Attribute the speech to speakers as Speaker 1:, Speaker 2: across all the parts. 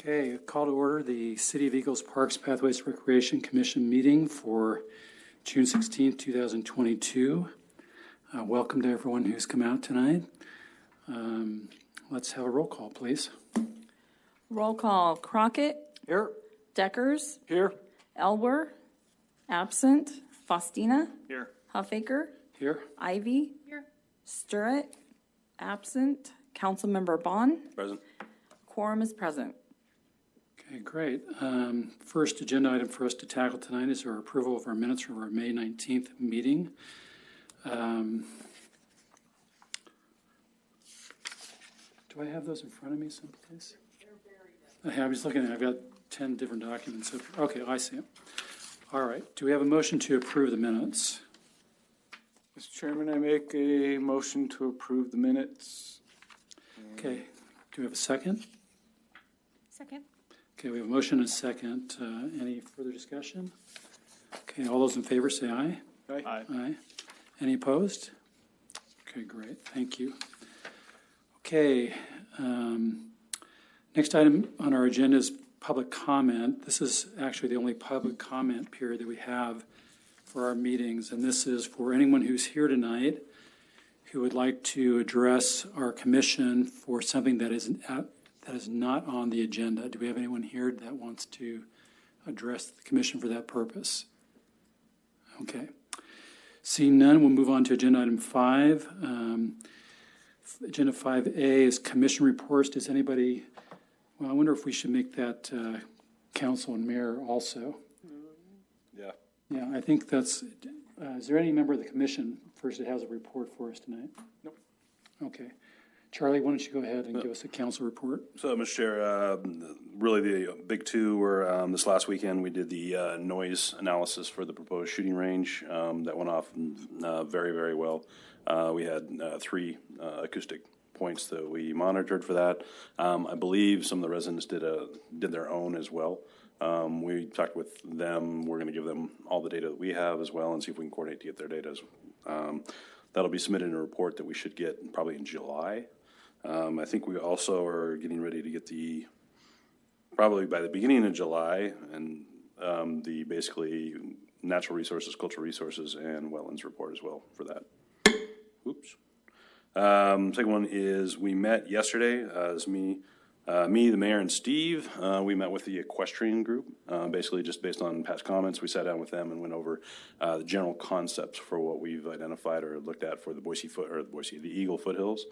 Speaker 1: Okay, call to order the City of Eagles Parks Pathways Recreation Commission meeting for June 16th, 2022. Welcome to everyone who's come out tonight. Let's have a roll call, please.
Speaker 2: Roll call. Crockett.
Speaker 1: Here.
Speaker 2: Deckers.
Speaker 1: Here.
Speaker 2: Elwer. Absent. Faustina.
Speaker 1: Here.
Speaker 2: Huffaker.
Speaker 1: Here.
Speaker 2: Ivy. Here. Sturrett. Absent. Councilmember Bond.
Speaker 3: Present.
Speaker 2: Quorum is present.
Speaker 1: Okay, great. First agenda item for us to tackle tonight is our approval of our minutes from our May 19th meeting. Do I have those in front of me someplace? I was looking at it. I've got 10 different documents. Okay, I see them. All right. Do we have a motion to approve the minutes?
Speaker 4: Mr. Chairman, I make a motion to approve the minutes.
Speaker 1: Okay. Do we have a second?
Speaker 2: Second.
Speaker 1: Okay, we have a motion and a second. Any further discussion? Okay, all those in favor say aye.
Speaker 4: Aye.
Speaker 1: Aye. Any opposed? Okay, great. Thank you. Okay. Next item on our agenda is public comment. This is actually the only public comment period that we have for our meetings, and this is for anyone who's here tonight who would like to address our commission for something that is not on the agenda. Do we have anyone here that wants to address the commission for that purpose? Okay. Seeing none, we'll move on to agenda item 5. Agenda 5A is commission reports. Does anybody, well, I wonder if we should make that council and mayor also.
Speaker 3: Yeah.
Speaker 1: Yeah, I think that's, is there any member of the commission first that has a report for us tonight?
Speaker 4: Nope.
Speaker 1: Okay. Charlie, why don't you go ahead and give us a council report?
Speaker 3: So, Mr. Chair, really the big two were this last weekend we did the noise analysis for the proposed shooting range that went off very, very well. We had 3 acoustic points that we monitored for that. I believe some of the residents did their own as well. We talked with them. We're going to give them all the data that we have as well and see if we can coordinate to get their data. That'll be submitted in a report that we should get probably in July. I think we also are getting ready to get probably by the beginning of July, and the basically natural resources, cultural resources, and wetlands report as well for that. Oops. Second one is we met yesterday. It's me, the mayor, and Steve. We met with the equestrian group. Basically, just based on past comments, we sat down with them and went over the general concepts for what we've identified or looked at for the Eagle foothills.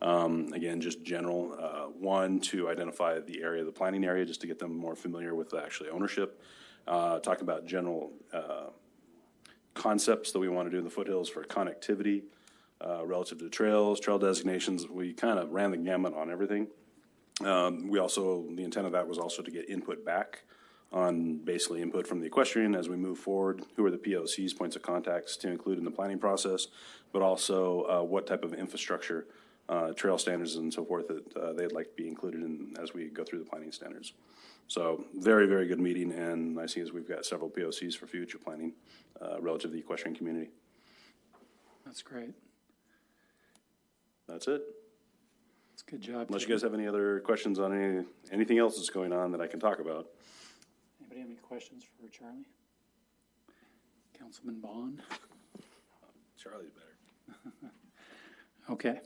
Speaker 3: Again, just general. One, to identify the area, the planning area, just to get them more familiar with actually ownership. Talk about general concepts that we want to do in the foothills for connectivity relative to trails, trail designations. We kind of ran the gamut on everything. The intent of that was also to get input back on basically input from the equestrian as we move forward. Who are the POCs, points of contacts to include in the planning process, but also what type of infrastructure, trail standards and so forth that they'd like to be included in as we go through the planning standards. So very, very good meeting, and I see as we've got several POCs for future planning relative to the equestrian community.
Speaker 1: That's great.
Speaker 3: That's it.
Speaker 1: That's a good job.
Speaker 3: Unless you guys have any other questions on anything else that's going on that I can talk about.
Speaker 1: Anybody have any questions for Charlie? Councilman Bond?
Speaker 3: Charlie's better.
Speaker 1: Okay.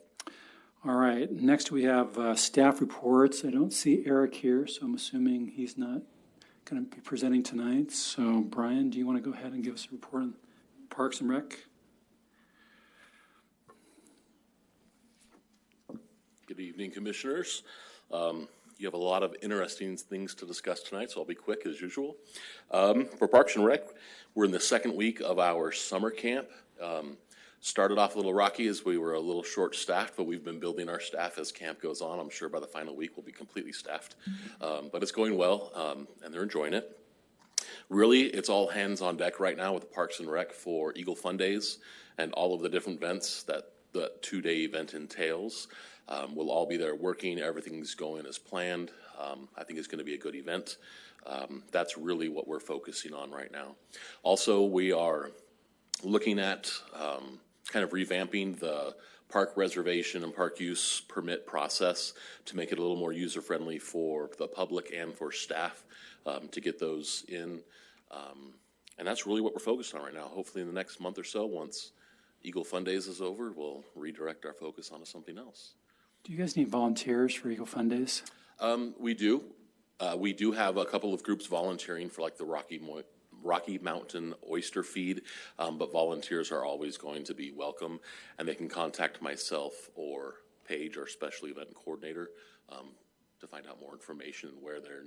Speaker 1: All right. Next we have staff reports. I don't see Eric here, so I'm assuming he's not going to be presenting tonight. So Brian, do you want to go ahead and give us a report on Parks and Rec?
Speaker 5: Good evening, commissioners. You have a lot of interesting things to discuss tonight, so I'll be quick as usual. For Parks and Rec, we're in the second week of our summer camp. Started off a little rocky as we were a little short-staffed, but we've been building our staff as camp goes on. I'm sure by the final week we'll be completely staffed. But it's going well, and they're enjoying it. Really, it's all hands on deck right now with the Parks and Rec for Eagle Fun Days and all of the different events that the 2-day event entails. We'll all be there working. Everything's going as planned. I think it's going to be a good event. That's really what we're focusing on right now. Also, we are looking at kind of revamping the park reservation and park use permit process to make it a little more user-friendly for the public and for staff to get those in. And that's really what we're focused on right now. Hopefully in the next month or so, once Eagle Fun Days is over, we'll redirect our focus onto something else.
Speaker 1: Do you guys need volunteers for Eagle Fun Days?
Speaker 5: We do. We do have a couple of groups volunteering for like the Rocky Mountain oyster feed, but volunteers are always going to be welcome, and they can contact myself or Paige, our special event coordinator, to find out more information and where there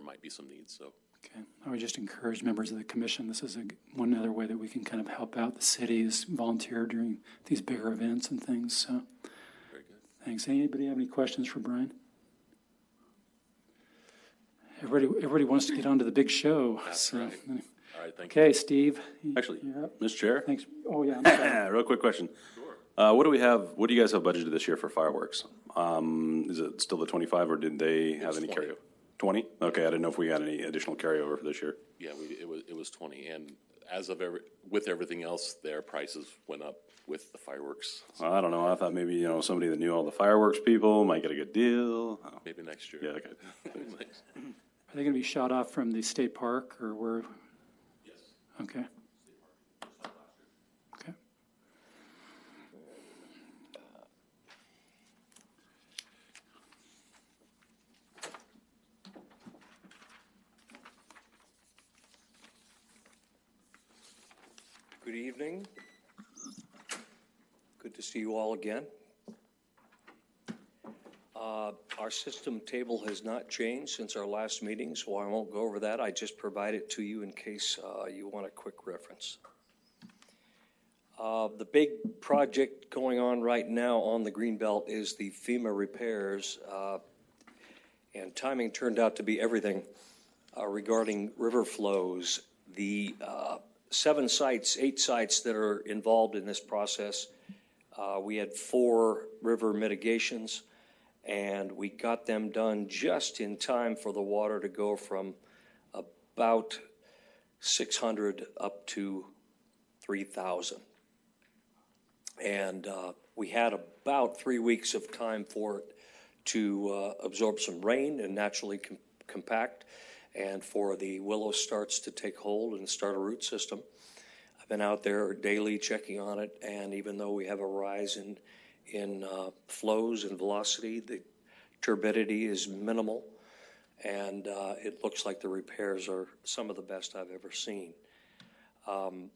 Speaker 5: might be some needs. So.
Speaker 1: Okay, I would just encourage members of the commission. This is one other way that we can kind of help out the cities, volunteer during these bigger events and things. So,
Speaker 5: Very good.
Speaker 1: Thanks. Anybody have any questions for Brian? Everybody wants to get onto the big show.
Speaker 5: That's
Speaker 1: so.
Speaker 5: right. All right, thank you.
Speaker 1: Okay, Steve.
Speaker 3: Actually,
Speaker 1: You're up.
Speaker 3: Mr. Chair,
Speaker 1: Thanks. Oh, yeah. I'm sorry.
Speaker 3: real quick question. What do you guys have budgeted this year for fireworks? Is it still the 25, or did they have any
Speaker 5: 20.
Speaker 3: carryover? 20? Okay, I didn't know if we got any additional carryover for this year.
Speaker 5: Yeah, it was 20, and as of with everything else, their prices went up with the fireworks.
Speaker 3: I don't know. I thought maybe, somebody that knew all the fireworks people might get a good deal. Oh.
Speaker 5: Maybe next year.
Speaker 3: Yeah, okay.
Speaker 1: Are they going to be shot off from the state park, or where?
Speaker 5: Yes.
Speaker 1: Okay. Okay.
Speaker 6: Good evening. Good to see you all again. Our system table has not changed since our last meeting, so I won't go over that. I just provide it to you in case you want a quick reference. The big project going on right now on the Greenbelt is the FEMA repairs, and timing turned out to be everything regarding river flows. The 8 sites that are involved in this process. We had 4 river mitigations, and we got them done just in time for the water to go from about 600 up to 3,000. And we had about 3 weeks of time for it to absorb some rain and naturally compact, and for the willow starts to take hold and start a root system. I've been out there daily checking on it, and even though we have a rise in flows and velocity, the turbidity is minimal, and it looks like the repairs are some of the best I've ever seen. An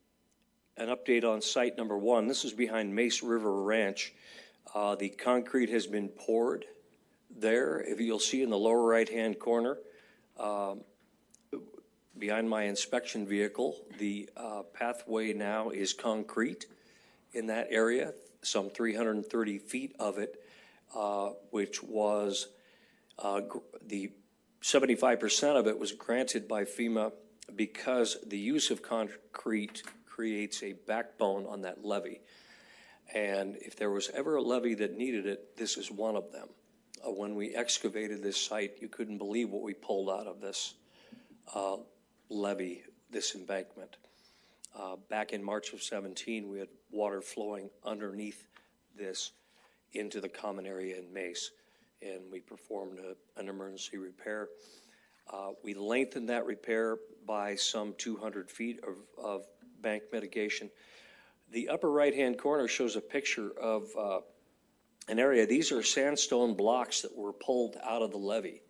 Speaker 6: update on site number 1. This is behind Mace River Ranch. The concrete has been poured there. If you'll see in the lower right-hand corner, behind my inspection vehicle, the pathway now is concrete in that area, some 330 feet of it, which was the 75% of it was granted by FEMA because the use of concrete creates a backbone on that levee. And if there was ever a levee that needed it, this is one of them. When we excavated this site, you couldn't believe what we pulled out of this levee, this embankment. Back in March of 17, we had water flowing underneath this into the common area in Mace, and we performed an emergency repair. We lengthened that repair by some 200 feet of bank mitigation. The upper right-hand corner shows a picture of an area. These are sandstone blocks that were pulled out of the levee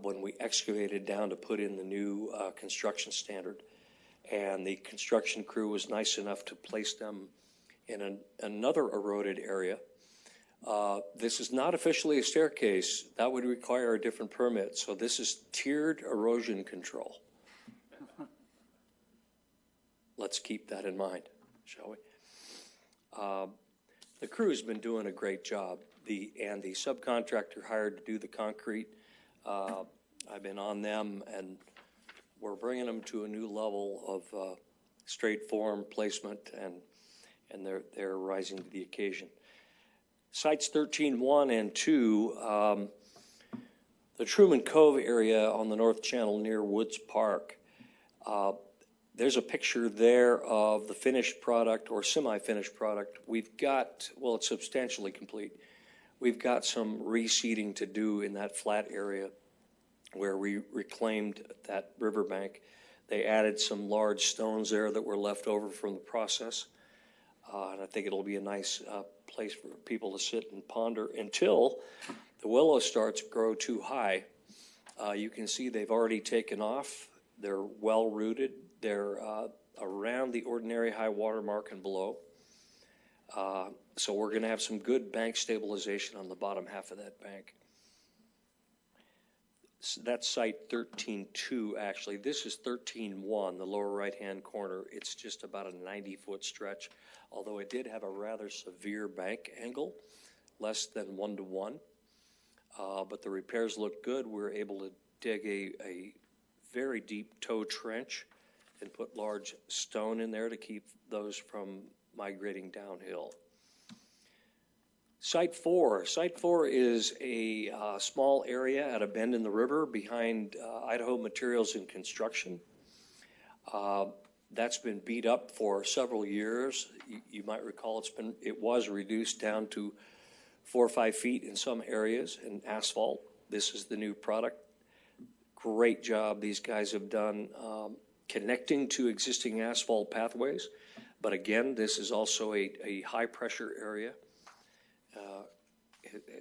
Speaker 6: when we excavated down to put in the new construction standard. And the construction crew was nice enough to place them in another eroded area. This is not officially a staircase. That would require a different permit. So this is tiered erosion control. Let's keep that in mind, shall we? The crew's been doing a great job. The subcontractor hired to do the concrete, I've been on them, and we're bringing them to a new level of straight form placement, and they're rising to the occasion. Sites 13, 1, and 2, the Truman Cove area on the North Channel near Woods Park. There's a picture there of the finished product or semi-finished product. We've got, well, it's substantially complete. We've got some reseeding to do in that flat area where we reclaimed that riverbank. They added some large stones there that were left over from the process. And I think it'll be a nice place for people to sit and ponder until the willow starts to grow too high. You can see they've already taken off. They're well rooted. They're around the ordinary high water mark and below. So we're going to have some good bank stabilization on the bottom half of that bank. So that's site 13.2 actually. This is 13.1, the lower right-hand corner. It's just about a 90-foot stretch, although it did have a rather severe bank angle, less than 1-to-1. But the repairs look good. We were able to dig a very deep toe trench and put large stone in there to keep those from migrating downhill. Site 4. Site 4 is a small area at a bend in the river behind Idaho Materials and Construction. That's been beat up for several years. You might recall it was reduced down to 4 or 5 feet in some areas in asphalt. This is the new product. Great job these guys have done connecting to existing asphalt pathways. But again, this is also a high pressure area.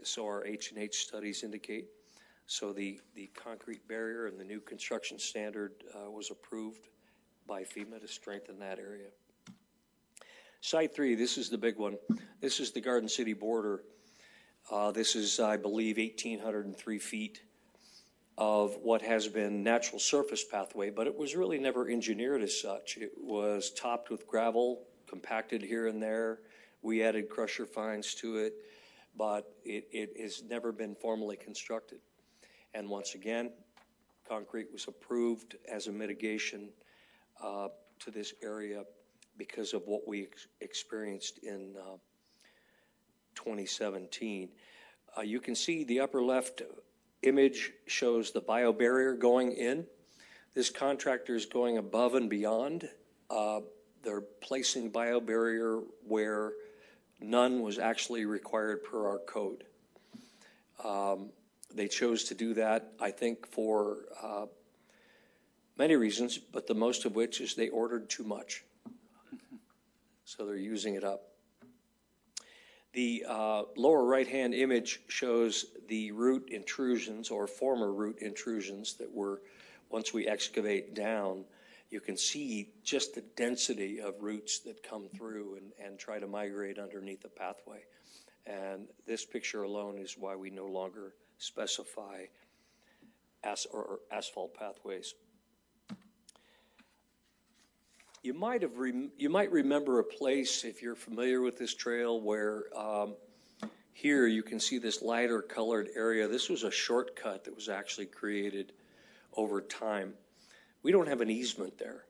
Speaker 6: So our H&H studies indicate. So the concrete barrier and the new construction standard was approved by FEMA to strengthen that area. Site 3, this is the big one. This is the Garden City border. This is, I believe, 1,803 feet of what has been natural surface pathway, but it was really never engineered as such. It was topped with gravel, compacted here and there. We added crusher fines to it, but it has never been formally constructed. And once again, concrete was approved as a mitigation to this area because of what we experienced in 2017. You can see the upper left image shows the biobarrier going in. This contractor is going above and beyond. They're placing biobarrier where none was actually required per our code. They chose to do that, I think, for many reasons, but the most of which is they ordered too much. So they're using it up. The lower right-hand image shows the root intrusions or former root intrusions that were, once we excavate down, you can see just the density of roots that come through and try to migrate underneath the pathway. And this picture alone is why we no longer specify asphalt pathways. You might remember a place, if you're familiar with this trail, where here you can see this lighter colored area. This was a shortcut that was actually created over time. We don't have an easement there,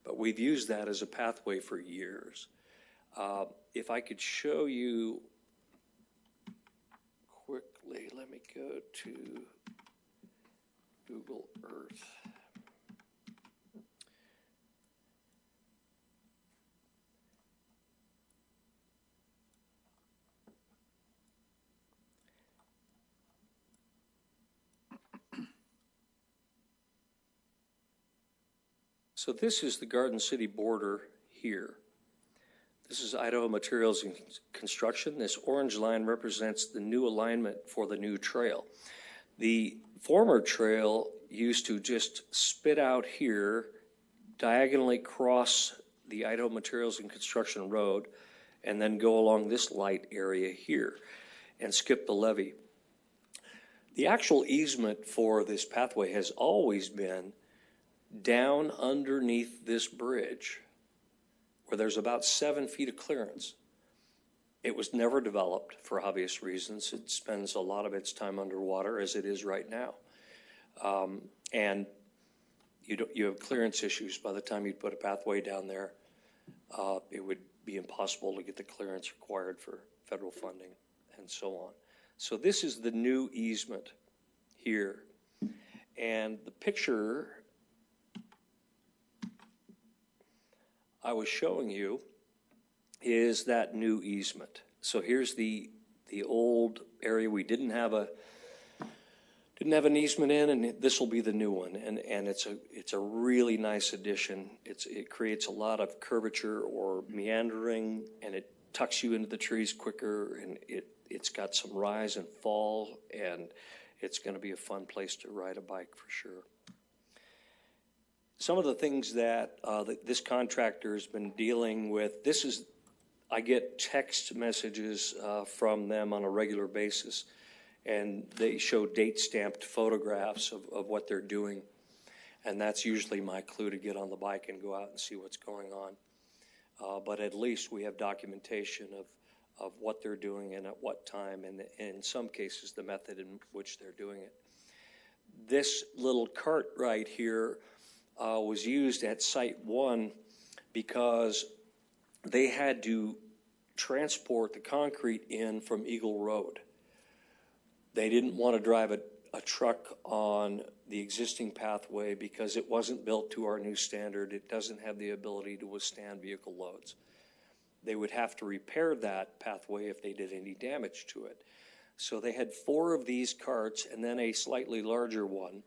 Speaker 6: but we've used that as a pathway for years. If I could show you quickly, let me go to Google Earth. So this is the Garden City border here. This is Idaho Materials and Construction. This orange line represents the new alignment for the new trail. The former trail used to just spit out here, diagonally cross the Idaho Materials and Construction Road, and then go along this light area here and skip the levee. The actual easement for this pathway has always been down underneath this bridge where there's about 7 feet of clearance. It was never developed for obvious reasons. It spends a lot of its time underwater as it is right now. And you have clearance issues. By the time you put a pathway down there, it would be impossible to get the clearance required for federal funding and so on. So this is the new easement here. And the picture I was showing you is that new easement. So here's the old area we didn't have an easement in, and this will be the new one. And it's a really nice addition. It creates a lot of curvature or meandering, and it tucks you into the trees quicker, and it's got some rise and fall, and it's going to be a fun place to ride a bike for sure. Some of the things that this contractor has been dealing with, I get text messages from them on a regular basis, and they show date-stamped photographs of what they're doing. And that's usually my clue to get on the bike and go out and see what's going on. But at least we have documentation of what they're doing and at what time, and in some cases, the method in which they're doing it. This little cart right here was used at Site 1 because they had to transport the concrete in from Eagle Road. They didn't want to drive a truck on the existing pathway because it wasn't built to our new standard. It doesn't have the ability to withstand vehicle loads. They would have to repair that pathway if they did any damage to it. So they had 4 of these carts and then a slightly larger one,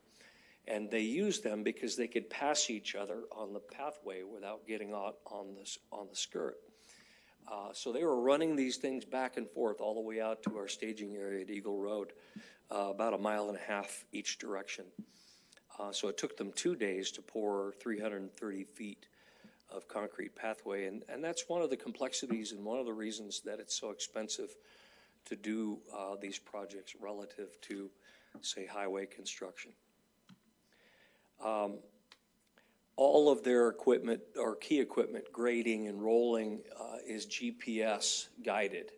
Speaker 6: and they used them because they could pass each other on the pathway without getting on the skirt. So they were running these things back and forth all the way out to our staging area at Eagle Road, about 1.5 miles each direction. So it took them 2 days to pour 330 feet of concrete pathway, and that's one of the complexities and one of the reasons that it's so expensive to do these projects relative to, say, highway construction. All of their equipment or key equipment, grading and rolling, is GPS guided.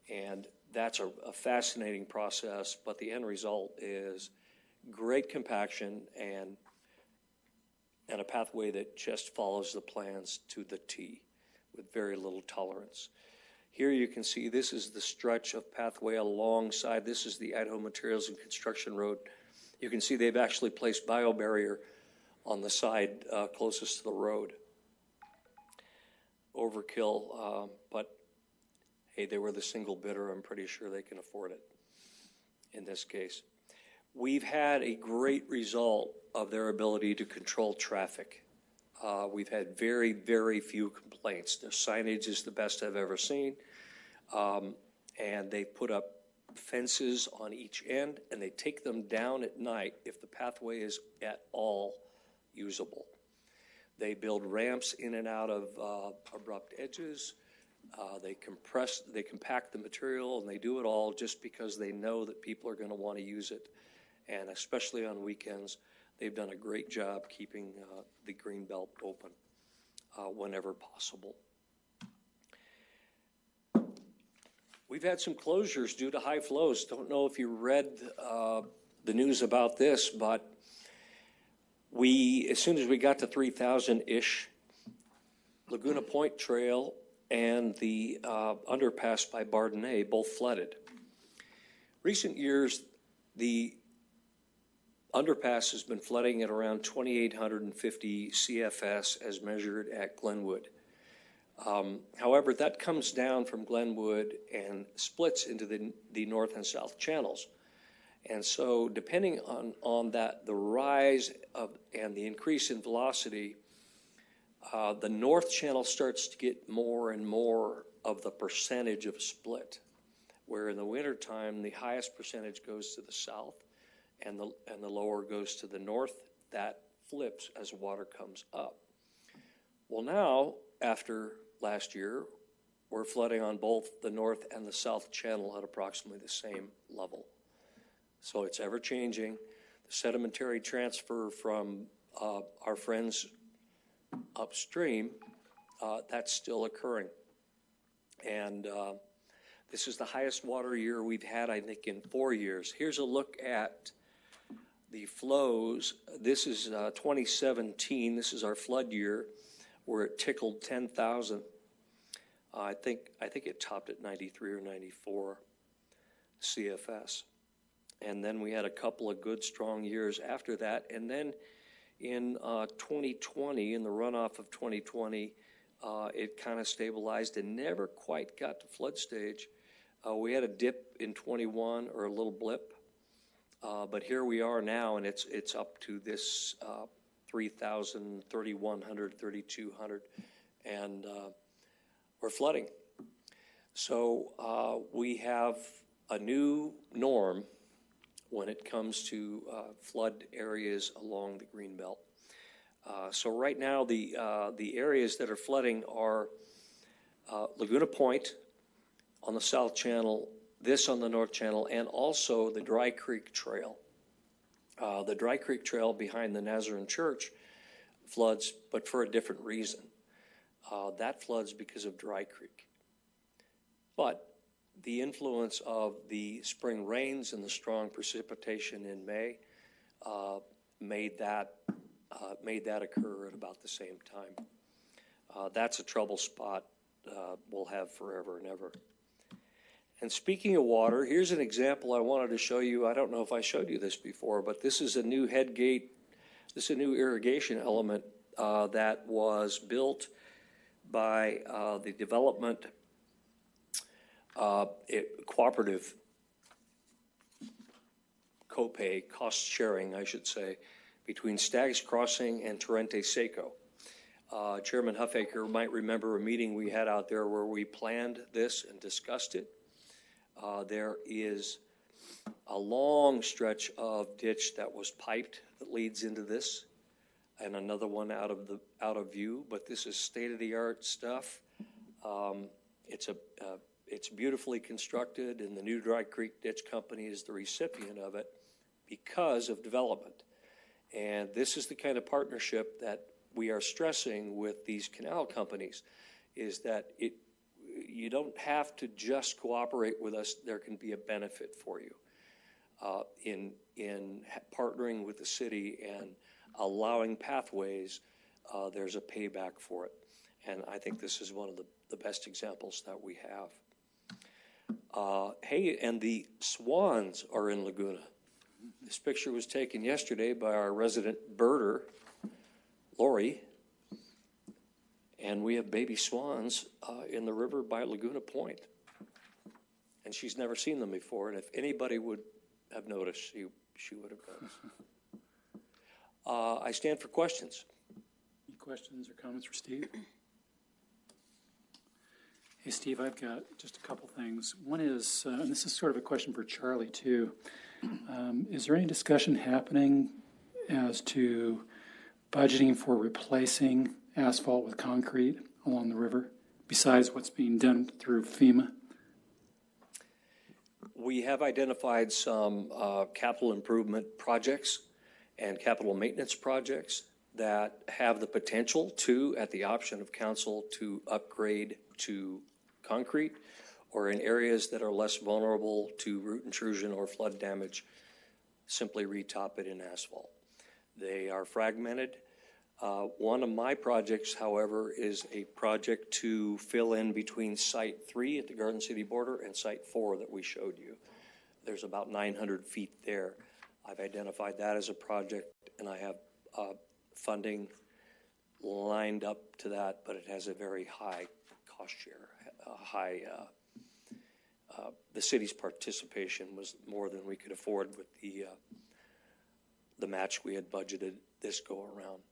Speaker 6: And that's a fascinating process, but the end result is great compaction and a pathway that just follows the plans to the T with very little tolerance. Here you can see this is the stretch of pathway alongside. This is the Idaho Materials and Construction Road. You can see they've actually placed biobarrier on the side closest to the road. Overkill, but hey, they were the single bidder. I'm pretty sure they can afford it in this case. We've had a great result of their ability to control traffic. We've had very, very few complaints. Their signage is the best I've ever seen. And they put up fences on each end, and they take them down at night if the pathway is at all usable. They build ramps in and out of abrupt edges. They compact the material, and they do it all just because they know that people are going to want to use it. And especially on weekends, they've done a great job keeping the green belt open whenever possible. We've had some closures due to high flows. Don't know if you read the news about this, but as soon as we got to 3,000-ish, Laguna Point Trail and the underpass by Bardenay both flooded. Recent years, the underpass has been flooding at around 2,850 CFS as measured at Glenwood. However, that comes down from Glenwood and splits into the north and south channels. And so depending on that, the rise and the increase in velocity, the north channel starts to get more and more of the percentage of split, where in the wintertime, the highest percentage goes to the south and the lower goes to the north. That flips as water comes up. Well, now, after last year, we're flooding on both the north and the south channel at approximately the same level. So it's ever changing. The sedimentary transfer from our friends upstream, that's still occurring. And this is the highest water year we've had, I think, in 4 years. Here's a look at the flows. This is 2017. This is our flood year, where it tickled 10,000. I think it topped at 93 or 94 CFS. And then we had a couple of good, strong years after that. And then In 2020, in the runoff of 2020, it kind of stabilized and never quite got to flood stage. We had a dip in 21, or a little blip, but here we are now, and it's up to this 3,000, 3,100, 3,200, and we're flooding. So we have a new norm when it comes to flood areas along the Greenbelt. So right now, the areas that are flooding are Laguna Point on the South Channel, this on the North Channel, and also the Dry Creek Trail. The Dry Creek Trail behind the Nazarene Church floods, but for a different reason. That floods because of Dry Creek. But the influence of the spring rains and the strong precipitation in May made that occur at about the same time. That's a trouble spot we'll have forever and ever. And speaking of water, here's an example I wanted to show you. I don't know if I showed you this before, but this is a new head gate. This is a new irrigation element that was built by the development cooperative copay, cost sharing, I should say, between Staggs Crossing and Torrente Seco. Chairman Huffaker might remember a meeting we had out there where we planned this and discussed it. There is a long stretch of ditch that was piped that leads into this, and another one out of view. But this is state-of-the-art stuff. It's beautifully constructed, and the new Dry Creek Ditch Company is the recipient of it because of development. And this is the kind of partnership that we are stressing with these canal companies, is that you don't have to just cooperate with us. There can be a benefit for you in partnering with the city and allowing pathways. There's a payback for it, and I think this is one of the best examples that we have. Hey, and the swans are in Laguna. This picture was taken yesterday by our resident birder, Lori, and we have baby swans in the river by Laguna Point. And she's never seen them before, and if anybody would have noticed, she would have noticed. I stand for questions.
Speaker 1: Any questions or comments for Steve? Hey, Steve, I've got just a couple things. One is, and this is sort of a question for Charlie, too. Is there any discussion happening as to budgeting for replacing asphalt with concrete along the river, besides what's being done through FEMA?
Speaker 6: We have identified some capital improvement projects and capital maintenance projects that have the potential to, at the option of council, to upgrade to concrete, or in areas that are less vulnerable to root intrusion or flood damage, simply retop it in asphalt. They are fragmented. One of my projects, however, is a project to fill in between Site 3 at the Garden City border and Site 4 that we showed you. There's about 900 feet there. I've identified that as a project, and I have funding lined up to that, but it has a very high cost share, the city's participation was more than we could afford with the match we had budgeted this go around.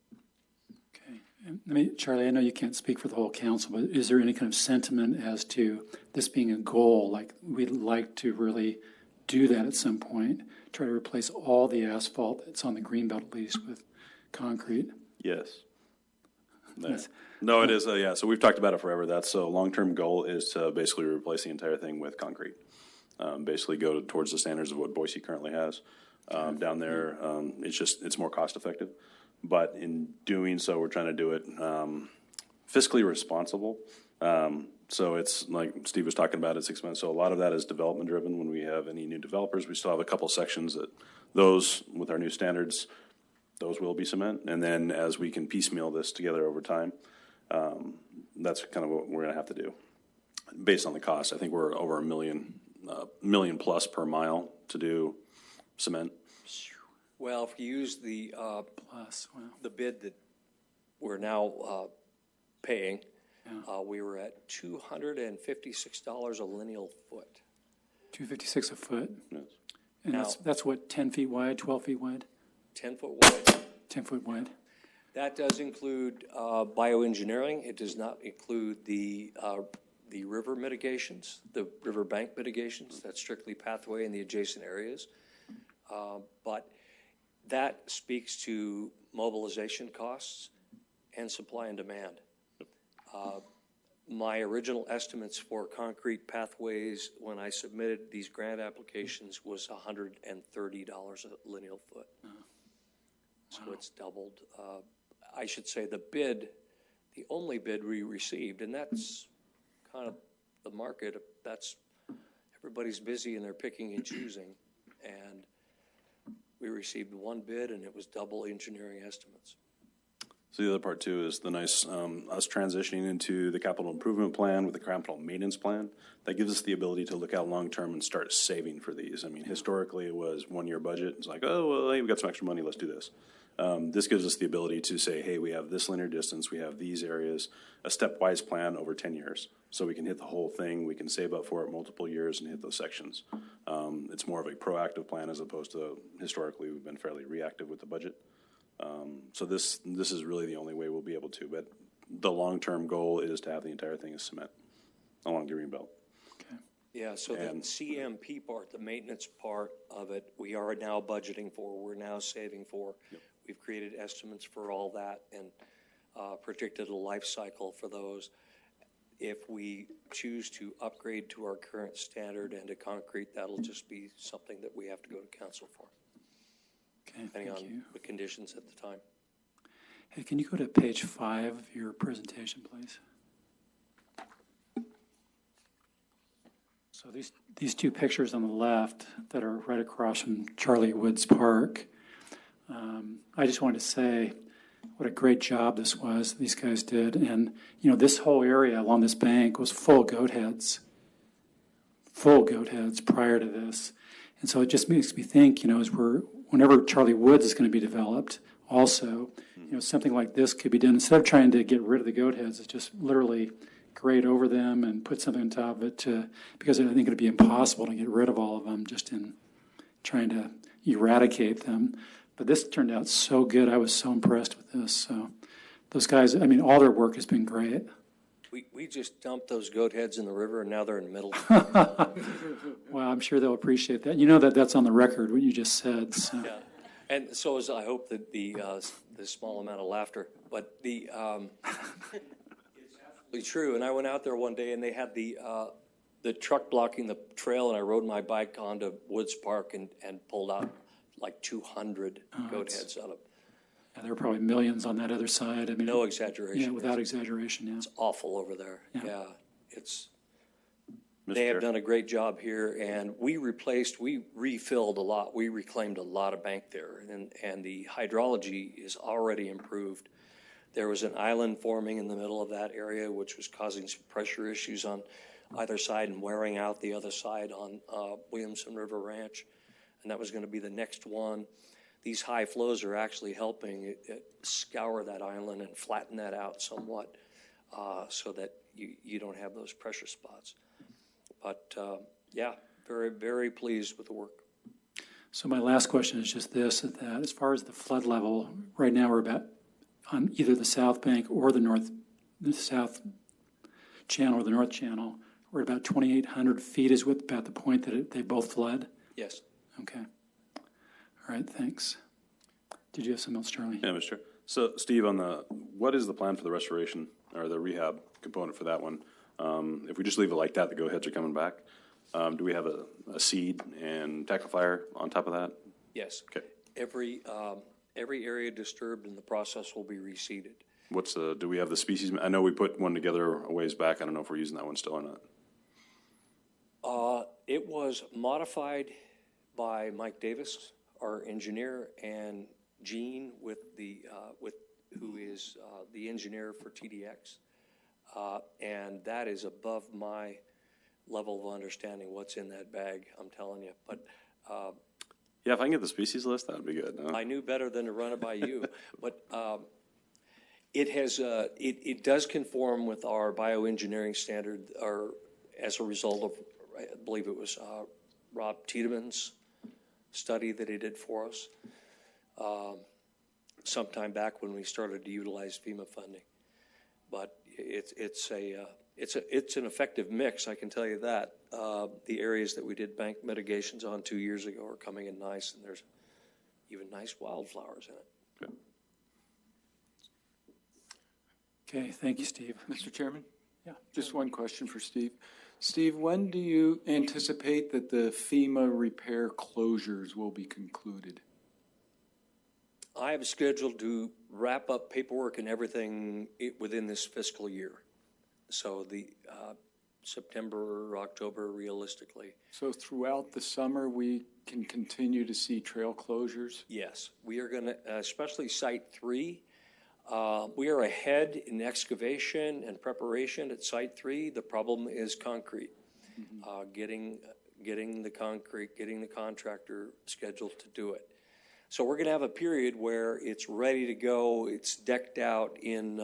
Speaker 1: Okay. And Charlie, I know you can't speak for the whole council, but is there any kind of sentiment as to this being a goal? Like, we'd like to really do that at some point, try to replace all the asphalt that's on the Greenbelt at least with concrete?
Speaker 3: Yes. No, it is. Yeah. So we've talked about it forever. That's a long-term goal, is to basically replace the entire thing with concrete. Basically go towards the standards of what Boise currently has. Down there, it's more cost effective. But in doing so, we're trying to do it fiscally responsible. So it's like Steve was talking about at 6 months. So a lot of that is development driven. When we have any new developers, we still have a couple sections that those, with our new standards, those will be cement. And then as we can piecemeal this together over time, that's kind of what we're going to have to do. Based on the cost, I think we're over $1 million plus per mile to do cement.
Speaker 6: Well, if you use the
Speaker 1: plus, wow.
Speaker 6: the bid that we're now paying, we were at $256 a lineal foot.
Speaker 1: 256 a foot.
Speaker 3: Yes.
Speaker 1: And that's what, 10 feet wide, 12 feet wide?
Speaker 6: 10-foot wide.
Speaker 1: 10 foot wide.
Speaker 6: That does include bioengineering. It does not include the river mitigations, the river bank mitigations. That's strictly pathway in the adjacent areas. But that speaks to mobilization costs and supply and demand. My original estimates for concrete pathways when I submitted these grant applications was $130 a lineal foot. So it's doubled. I should say the only bid we received, and that's kind of the market, that's, everybody's busy and they're picking and choosing. And we received one bid and it was double engineering estimates.
Speaker 3: So the other part too is the nice, us transitioning into the capital improvement plan with the capital maintenance plan. That gives us the ability to look out long-term and start saving for these. I mean, historically it was 1 year budget. It's like, oh, well, hey, we got some extra money, let's do this. This gives us the ability to say, hey, we have this linear distance, we have these areas, a stepwise plan over 10 years. So we can hit the whole thing, we can save up for it multiple years and hit those sections. It's more of a proactive plan as opposed to historically we've been fairly reactive with the budget. So this is really the only way we'll be able to, but the long-term goal is to have the entire thing as cement along the Greenbelt.
Speaker 6: Yeah, so the CMP part, the maintenance part of it, we are now budgeting for, we're now saving for. Yep. We've created estimates for all that and predicted a life cycle for those. If we choose to upgrade to our current standard and to concrete, that'll just be something that we have to go to council for.
Speaker 1: Okay,
Speaker 6: depending
Speaker 1: thank
Speaker 6: on
Speaker 1: you.
Speaker 6: the conditions at the time.
Speaker 1: Hey, can you go to page 5 of your presentation, please? So these two pictures on the left that are right across from Charlie Woods Park, I just wanted to say what a great job this was, these guys did. And, you know, this whole area along this bank was full goat heads prior to this. And so it just makes me think, you know, whenever Charlie Woods is going to be developed also, you know, something like this could be done. Instead of trying to get rid of the goat heads, it's just literally grade over them and put something on top of it because I think it'd be impossible to get rid of all of them just in trying to eradicate them. But this turned out so good. I was so impressed with this. So those guys, I mean, all their work has been great.
Speaker 6: We just dumped those goat heads in the river and now they're in the middle.
Speaker 1: Well, I'm sure they'll appreciate that. You know that's on the record, what you just said. So.
Speaker 6: Yeah. And so is, I hope that the small amount of laughter, but it's absolutely true. And I went out there one day and they had the truck blocking the trail, and I rode my bike onto Woods Park and pulled out like 200 goat heads out of.
Speaker 1: Yeah, there were probably millions on that other side. I mean,
Speaker 6: no exaggeration.
Speaker 1: Yeah, without exaggeration. Yeah,
Speaker 6: it's awful over there. Yeah,
Speaker 3: Mr.
Speaker 6: They have
Speaker 3: Chair.
Speaker 6: done a great job here, and we refilled a lot. We reclaimed a lot of bank there, and the hydrology is already improved. There was an island forming in the middle of that area, which was causing some pressure issues on either side and wearing out the other side on Williamson River Ranch, and that was going to be the next one. These high flows are actually helping it scour that island and flatten that out somewhat so that you don't have those pressure spots. But, yeah, very, very pleased with the work.
Speaker 1: So my last question is just this, that as far as the flood level, right now we're about on either the south bank or the south channel or the north channel, we're about 2,800 feet is about the point that they both flood?
Speaker 6: Yes.
Speaker 1: Okay. All right, thanks. Did you have something else, Charlie?
Speaker 3: Yeah, Mr. Chair. So, Steve, what is the plan for the restoration or the rehab component for that one? If we just leave it like that, the go heads are coming back. Do we have a seed and tackifier on top of that?
Speaker 6: Yes.
Speaker 3: Okay.
Speaker 6: Every area disturbed in the process will be reseeded.
Speaker 3: Do we have the species? I know we put one together a ways back. I don't know if we're using that one still or not.
Speaker 6: It was modified by Mike Davis, our engineer, and Gene who is the engineer for TDX. And that is above my level of understanding what's in that bag, I'm telling you. But
Speaker 3: Yeah, if I can get the species list, that'd be good.
Speaker 6: I knew better than to run it by you, but it has, it does conform with our bioengineering standard, or as a result of, I believe it was Rob Tiedemann's study that he did for us sometime back when we started to utilize FEMA funding. But it's an effective mix, I can tell you that. The areas that we did bank mitigations on 2 years ago are coming in nice, and there's even nice wildflowers in it.
Speaker 1: Okay, thank you, Steve.
Speaker 4: Mr. Chairman?
Speaker 1: Yeah.
Speaker 4: Just one question for Steve. Steve, when do you anticipate that the FEMA repair closures will be concluded?
Speaker 6: I have scheduled to wrap up paperwork and everything within this fiscal year. So the September or October, realistically.
Speaker 4: So throughout the summer, we can continue to see trail closures?
Speaker 6: Yes, we are going to, especially Site 3. We are ahead in excavation and preparation at Site 3. The problem is concrete. Getting the concrete, getting the contractor scheduled to do it. So we're going to have a period where it's ready to go. It's decked out in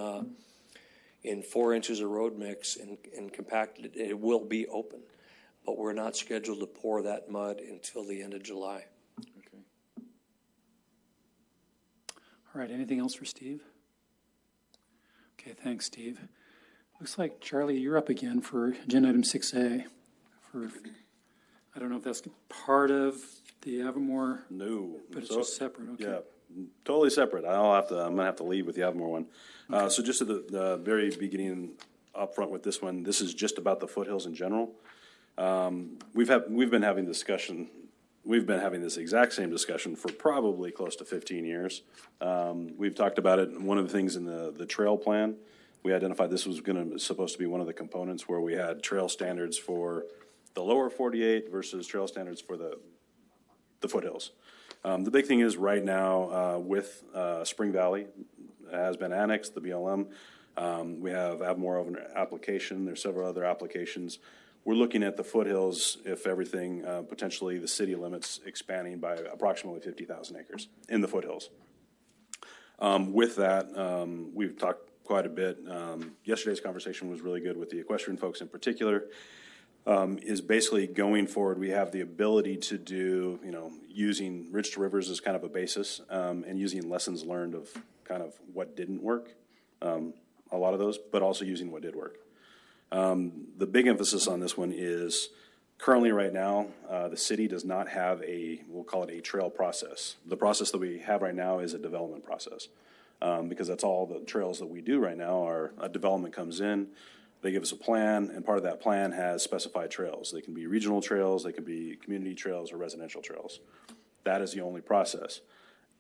Speaker 6: 4 inches of road mix and compacted. It will be open, but we're not scheduled to pour that mud until the end of July.
Speaker 4: Okay.
Speaker 1: All right, anything else for Steve? Okay, thanks, Steve. Looks like, Charlie, you're up again for agenda item 6A. I don't know if that's part of the Avamore,
Speaker 3: No.
Speaker 1: but it's just separate, okay.
Speaker 3: Yeah, totally separate. I'm gonna have to lead with the Avamore one. So just at the very beginning, up front with this one, this is just about the foothills in general. We've been having discussion. We've been having this exact same discussion for probably close to 15 years. We've talked about it. One of the things in the trail plan, we identified this was supposed to be one of the components where we had trail standards for the lower 48 versus trail standards for the foothills. The big thing is right now with Spring Valley has been annexed, the BLM. We have Avamore over an application. There's several other applications. We're looking at the foothills, if everything, potentially the city limits expanding by approximately 50,000 acres in the foothills. With that, we've talked quite a bit. Yesterday's conversation was really good with the equestrian folks in particular. Is basically going forward, we have the ability to do, using Ridge to Rivers as kind of a basis, and using lessons learned of kind of what didn't work, a lot of those, but also using what did work. The big emphasis on this one is currently right now, the city does not have we'll call it a trail process. The process that we have right now is a development process, because that's all the trails that we do right now are a development comes in. They give us a plan, and part of that plan has specified trails. They can be regional trails, they can be community trails, or residential trails. That is the only process.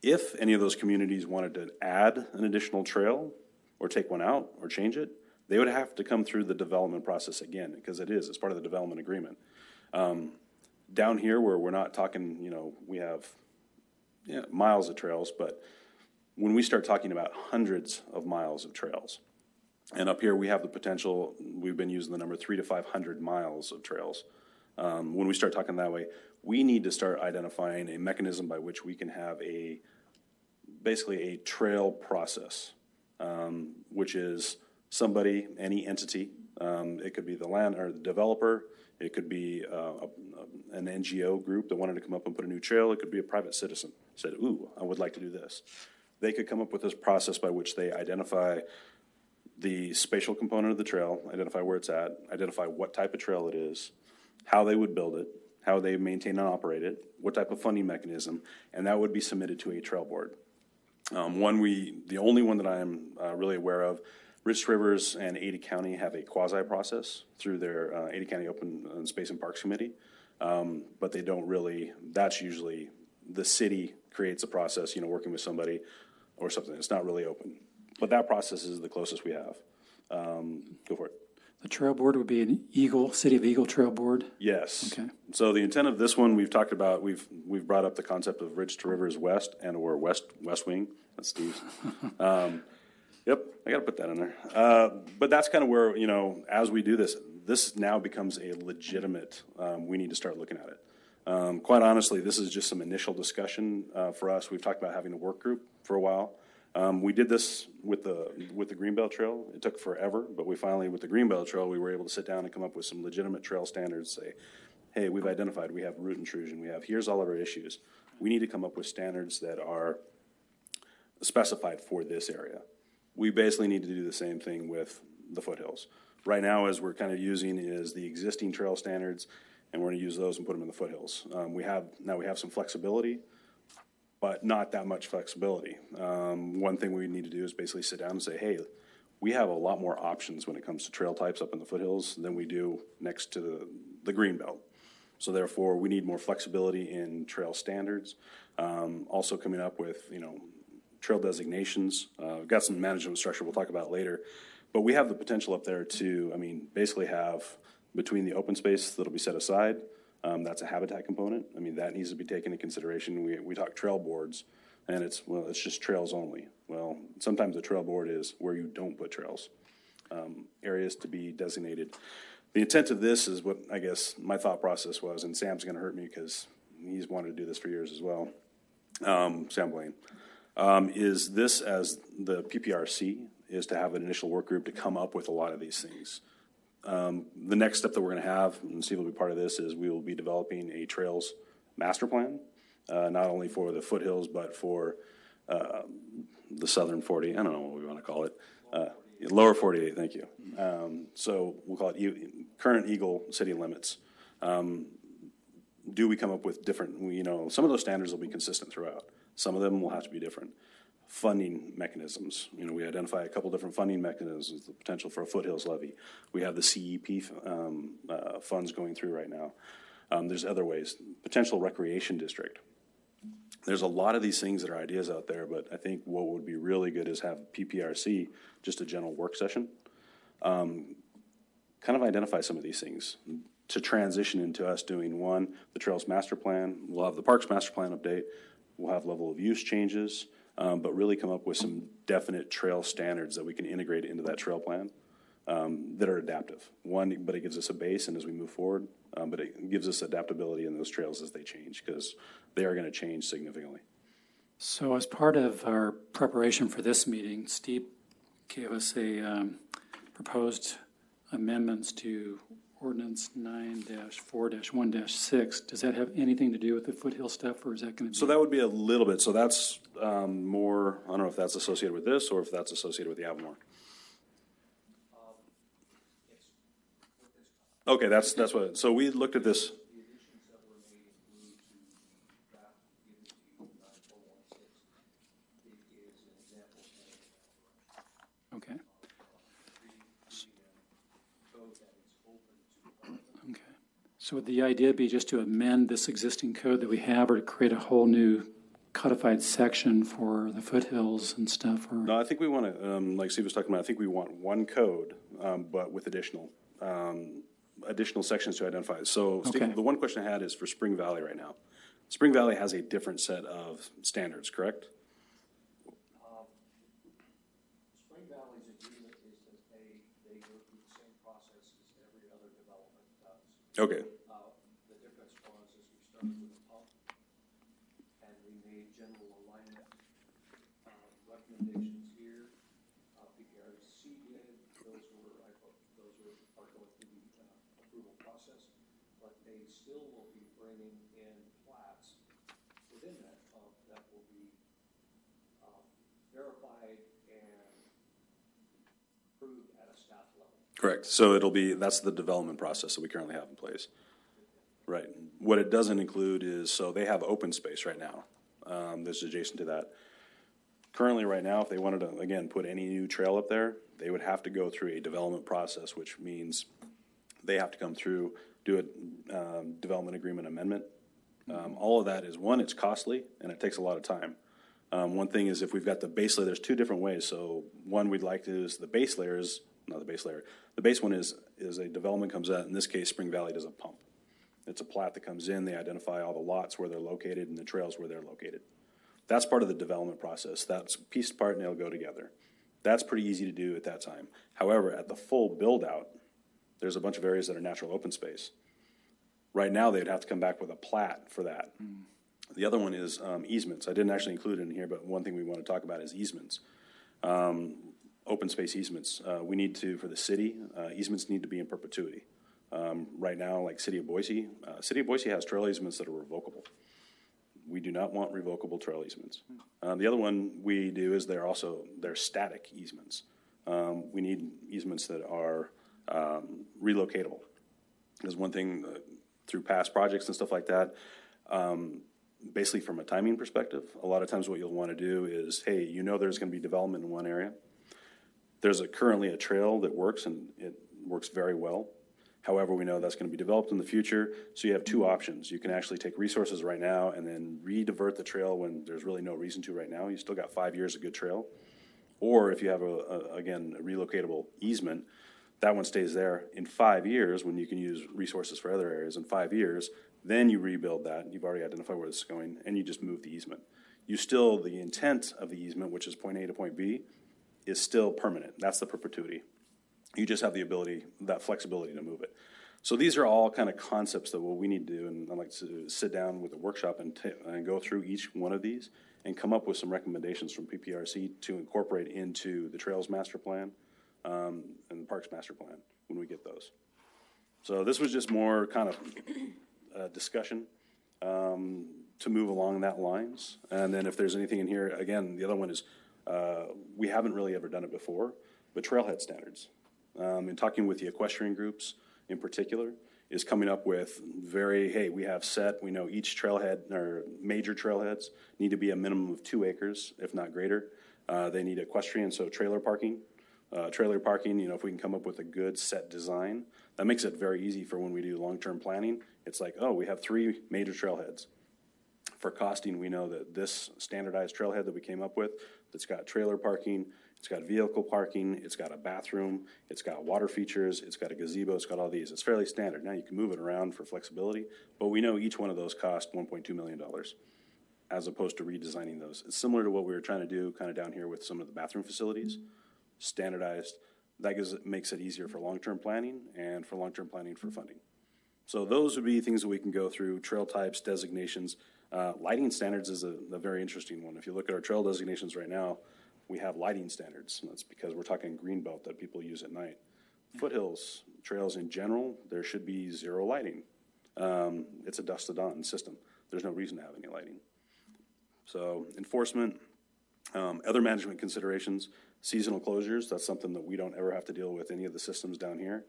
Speaker 3: If any of those communities wanted to add an additional trail, or take one out, or change it, they would have to come through the development process again, because it's part of the development agreement. Down here, where we're not talking, we have miles of trails, but when we start talking about hundreds of miles of trails, and up here, we have the potential, we've been using the number 300 to 500 miles of trails. When we start talking that way, we need to start identifying a mechanism by which we can have basically a trail process, which is somebody, any entity, it could be the land or the developer, it could be an NGO group that wanted to come up and put a new trail, it could be a private citizen, said, ooh, I would like to do this. They could come up with this process by which they identify the spatial component of the trail, identify where it's at, identify what type of trail it is, how they would build it, how they maintain and operate it, what type of funding mechanism, and that would be submitted to a trail board. The only one that I'm really aware of, Ridge Rivers and Ada County have a quasi process through their Ada County Open Space and Parks Committee, but they don't really, that's usually the city creates a process, working with somebody or something. It's not really open. But that process is the closest we have. Go for it.
Speaker 1: The trail board would be an City of Eagle Trail Board?
Speaker 3: Yes.
Speaker 1: Okay.
Speaker 3: So the intent of this one, we've talked about, we've brought up the concept of Ridge to Rivers West and or West Wing. That's Steve's. Yep, I got to put that in there. But that's kind of where, as we do this now becomes a legitimate, we need to start looking at it. Quite honestly, this is just some initial discussion for us. We've talked about having a work group for a while. We did this with the Greenbelt Trail. It took forever, but we finally, with the Greenbelt Trail, we were able to sit down and come up with some legitimate trail standards, say, hey, we've identified, we have root intrusion, here's all of our issues. We need to come up with standards that are specified for this area. We basically need to do the same thing with the foothills. Right now, as we're kind of using is the existing trail standards, and we're gonna use those and put them in the foothills. We have some flexibility, but not that much flexibility. One thing we need to do is basically sit down and say, hey, we have a lot more options when it comes to trail types up in the foothills than we do next to the Greenbelt. So therefore, we need more flexibility in trail standards. Also coming up with, trail designations. We've got some management structure we'll talk about later. But we have the potential up there to, basically have between the open space that'll be set aside, that's a habitat component. That needs to be taken into consideration. We talk trail boards, and it's just trails only. Well, sometimes a trail board is where you don't put trails. Areas to be designated. The intent of this is what I guess my thought process was, and Sam's going to hurt me because he's wanted to do this for years as well. Sam Blaine. Is this as the PPRC is to have an initial work group to come up with a lot of these things. The next step that we're going to have, and Steve will be part of this, is we will be developing a trails master plan, not only for the foothills, but for the southern 40, I don't know what we want to call it, lower 48, thank you. So we'll call it current Eagle city limits. Do we come up with different, some of those standards will be consistent throughout. Some of them will have to be different. Funding mechanisms. We identify a couple different funding mechanisms, the potential for a foothills levy. We have the CEP funds going through right now. There's other ways. Potential recreation district. There's a lot of these things that are ideas out there, but I think what would be really good is have PPRC, just a general work session, kind of identify some of these things to transition into us doing the Trails Master Plan. We'll have the Parks Master Plan update. We'll have level of use changes. But really come up with some definite trail standards that we can integrate into that trail plan that are adaptive. But it gives us a base, and as we move forward, but it gives us adaptability in those trails as they change, because they are going to change significantly.
Speaker 1: So as part of our preparation for this meeting, Steve gave us a proposed amendments to Ordinance 9-4-1-6. Does that have anything to do with the foothill stuff, or is that going to be?
Speaker 3: So that would be a little bit. So that's more, I don't know if that's associated with this or if that's associated with the Avamore. Okay, that's what, so we looked at this.
Speaker 1: Okay. Okay. So would the idea be just to amend this existing code that we have, or to create a whole new codified section for the foothills and stuff? Or?
Speaker 3: No, I think we want to, like Steve was talking about, I think we want one code, but with additional sections to identify. So Steve,
Speaker 1: Okay.
Speaker 3: The one question I had is for Spring Valley right now. Spring Valley has a different set of standards, correct?
Speaker 6: Spring Valley's agreement is that they go through the same process as every other development does.
Speaker 3: Okay.
Speaker 6: The difference was is we started with a pump, and we made general alignment recommendations here. PPRC did, those were part going through the approval process, but they still will be bringing in plats within that pump that will be verified and approved at a staff level.
Speaker 3: Correct. So that's the development process that we currently have in place. Right. What it doesn't include is, so they have open space right now. That's adjacent to that. Currently right now, if they wanted to, again, put any new trail up there, they would have to go through a development process, which means they have to come through, do a development agreement amendment. All of that is, one, it's costly, and it takes a lot of time. One thing is if we've got the base layer, there's two different ways. So one we'd like to is the base layer is, not the base layer. The base one is a development comes out. In this case, Spring Valley does a pump. It's a plat that comes in. They identify all the lots where they're located and the trails where they're located. That's part of the development process. That's pieced apart and they'll go together. That's pretty easy to do at that time. However, at the full build out, there's a bunch of areas that are natural open space. Right now, they'd have to come back with a plat for that. The other one is easements. I didn't actually include it in here, but one thing we want to talk about is easements. Open space easements. We need to, for the city, easements need to be in perpetuity. Right now, like City of Boise has trail easements that are revocable. We do not want revocable trail easements. The other one we do is they're static easements. We need easements that are relocatable. There's one thing through past projects and stuff like that. Basically, from a timing perspective, a lot of times what you'll want to do is, hey, you know there's going to be development in one area. There's currently a trail that works, and it works very well. However, we know that's going to be developed in the future, so you have two options. You can actually take resources right now and then re-divert the trail when there's really no reason to right now. You still got 5 years of good trail. Or if you have, again, a relocatable easement, that one stays there. In 5 years, when you can use resources for other areas, in 5 years, then you rebuild that. You've already identified where it's going, and you just move the easement. The intent of the easement, which is point A to point B, is still permanent. That's the perpetuity. You just have the ability, that flexibility to move it. So these are all kind of concepts that what we need to do, and I'd like to sit down with a workshop and go through each one of these and come up with some recommendations from PPRC to incorporate into the Trails Master Plan and the Parks Master Plan when we get those. So this was just more kind of discussion to move along that lines. And then if there's anything in here, again, the other one is we haven't really ever done it before, but trailhead standards. In talking with the equestrian groups in particular, is coming up with we know each trailhead or major trailheads need to be a minimum of 2 acres, if not greater. They need equestrian, so trailer parking. If we can come up with a good set design, that makes it very easy for when we do long-term planning. It's like, oh, we have 3 major trailheads. For costing, we know that this standardized trailhead that we came up with, that's got trailer parking, it's got vehicle parking, it's got a bathroom, it's got water features, it's got a gazebo, it's got all these. It's fairly standard. Now you can move it around for flexibility, but we know each one of those cost $1.2 million as opposed to redesigning those. It's similar to what we were trying to do kind of down here with some of the bathroom facilities, standardized. That makes it easier for long-term planning and for long-term planning for funding. So those would be things that we can go through, trail types, designations. Lighting standards is a very interesting one. If you look at our trail designations right now, we have lighting standards. And that's because we're talking greenbelt that people use at night. Foothills, trails in general, there should be 0 lighting. It's a dusk to dawn system. There's no reason to have any lighting. So enforcement, other management considerations, seasonal closures, that's something that we don't ever have to deal with any of the systems down here.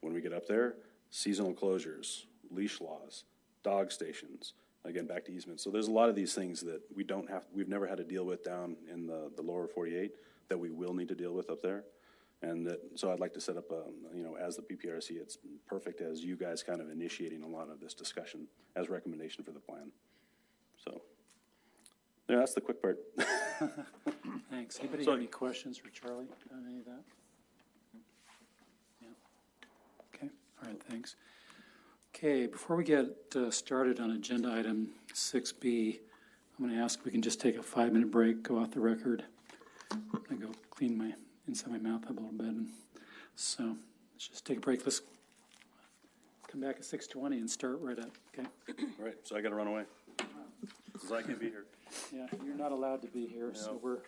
Speaker 3: When we get up there, seasonal closures, leash laws, dog stations, again, back to easements. So there's a lot of these things that we've never had to deal with down in the lower 48 that we will need to deal with up there. And so I'd like to set up, as the PPRC, it's perfect as you guys kind of initiating a lot of this discussion as recommendation for the plan. So, yeah, that's the quick part.
Speaker 1: Thanks. Anybody have any questions for Charlie on any of that? Yeah. Okay, all right, thanks. Okay, before we get started on agenda item 6B, I'm going to ask if we can just take a 5-minute break, go off the record. I go clean my inside my mouth up a little bit. And so let's just take a break. Let's come back at 6:20 and start right up, okay?
Speaker 3: All right, so I got to run away because I can't be here.
Speaker 1: Yeah, you're not allowed to be here, so we're...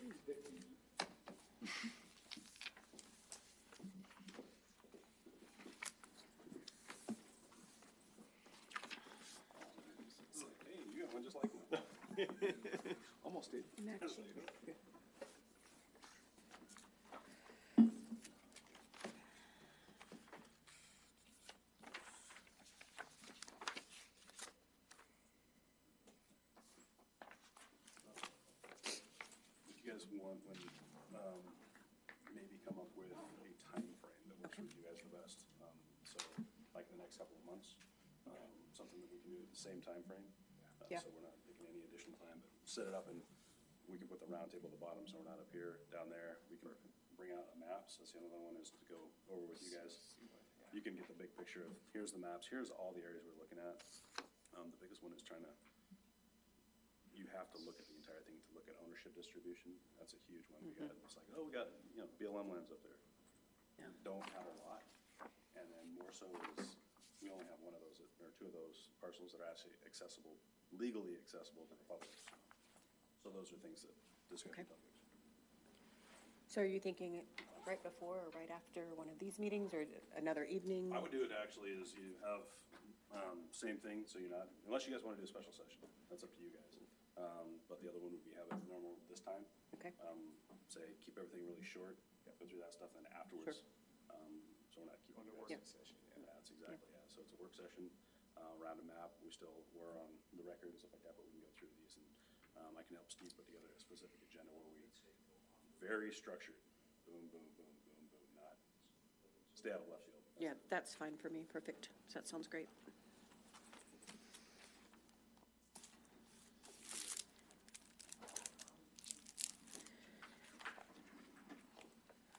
Speaker 3: Almost did. You guys want when maybe come up with a time frame that works for you guys the best. So like the next couple of months, something that we can do at the same time frame. So we're not taking any additional time, but set it up and we can put the round table at the bottom so we're not up here, down there. We can bring out maps. That's the other one is to go over with you guys. You can get the big picture of here's the maps, here's all the areas we're looking at. The biggest one is you have to look at the entire thing to look at ownership distribution. That's a huge one. It's like, we got BLM lands up there. Don't have a lot. And then more so is we only have one of those, or two of those parcels that are actually accessible, legally accessible to the public. So those are things that discuss
Speaker 7: Okay.
Speaker 3: topics.
Speaker 7: So are you thinking right before or right after one of these meetings or another evening?
Speaker 3: I would do it actually is you have, same thing, so you're not, unless you guys want to do a special session, that's up to you guys. But the other one would be have it normal this time.
Speaker 7: Okay.
Speaker 3: Say, keep everything really short, go through that stuff, and then afterwards, so we're not keeping.
Speaker 7: Yeah.
Speaker 3: Yeah, that's exactly, yeah, so it's a work session, round a map, we're on the record and stuff like that, but we can go through these, and, I can help Steve put together a specific agenda where we, very structured, boom, boom, boom, boom, boom, not stay out of left field.
Speaker 7: Yeah, that's fine for me. Perfect. That sounds great.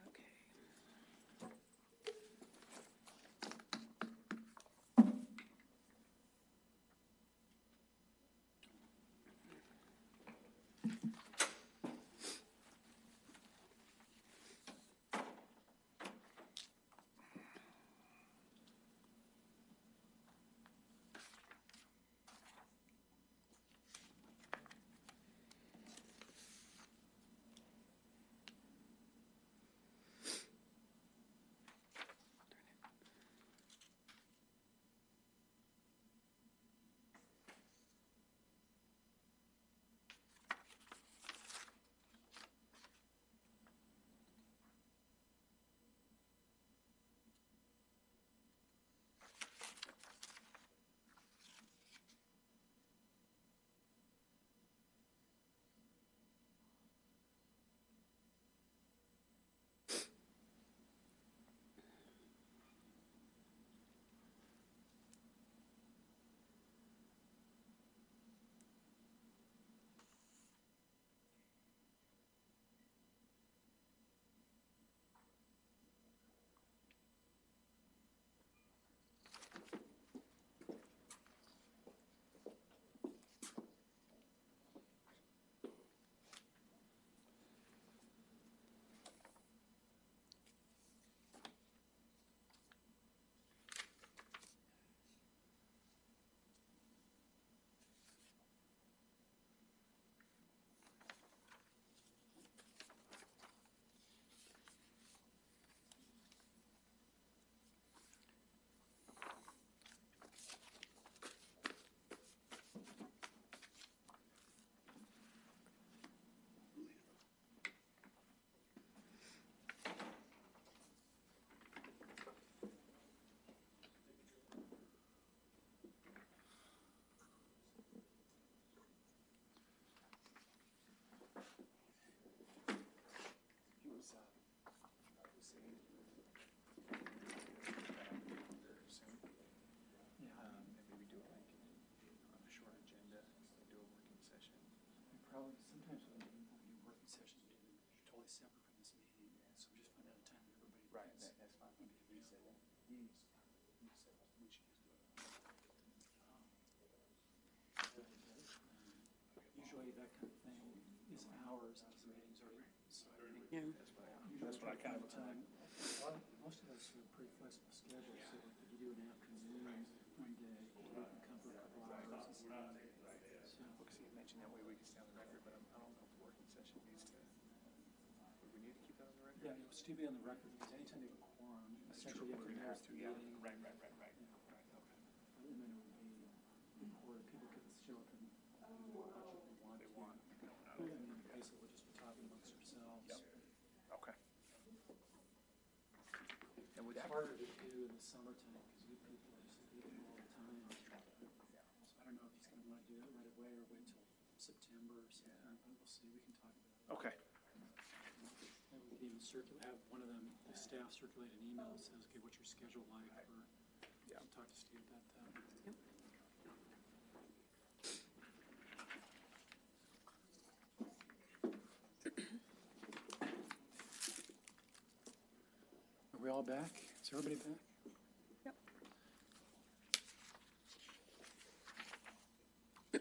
Speaker 7: Okay.
Speaker 4: Maybe we do it like on a short agenda, do a working session.
Speaker 1: Probably, sometimes when we do working sessions, we do them totally separate from this meeting, so we just find out a time that everybody.
Speaker 4: Right,
Speaker 1: is-
Speaker 4: that's fine. We said that. We said we should just do it.
Speaker 1: Usually that kind of thing is hours, as the meeting's already, so I think.
Speaker 7: Yeah.
Speaker 1: That's what I kind of time. Most of us are pretty flexible schedules, so if you do an afternoon one day, you can come for a couple hours. So,
Speaker 4: Because you mentioned that way we can stay on the record, but I don't know if the working session needs to, would we need to keep that on the record?
Speaker 1: yeah, it would still be on the record, because anytime you have a quorum, essentially you have to notice the meeting.
Speaker 4: Right, okay.
Speaker 1: And then it would be recorded, people could show up and watch if they want to. I mean, basically, we'll just be talking amongst ourselves.
Speaker 4: Okay. And would
Speaker 1: It's
Speaker 4: that,
Speaker 1: harder to do in the summertime, because you people are just leaving all the time. So I don't know if he's gonna wanna do that right away, or wait till September or something, but we'll see, we can talk about it.
Speaker 4: okay.
Speaker 1: Maybe we can even have one of them, the staff circulate an email that says, okay, what's your schedule like for, I'll talk to Steve about that. Are we all back? Is everybody back?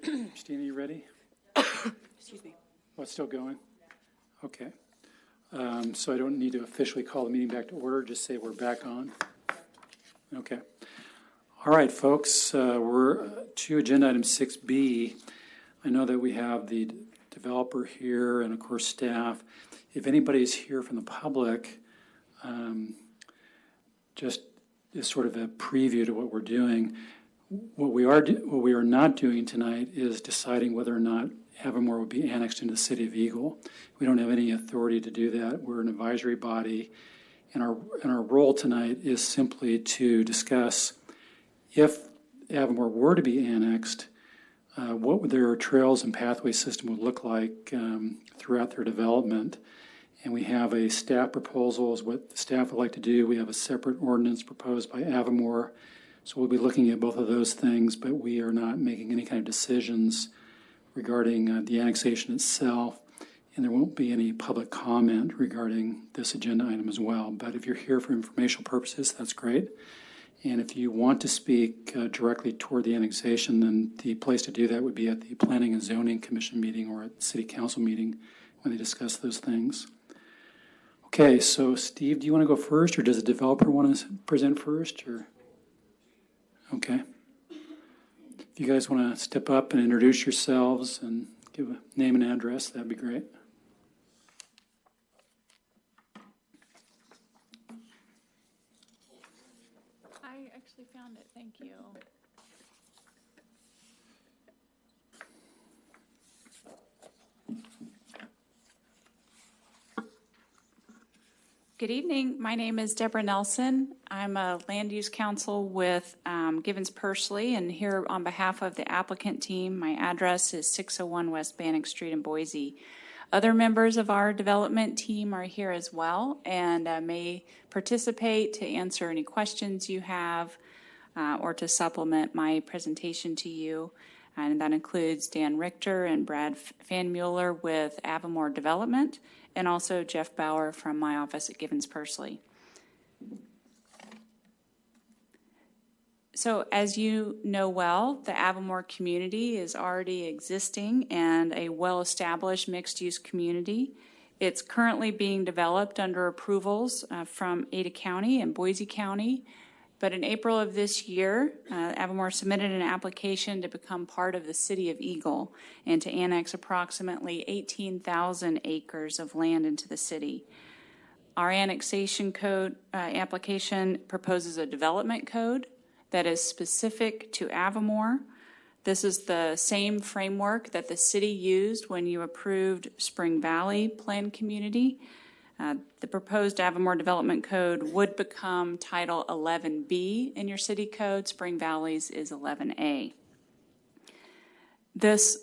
Speaker 7: Yep.
Speaker 1: Christina, you ready?
Speaker 7: Excuse me.
Speaker 1: Oh, it's still going? Okay. So I don't need to officially call the meeting back to order, just say we're back on? Okay. All right, folks, we're to agenda item 6B. I know that we have the developer here and, of course, staff. If anybody's here from the public, just as sort of a preview to what we're doing, what we are not doing tonight is deciding whether or not Avamore will be annexed into the city of Eagle. We don't have any authority to do that. We're an advisory body, and our role tonight is simply to discuss if Avamore were to be annexed, what their trails and pathway system would look like throughout their development. And we have a staff proposal is what the staff would like to do. We have a separate ordinance proposed by Avamore. So we'll be looking at both of those things, but we are not making any kind of decisions regarding the annexation itself. And there won't be any public comment regarding this agenda item as well. But if you're here for informational purposes, that's great. And if you want to speak directly toward the annexation, then the place to do that would be at the Planning and Zoning Commission meeting or at the City Council meeting when they discuss those things. Okay, so Steve, do you want to go first, or does the developer want to present first? Or okay. If you guys want to step up and introduce yourselves and give a name and address, that'd be great.
Speaker 8: I actually found it, thank you. Good evening. My name is Deborah Nelson. I'm a land use counsel with Givens Pursley, and here on behalf of the applicant team, my address is 601 West Bannock Street in Boise. Other members of our development team are here as well and may participate to answer any questions you have or to supplement my presentation to you. And that includes Dan Richter and Brad Fanmueller with Avamore Development, and also Jeff Bauer from my office at Givens Pursley. So as you know well, the Avamore community is already existing and a well-established mixed-use community. It's currently being developed under approvals from Ada County and Boise County. But in April of this year, Avamore submitted an application to become part of the city of Eagle and to annex approximately 18,000 acres of land into the city. Our annexation code application proposes a development code that is specific to Avamore. This is the same framework that the city used when you approved Spring Valley Planned Community. The proposed Avamore Development Code would become Title 11B in your city code. Spring Valley's is 11A. This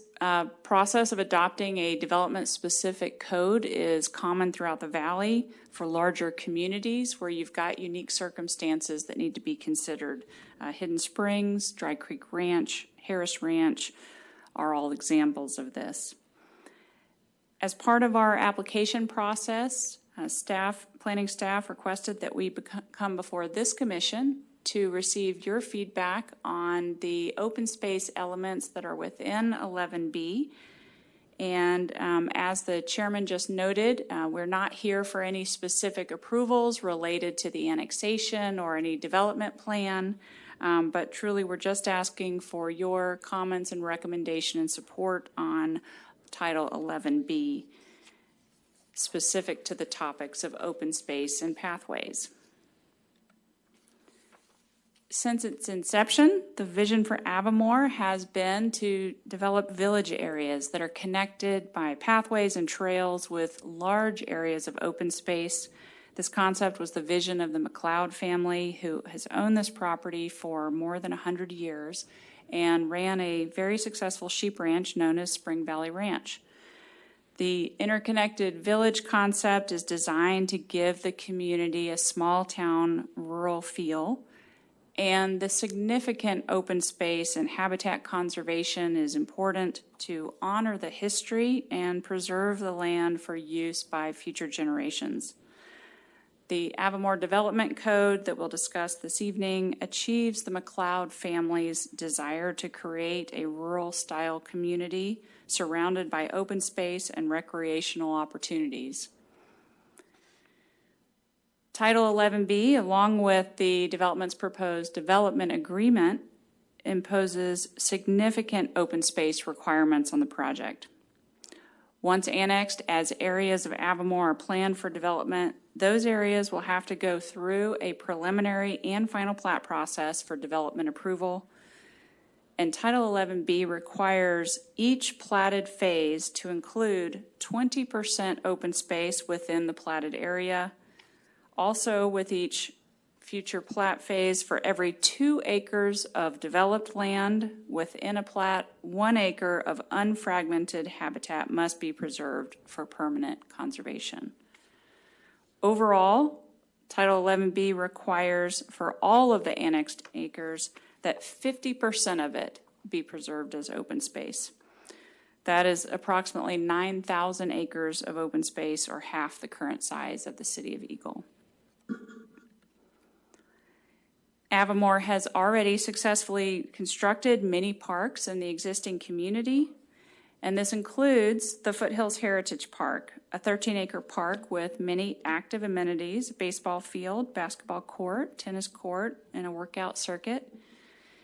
Speaker 8: process of adopting a development-specific code is common throughout the valley for larger communities where you've got unique circumstances that need to be considered. Hidden Springs, Dry Creek Ranch, Harris Ranch are all examples of this. As part of our application process, planning staff requested that we come before this commission to receive your feedback on the open space elements that are within 11B. And as the chairman just noted, we're not here for any specific approvals related to the annexation or any development plan, but truly we're just asking for your comments and recommendation and support on Title 11B, specific to the topics of open space and pathways. Since its inception, the vision for Avamore has been to develop village areas that are connected by pathways and trails with large areas of open space. This concept was the vision of the McLeod family, who has owned this property for more than 100 years and ran a very successful sheep ranch known as Spring Valley Ranch. The interconnected village concept is designed to give the community a small town rural feel, and the significant open space and habitat conservation is important to honor the history and preserve the land for use by future generations. The Avamore Development Code that we'll discuss this evening achieves the McLeod family's desire to create a rural-style community surrounded by open space and recreational opportunities. Title 11B, along with the development's proposed development agreement, imposes significant open space requirements on the project. Once annexed, as areas of Avamore are planned for development, those areas will have to go through a preliminary and final plat process for development approval. And Title 11B requires each platted phase to include 20% open space within the platted area. Also, with each future plat phase, for every 2 acres of developed land within a plat, 1 acre of unfragmented habitat must be preserved for permanent conservation. Overall, Title 11B requires for all of the annexed acres that 50% of it be preserved as open space. That is approximately 9,000 acres of open space, or half the current size of the city of Eagle. Avamore has already successfully constructed many parks in the existing community, and this includes the Foothills Heritage Park, a 13-acre park with many active amenities, a baseball field, basketball court, tennis court, and a workout circuit.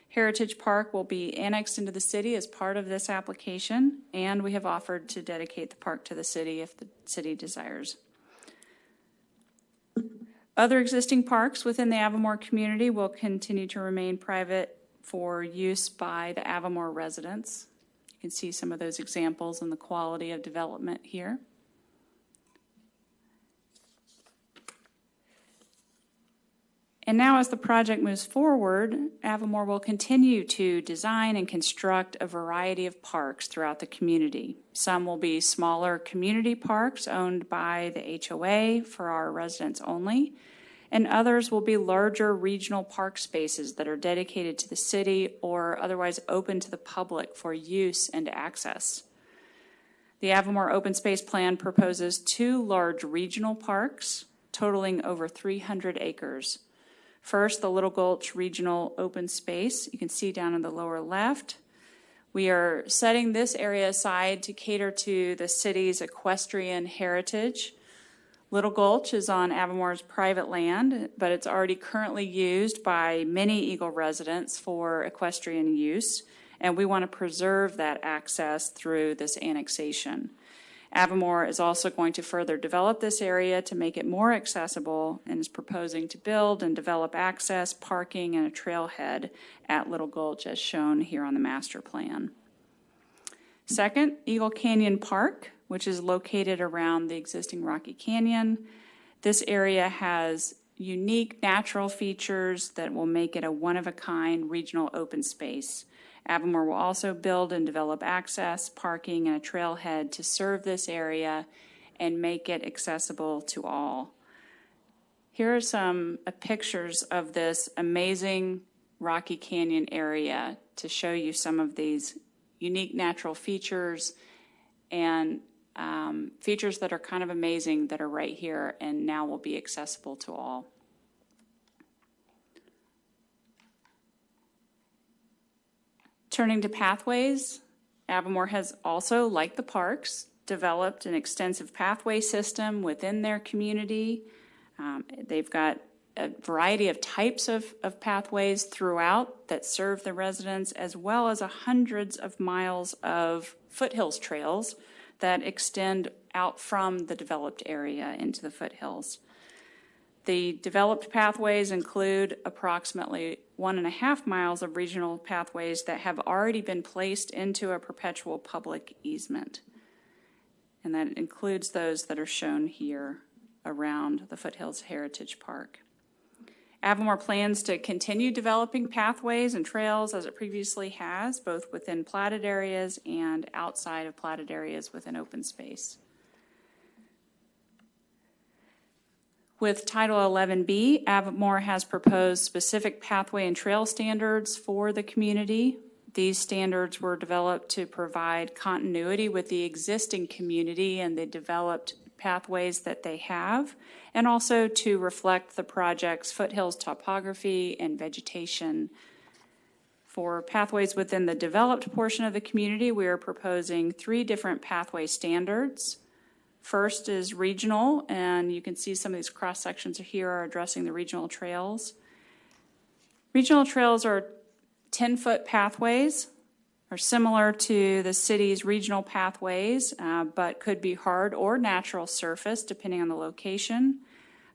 Speaker 8: Heritage Park will be annexed into the city as part of this application, and we have offered to dedicate the park to the city if the city desires. Other existing parks within the Avamore community will continue to remain private for use by the Avamore residents. You can see some of those examples and the quality of development here. And now, as the project moves forward, Avamore will continue to design and construct a variety of parks throughout the community. Some will be smaller community parks owned by the HOA for our residents only, and others will be larger regional park spaces that are dedicated to the city or otherwise open to the public for use and access. The Avamore Open Space Plan proposes 2 large regional parks totaling over 300 acres. First, the Little Gulch Regional Open Space, you can see down in the lower left. We are setting this area aside to cater to the city's equestrian heritage. Little Gulch is on Avamore's private land, but it's already currently used by many Eagle residents for equestrian use, and we want to preserve that access through this annexation. Avamore is also going to further develop this area to make it more accessible and is proposing to build and develop access, parking, and a trailhead at Little Gulch as shown here on the master plan. Second, Eagle Canyon Park, which is located around the existing Rocky Canyon. This area has unique natural features that will make it a one-of-a-kind regional open space. Avamore will also build and develop access, parking, and a trailhead to serve this area and make it accessible to all. Here are some pictures of this amazing Rocky Canyon area to show you some of these unique natural features and features that are kind of amazing that are right here and now will be accessible to all. Turning to pathways, Avamore has also, like the parks, developed an extensive pathway system within their community. They've got a variety of types of pathways throughout that serve the residents, as well as hundreds of miles of foothills trails that extend out from the developed area into the foothills. The developed pathways include approximately 1.5 miles of regional pathways that have already been placed into a perpetual public easement. And that includes those that are shown here around the Foothills Heritage Park. Avamore plans to continue developing pathways and trails as it previously has, both within platted areas and outside of platted areas within open space. With Title 11B, Avamore has proposed specific pathway and trail standards for the community. These standards were developed to provide continuity with the existing community and the developed pathways that they have, and also to reflect the project's foothills topography and vegetation. For pathways within the developed portion of the community, we are proposing 3 different pathway standards. First is regional, and you can see some of these cross sections here are addressing the regional trails. Regional trails are 10-foot pathways, are similar to the city's regional pathways, but could be hard or natural surface depending on the location,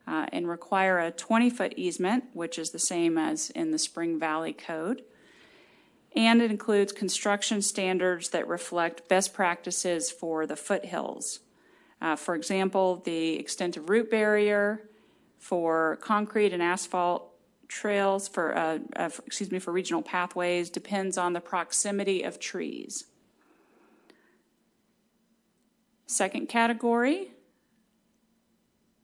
Speaker 8: and require a 20-foot easement, which is the same as in the Spring Valley Code. And it includes construction standards that reflect best practices for the foothills. For example, the extent of root barrier for concrete and asphalt trails for regional pathways depends on the proximity of trees. Second category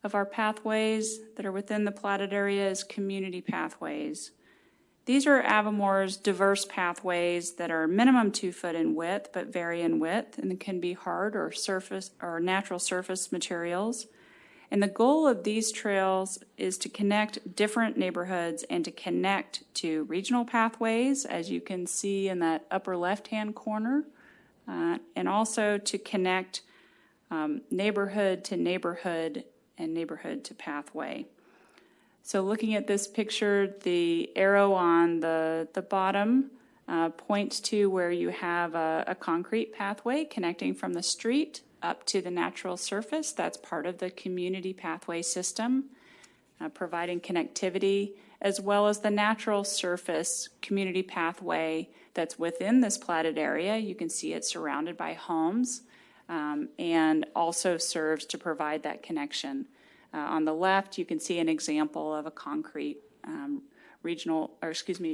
Speaker 8: of our pathways that are within the platted area is community pathways. These are Avamore's diverse pathways that are minimum 2 foot in width, but vary in width, and can be hard or surface or natural surface materials. And the goal of these trails is to connect different neighborhoods and to connect to regional pathways, as you can see in that upper left-hand corner, and also to connect neighborhood to neighborhood and neighborhood to pathway. So looking at this picture, the arrow on the bottom points to where you have a concrete pathway connecting from the street up to the natural surface. That's part of the community pathway system, providing connectivity, as well as the natural surface community pathway that's within this platted area. You can see it's surrounded by homes, and also serves to provide that connection. On the left, you can see an example of a concrete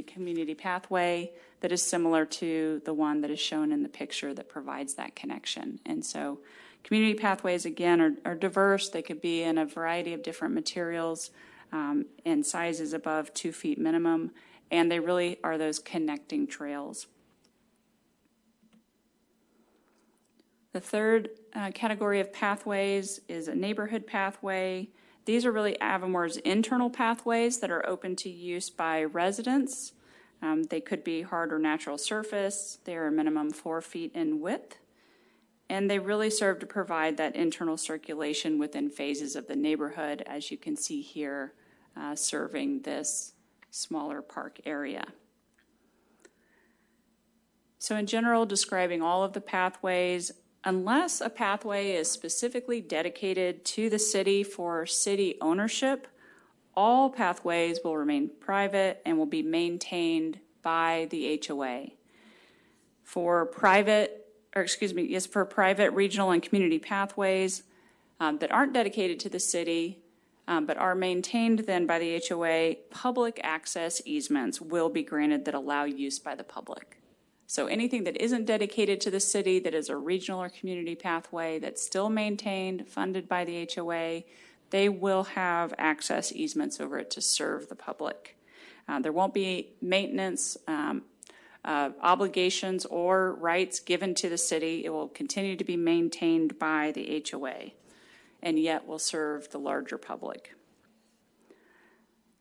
Speaker 8: community pathway that is similar to the one that is shown in the picture that provides that connection. And so community pathways, again, are diverse. They could be in a variety of different materials and sizes above 2 feet minimum, and they really are those connecting trails. The third category of pathways is a neighborhood pathway. These are really Avamore's internal pathways that are open to use by residents. They could be hard or natural surface. They are a minimum 4 feet in width. And they really serve to provide that internal circulation within phases of the neighborhood, as you can see here, serving this smaller park area. So in general, describing all of the pathways, unless a pathway is specifically dedicated to the city for city ownership, all pathways will remain private and will be maintained by the HOA. For private, regional and community pathways that aren't dedicated to the city, but are maintained then by the HOA, public access easements will be granted that allow use by the public. So anything that isn't dedicated to the city, that is a regional or community pathway that's still maintained, funded by the HOA, they will have access easements over it to serve the public. There won't be maintenance obligations or rights given to the city. It will continue to be maintained by the HOA, and yet will serve the larger public.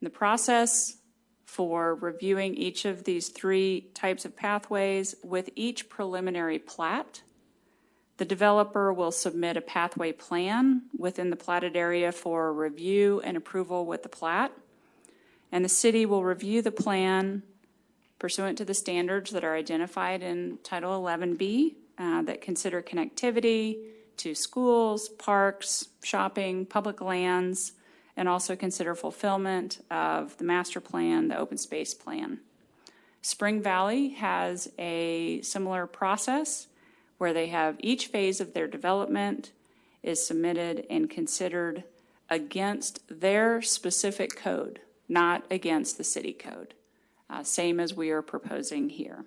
Speaker 8: The process for reviewing each of these 3 types of pathways, with each preliminary plat, the developer will submit a pathway plan within the platted area for review and approval with the plat, and the city will review the plan pursuant to the standards that are identified in Title 11B that consider connectivity to schools, parks, shopping, public lands, and also consider fulfillment of the master plan, the open space plan. Spring Valley has a similar process where they have each phase of their development is submitted and considered against their specific code, not against the city code, same as we are proposing here.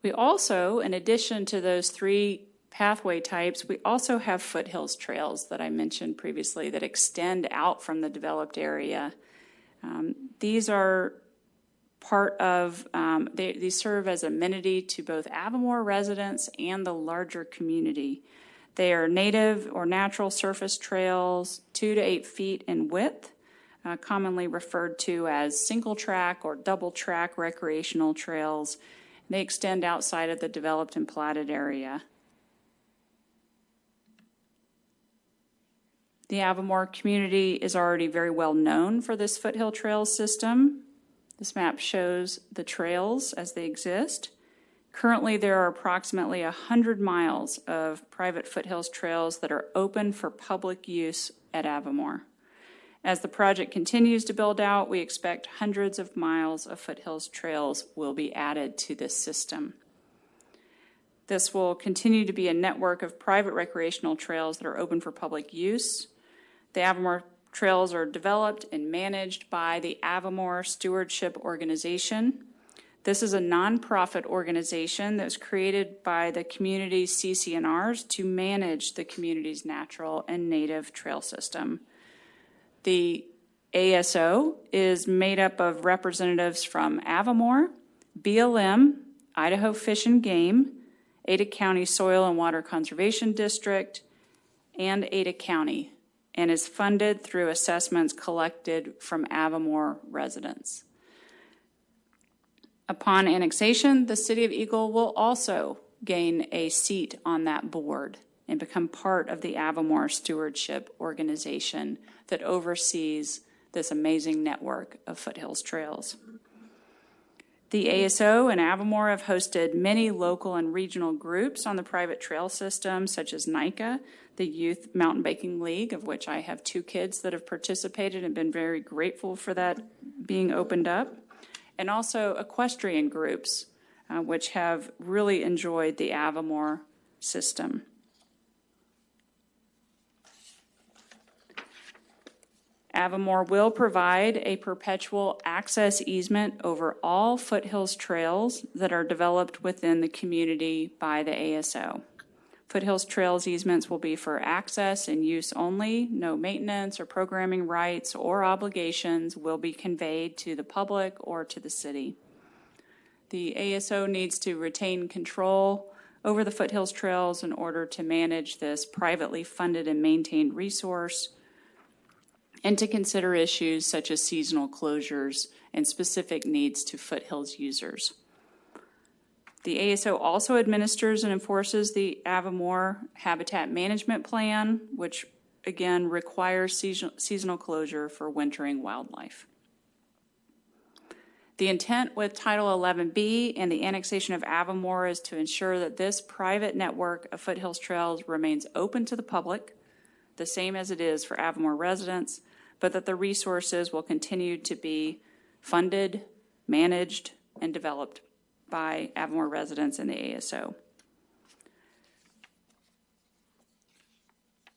Speaker 8: We also, in addition to those 3 pathway types, we also have foothills trails that I mentioned previously that extend out from the developed area. These are part of, they serve as amenity to both Avamore residents and the larger community. They are native or natural surface trails, 2 to 8 feet in width, commonly referred to as single track or double track recreational trails. They extend outside of the developed and platted area. The Avamore community is already very well known for this foothill trails system. This map shows the trails as they exist. Currently, there are approximately 100 miles of private foothills trails that are open for public use at Avamore. As the project continues to build out, we expect hundreds of miles of foothills trails will be added to this system. This will continue to be a network of private recreational trails that are open for public use. The Avamore trails are developed and managed by the Avamore Stewardship Organization. This is a nonprofit organization that was created by the community's CCNRs to manage the community's natural and native trail system. The ASO is made up of representatives from Avamore, BLM, Idaho Fish and Game, Ada County Soil and Water Conservation District, and Ada County, and is funded through assessments collected from Avamore residents. Upon annexation, the City of Eagle will also gain a seat on that board and become part of the Avamore Stewardship Organization that oversees this amazing network of foothills trails. The ASO and Avamore have hosted many local and regional groups on the private trail system, such as NICA, the Youth Mountain Biking League, of which I have 2 kids that have participated and been very grateful for that being opened up, and also equestrian groups, which have really enjoyed the Avamore system. Avamore will provide a perpetual access easement over all foothills trails that are developed within the community by the ASO. Foothills trails easements will be for access and use only. No maintenance or programming rights or obligations will be conveyed to the public or to the city. The ASO needs to retain control over the foothills trails in order to manage this privately funded and maintained resource, and to consider issues such as seasonal closures and specific needs to foothills users. The ASO also administers and enforces the Avamore Habitat Management Plan, which again requires seasonal closure for wintering wildlife. The intent with Title 11B and the annexation of Avamore is to ensure that this private network of foothills trails remains open to the public, the same as it is for Avamore residents, but that the resources will continue to be funded, managed, and developed by Avamore residents and the ASO.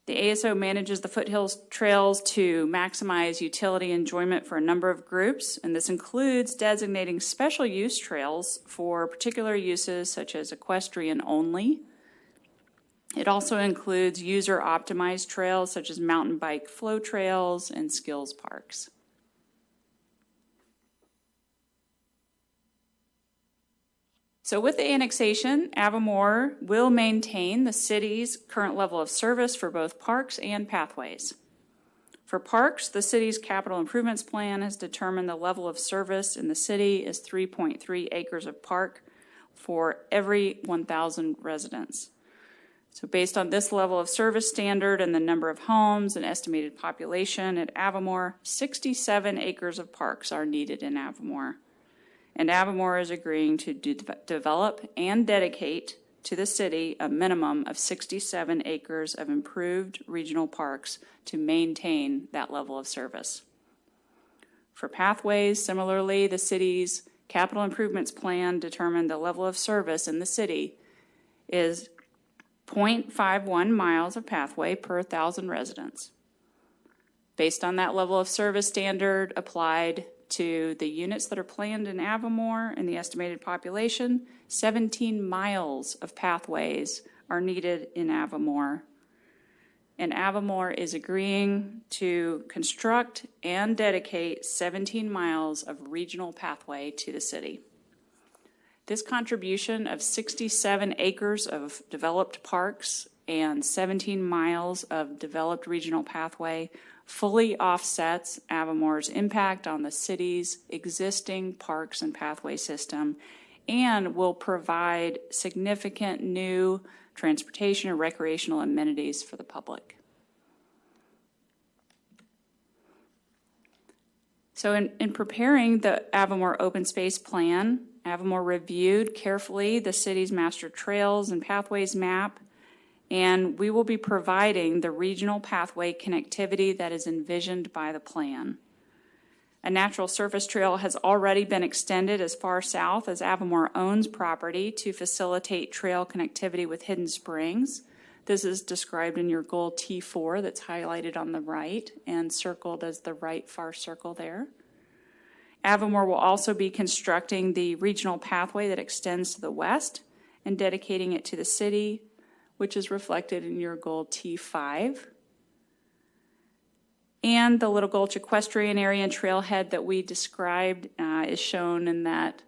Speaker 8: The ASO manages the foothills trails to maximize utility enjoyment for a number of groups, and this includes designating special use trails for particular uses such as equestrian only. It also includes user-optimized trails such as mountain bike flow trails and skills parks. So with the annexation, Avamore will maintain the city's current level of service for both parks and pathways. For parks, the city's capital improvements plan has determined the level of service in the city is 3.3 acres of park for every 1,000 residents. So based on this level of service standard and the number of homes and estimated population at Avamore, 67 acres of parks are needed in Avamore. And Avamore is agreeing to develop and dedicate to the city a minimum of 67 acres of improved regional parks to maintain that level of service. For pathways, similarly, the city's capital improvements plan determined the level of service in the city is 0.51 miles of pathway per 1,000 residents. Based on that level of service standard applied to the units that are planned in Avamore and the estimated population, 17 miles of pathways are needed in Avamore. And Avamore is agreeing to construct and dedicate 17 miles of regional pathway to the city. This contribution of 67 acres of developed parks and 17 miles of developed regional pathway fully offsets Avamore's impact on the city's existing parks and pathway system and will provide significant new transportation and recreational amenities for the public. So in preparing the Avamore Open Space Plan, Avamore reviewed carefully the city's master trails and pathways map, and we will be providing the regional pathway connectivity that is envisioned by the plan. A natural surface trail has already been extended as far south as Avamore owns property to facilitate trail connectivity with Hidden Springs. This is described in your goal T4 that's highlighted on the right and circled as the right far circle there. Avamore will also be constructing the regional pathway that extends to the west and dedicating it to the city, which is reflected in your goal T5. And the Little Gulch Equestrian Area and Trailhead that we described is shown in that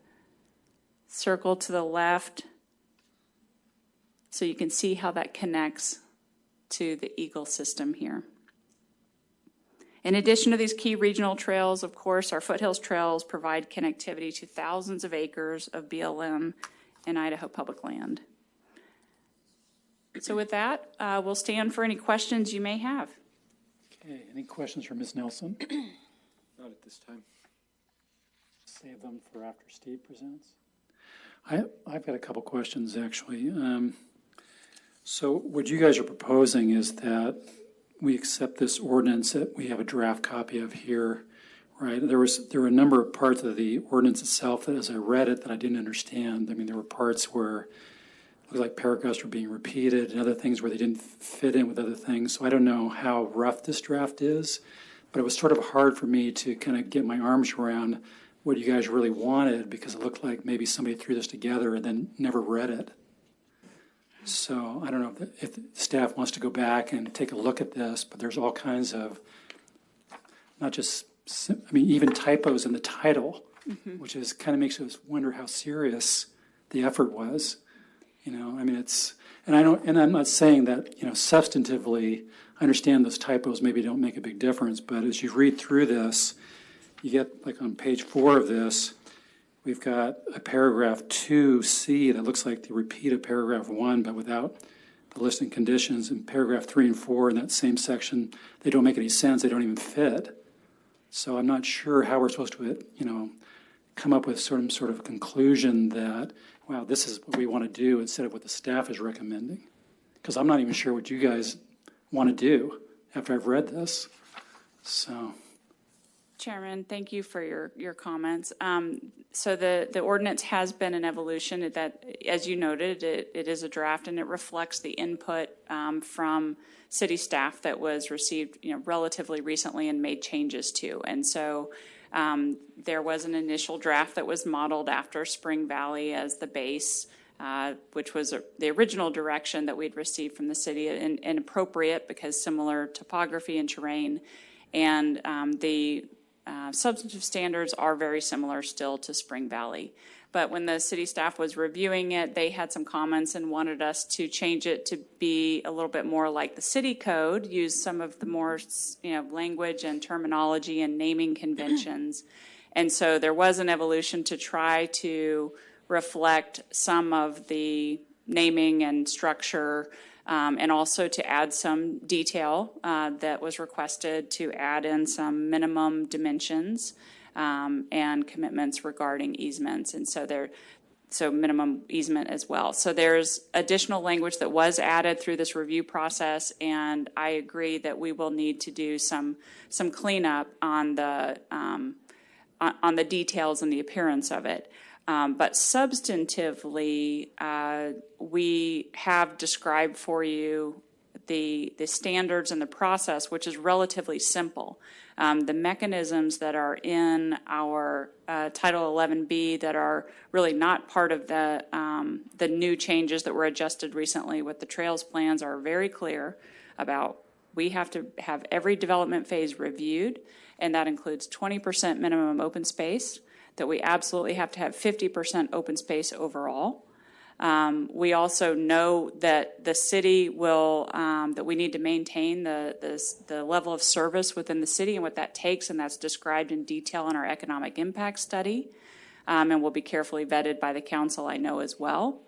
Speaker 8: circle to the left. So you can see how that connects to the Eagle system here. In addition to these key regional trails, of course, our Foothills Trails provide connectivity to thousands of acres of BLM and Idaho public land. So with that, we'll stand for any questions you may have.
Speaker 1: Okay, any questions for Ms. Nelson?
Speaker 4: Not at this time.
Speaker 1: Save them for after Steve presents. I've got a couple questions, actually. So what you guys are proposing is that we accept this ordinance that we have a draft copy of here, right? There were a number of parts of the ordinance itself that, as I read it, that I didn't understand. I mean, there were parts where it looked like paragraphs were being repeated and other things where they didn't fit in with other things. So I don't know how rough this draft is, but it was sort of hard for me to kind of get my arms around what you guys really wanted, because it looked like maybe somebody threw this together and then never read it. So I don't know if the staff wants to go back and take a look at this, but there's all kinds of, not just, I mean, even typos in the title, which is kind of makes us wonder how serious the effort was. You know, I mean, it's, and I'm not saying that, you know, substantively, I understand those typos maybe don't make a big difference, but as you read through this, you get, like on page 4 of this, we've got a paragraph 2C that looks like the repeat of paragraph 1, but without the listing conditions. And paragraph 3 and 4 in that same section, they don't make any sense. They don't even fit. So I'm not sure how we're supposed to, you know, come up with some sort of conclusion that, wow, this is what we want to do instead of what the staff is recommending. Because I'm not even sure what you guys want to do after I've read this. So.
Speaker 8: Chairman, thank you for your comments. So the ordinance has been an evolution. That, as you noted, it is a draft, and it reflects the input from city staff that was received, you know, relatively recently and made changes to. And so there was an initial draft that was modeled after Spring Valley as the base, which was the original direction that we'd received from the city, and appropriate because similar topography and terrain, and the substantive standards are very similar still to Spring Valley. But when the city staff was reviewing it, they had some comments and wanted us to change it to be a little bit more like the city code, use some of the more, you know, language and terminology and naming conventions. And so there was an evolution to try to reflect some of the naming and structure, and also to add some detail that was requested, to add in some minimum dimensions and commitments regarding easements. And so minimum easement as well. So there's additional language that was added through this review process, and I agree that we will need to do some cleanup on the details and the appearance of it. But substantively, we have described for you the standards and the process, which is relatively simple. The mechanisms that are in our Title 11B that are really not part of the new changes that were adjusted recently with the trails plans are very clear about. We have to have every development phase reviewed, and that includes 20% minimum open space, that we absolutely have to have 50% open space overall. We also know that the city will, that we need to maintain the level of service within the city and what that takes, and that's described in detail in our economic impact study. and will be carefully vetted by the council, I know, as well.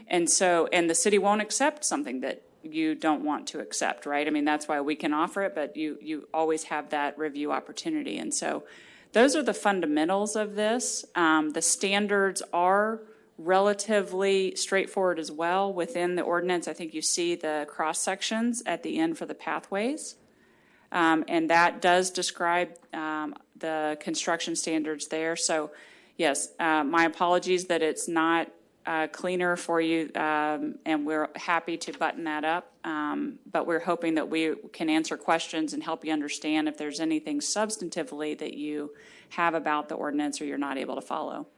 Speaker 8: And so, and the city won't accept something that you don't want to accept, right? I mean, that's why we can offer it, but you always have that review opportunity. And so those are the fundamentals of this. The standards are relatively straightforward as well within the ordinance. I think you see the cross sections at the end for the pathways. And that does describe the construction standards there. So yes, my apologies that it's not cleaner for you, and we're happy to button that up. But we're hoping that we can answer questions and help you understand if there's anything substantively that you have about the ordinance or you're not able to follow.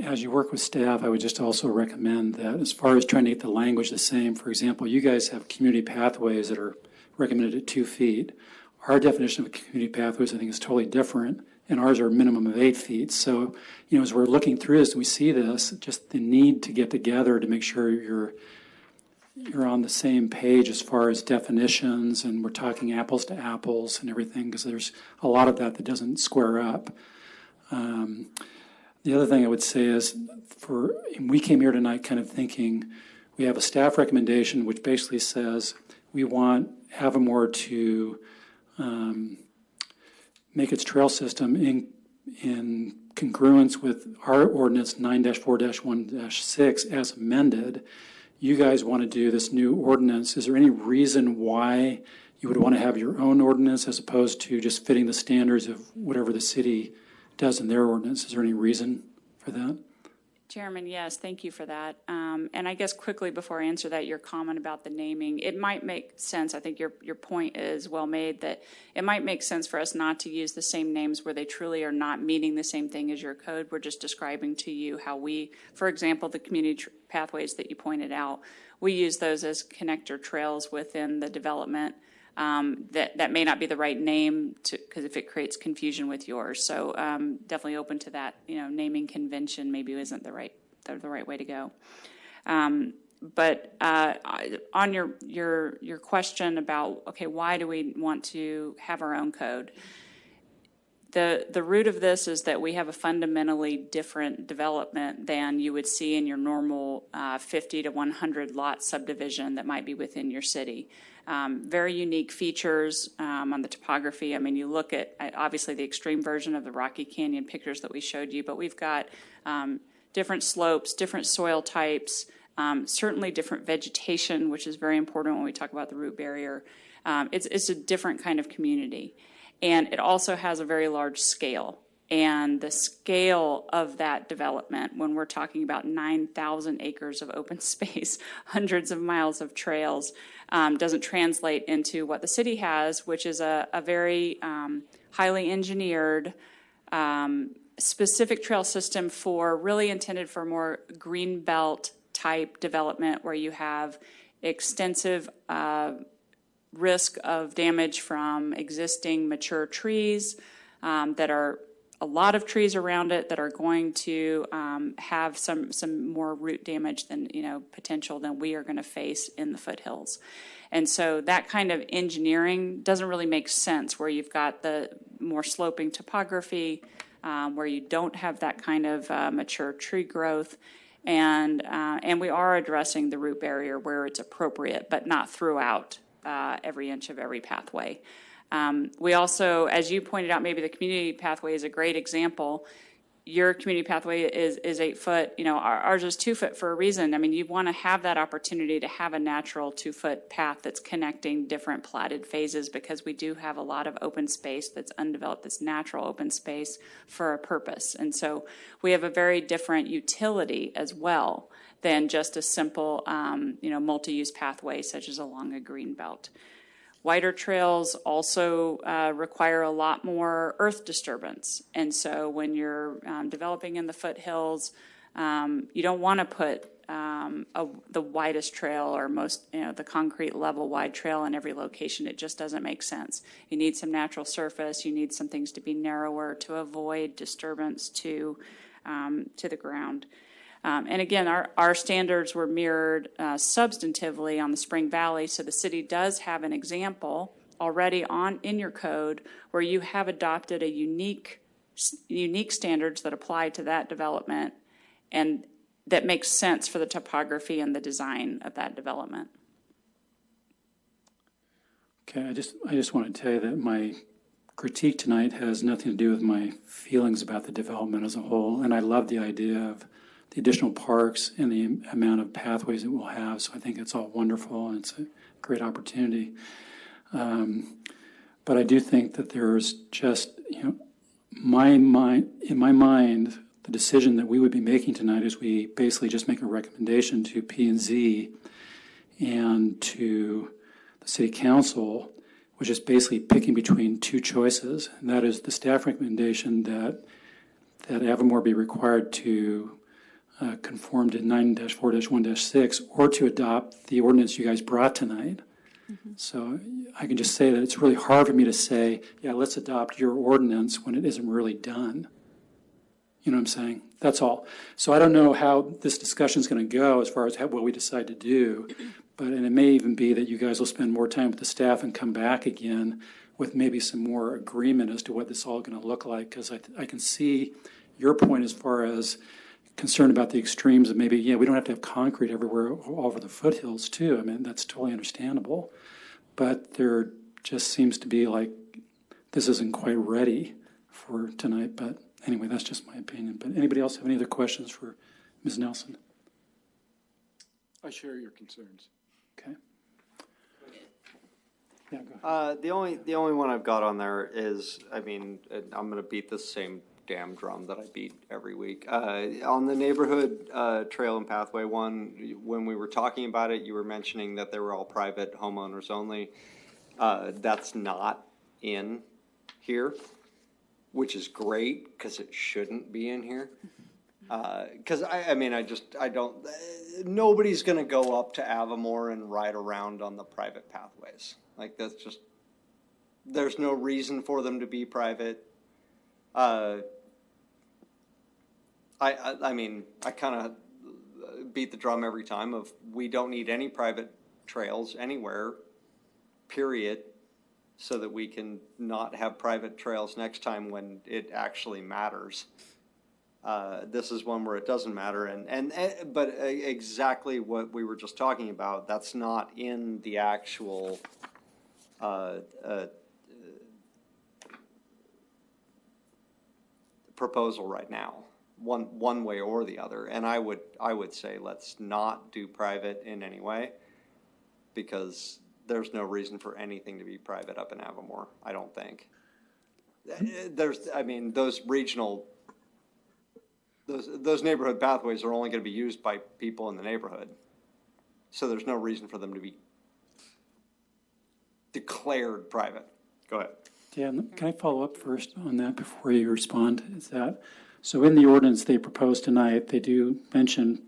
Speaker 1: As you work with staff, I would just also recommend that as far as trying to get the language the same, for example, you guys have community pathways that are recommended at 2 feet. Our definition of community pathways, I think, is totally different, and ours are a minimum of 8 feet. So, as we're looking through this, we see this, just the need to get together to make sure you're on the same page as far as definitions, and we're talking apples to apples and everything, because there's a lot of that doesn't square up. The other thing I would say is, we came here tonight kind of thinking, we have a staff recommendation which basically says we want Avamore to make its trail system in congruence with our ordinance 9-4-1-6 as amended. You guys want to do this new ordinance. Is there any reason why you would want to have your own ordinance as opposed to just fitting the standards of whatever the city does in their ordinance? Is there any reason for that?
Speaker 8: Chairman, yes, thank you for that. And I guess quickly before I answer that, your comment about the naming, it might make sense. I think your point is well made, that it might make sense for us not to use the same names where they truly are not meaning the same thing as your code. We're just describing to you how we, for example, the community pathways that you pointed out, we use those as connector trails within the development. That may not be the right name because if it creates confusion with yours. So definitely open to that. Naming convention maybe isn't the right way to go. But on your question about, okay, why do we want to have our own code? The root of this is that we have a fundamentally different development than you would see in your normal 50 to 100 lot subdivision that might be within your city. Very unique features on the topography. I mean, you look at obviously the extreme version of the Rocky Canyon pictures that we showed you, but we've got different slopes, different soil types, certainly different vegetation, which is very important when we talk about the root barrier. It's a different kind of community. And it also has a very large scale. And the scale of that development, when we're talking about 9,000 acres of open space, hundreds of miles of trails, doesn't translate into what the city has, which is a very highly engineered, specific trail system really intended for more green belt type development where you have extensive risk of damage from existing mature trees that are a lot of trees around it that are going to have some more root damage than potential than we are going to face in the foothills. And so that kind of engineering doesn't really make sense where you've got the more sloping topography, where you don't have that kind of mature tree growth. And we are addressing the root barrier where it's appropriate, but not throughout every inch of every pathway. We also, as you pointed out, maybe the community pathway is a great example. Your community pathway is 8 foot. Ours is 2 foot for a reason. I mean, you want to have that opportunity to have a natural 2 foot path that's connecting different platted phases because we do have a lot of open space that's undeveloped, that's natural open space for a purpose. And so we have a very different utility as well than just a simple, multi-use pathway such as along a green belt. Wider trails also require a lot more earth disturbance. And so when you're developing in the foothills, you don't want to put the widest trail or most, the concrete level wide trail in every location. It just doesn't make sense. You need some natural surface. You need some things to be narrower to avoid disturbance to the ground. And again, our standards were mirrored substantively on the Spring Valley, so the city does have an example already in your code where you have adopted a unique unique standards that apply to that development and that makes sense for the topography and the design of that development.
Speaker 1: Okay, I just want to tell you that my critique tonight has nothing to do with my feelings about the development as a whole, and I love the idea of the additional parks and the amount of pathways it will have, so I think it's all wonderful and it's a great opportunity. But I do think that there's just, in my mind, the decision that we would be making tonight is we basically just make a recommendation to P&Z and to the city council, which is basically picking between two choices, and that is the staff recommendation that Avamore be required to conform to 9-4-1-6 or to adopt the ordinance you guys brought tonight. So I can just say that it's really hard for me to say, yeah, let's adopt your ordinance when it isn't really done. You know what I'm saying? That's all. So I don't know how this discussion is going to go as far as what we decide to do, and it may even be that you guys will spend more time with the staff and come back again with maybe some more agreement as to what this is all going to look like, because I can see your point as far as concerned about the extremes of maybe, we don't have to have concrete everywhere all over the foothills too. I mean, that's totally understandable. But there just seems to be like, this isn't quite ready for tonight. But anyway, that's just my opinion. But anybody else have any other questions for Ms. Nelson?
Speaker 4: I share your concerns.
Speaker 1: Okay. Yeah, go ahead.
Speaker 9: The only one I've got on there is, I'm going to beat the same damn drum that I beat every week. On the neighborhood trail and pathway one, when we were talking about it, you were mentioning that they were all private homeowners only. That's not in here, which is great because it shouldn't be in here. Because I don't. Nobody's going to go up to Avamore and ride around on the private pathways. Like that's just. There's no reason for them to be private. I kind of beat the drum every time of we don't need any private trails anywhere, period, so that we can not have private trails next time when it actually matters. This is one where it doesn't matter, but exactly what we were just talking about, that's not in the actual proposal right now, one way or the other. And I would say let's not do private in any way, because there's no reason for anything to be private up in Avamore, I don't think. Those regional, those neighborhood pathways are only going to be used by people in the neighborhood. So there's no reason for them to be declared private. Go ahead.
Speaker 1: Dan, can I follow up first on that before you respond? So in the ordinance they proposed tonight, they do mention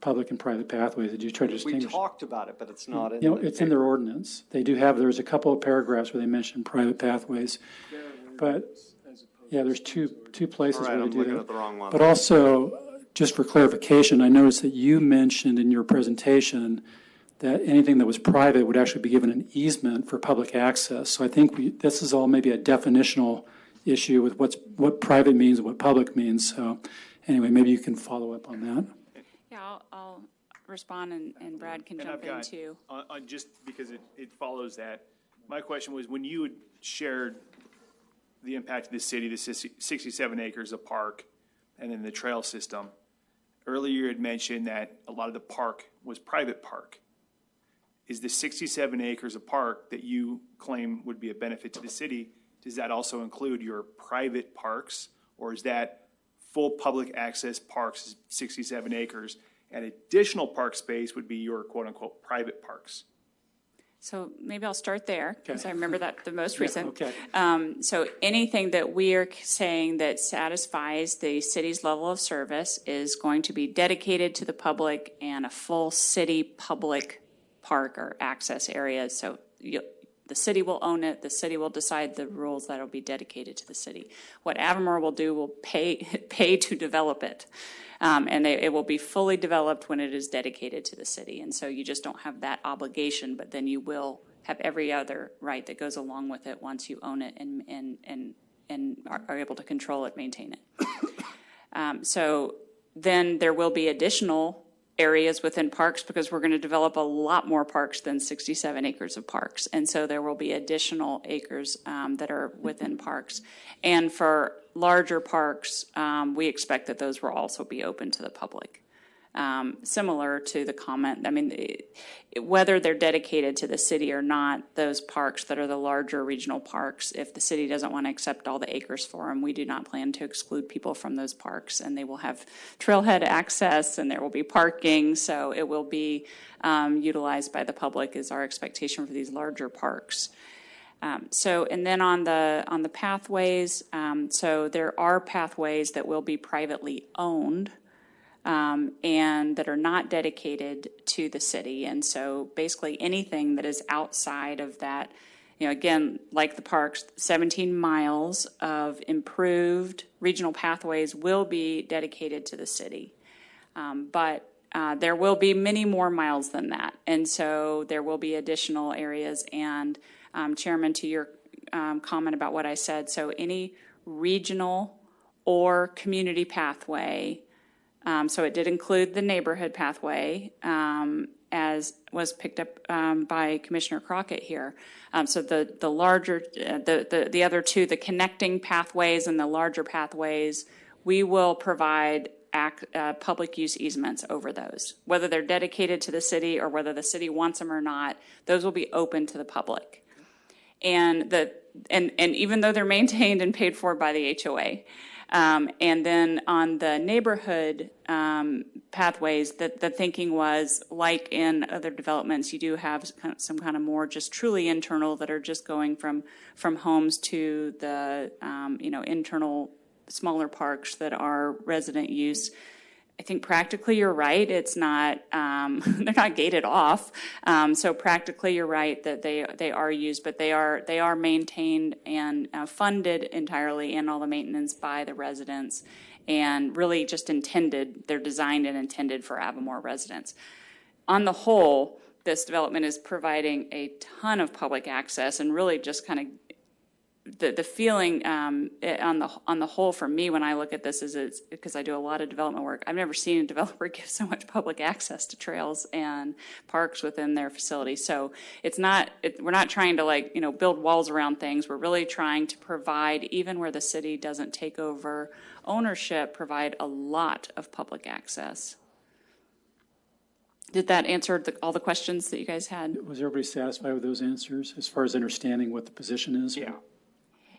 Speaker 1: public and private pathways. Did you try to distinguish?
Speaker 9: We talked about it, but it's not in.
Speaker 1: It's in their ordinance. They do have. There's a couple of paragraphs where they mention private pathways, but there's two places where they do that.
Speaker 9: I'm looking at the wrong one.
Speaker 1: But also, just for clarification, I noticed that you mentioned in your presentation that anything that was private would actually be given an easement for public access. So I think this is all maybe a definitional issue with what private means and what public means. So anyway, maybe you can follow up on that.
Speaker 8: Yeah, I'll respond and Brad can jump in too.
Speaker 10: Just because it follows that, my question was when you had shared the impact of the city, the 67 acres of park, and then the trail system, earlier you had mentioned that a lot of the park was private park. Is the 67 acres of park that you claim would be a benefit to the city, does that also include your private parks, or is that full public access parks, 67 acres, and additional park space would be your quote-unquote private parks?
Speaker 8: So maybe I'll start there, because I remember that the most recent.
Speaker 1: Okay.
Speaker 8: So anything that we are saying that satisfies the city's level of service is going to be dedicated to the public and a full city public park or access area. So the city will own it. The city will decide the rules that will be dedicated to the city. What Avamore will do will pay to develop it. And it will be fully developed when it is dedicated to the city. And so you just don't have that obligation, but then you will have every other right that goes along with it once you own it and and are able to control it, maintain it. So then there will be additional areas within parks because we're going to develop a lot more parks than 67 acres of parks. And so there will be additional acres that are within parks. And for larger parks, we expect that those will also be open to the public. Similar to the comment, I mean, whether they're dedicated to the city or not, those parks that are the larger regional parks, if the city doesn't want to accept all the acres for them, we do not plan to exclude people from those parks, and they will have trailhead access and there will be parking, so it will be utilized by the public is our expectation for these larger parks. And then on the pathways, so there are pathways that will be privately owned and that are not dedicated to the city. And so basically anything that is outside of that, again, like the parks, 17 miles of improved regional pathways will be dedicated to the city. But there will be many more miles than that. And so there will be additional areas. And Chairman, to your comment about what I said, so any regional or community pathway, so it did include the neighborhood pathway, as was picked up by Commissioner Crockett here. So the larger, the other two, the connecting pathways and the larger pathways, we will provide public use easements over those. Whether they're dedicated to the city or whether the city wants them or not, those will be open to the public. And even though they're maintained and paid for by the HOA. And then on the neighborhood pathways, the thinking was, like in other developments, you do have some kind of more just truly internal that are just going from homes to the internal smaller parks that are resident use. I think practically you're right. It's not, they're not gated off. So practically you're right that they are used, but they are maintained and funded entirely, and all the maintenance by the residents, and really just they're designed and intended for Avamore residents. On the whole, this development is providing a ton of public access, and really just kind of the feeling on the whole for me when I look at this is because I do a lot of development work. I've never seen a developer give so much public access to trails and parks within their facility. So we're not trying to build walls around things. We're really trying to provide, even where the city doesn't take over ownership, provide a lot of public access. Did that answer all the questions that you guys had?
Speaker 1: Was everybody satisfied with those answers as far as understanding what the position is?
Speaker 4: Yeah.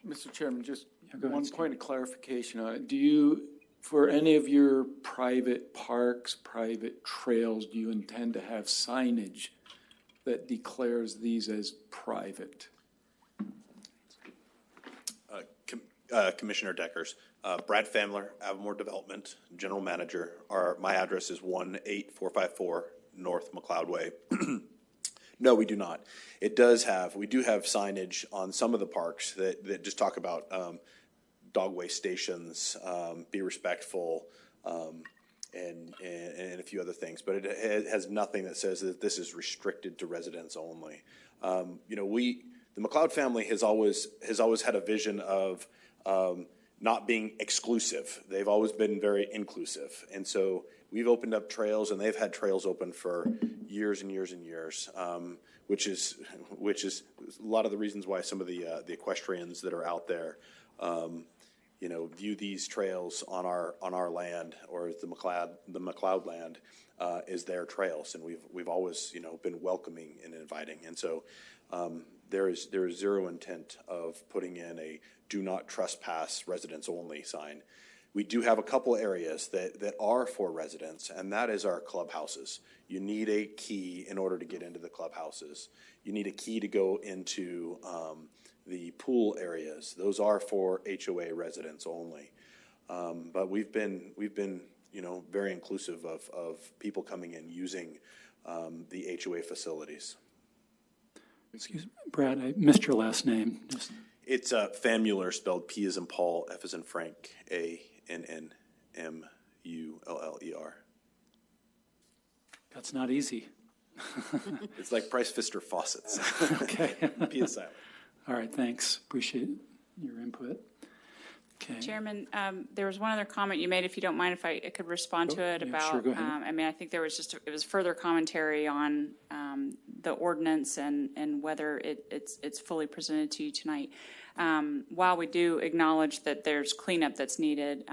Speaker 4: Mr. Chairman, just
Speaker 1: go ahead,
Speaker 4: one
Speaker 1: Steve.
Speaker 4: point of clarification on it. Do you, for any of your private parks, private trails, do you intend to have signage that declares these as private?
Speaker 11: Commissioner Deckers, Brad Famler, Avamore Development, General Manager. My address is 18454 North McLeod Way. No, we do not. We do have signage on some of the parks that just talk about dog waste stations, be respectful, and a few other things. But it has nothing that says that this is restricted to residents only. The McLeod family has always had a vision of not being exclusive. They've always been very inclusive. And so we've opened up trails, and they've had trails open for years and years and years, which is a lot of the reasons why some of the equestrians that are out there, view these trails on our land, or the McLeod land, is their trails, and we've always been welcoming and inviting, and so there is zero intent of putting in a "Do not trespass, residents only" sign. We do have a couple areas that are for residents, and that is our clubhouses. You need a key in order to get into the clubhouses. You need a key to go into the pool areas. Those are for HOA residents only. But we've been very inclusive of people coming in using the HOA facilities.
Speaker 1: Excuse me, Brad, I missed your last name.
Speaker 11: It's Fammuller, spelled P as in Paul, F as in Frank, ANNMULLER.
Speaker 1: That's not easy.
Speaker 11: It's like Price Pfister faucets.
Speaker 1: Okay.
Speaker 11: P is silent.
Speaker 1: All right, thanks. Appreciate your input. Okay.
Speaker 8: Chairman, there was one other comment you made, if you don't mind if I could respond to it
Speaker 1: yeah,
Speaker 8: about.
Speaker 1: sure, go ahead.
Speaker 8: I mean, I think there was it was further commentary on the ordinance and whether it's fully presented to you tonight. While we do acknowledge that there's cleanup that's needed,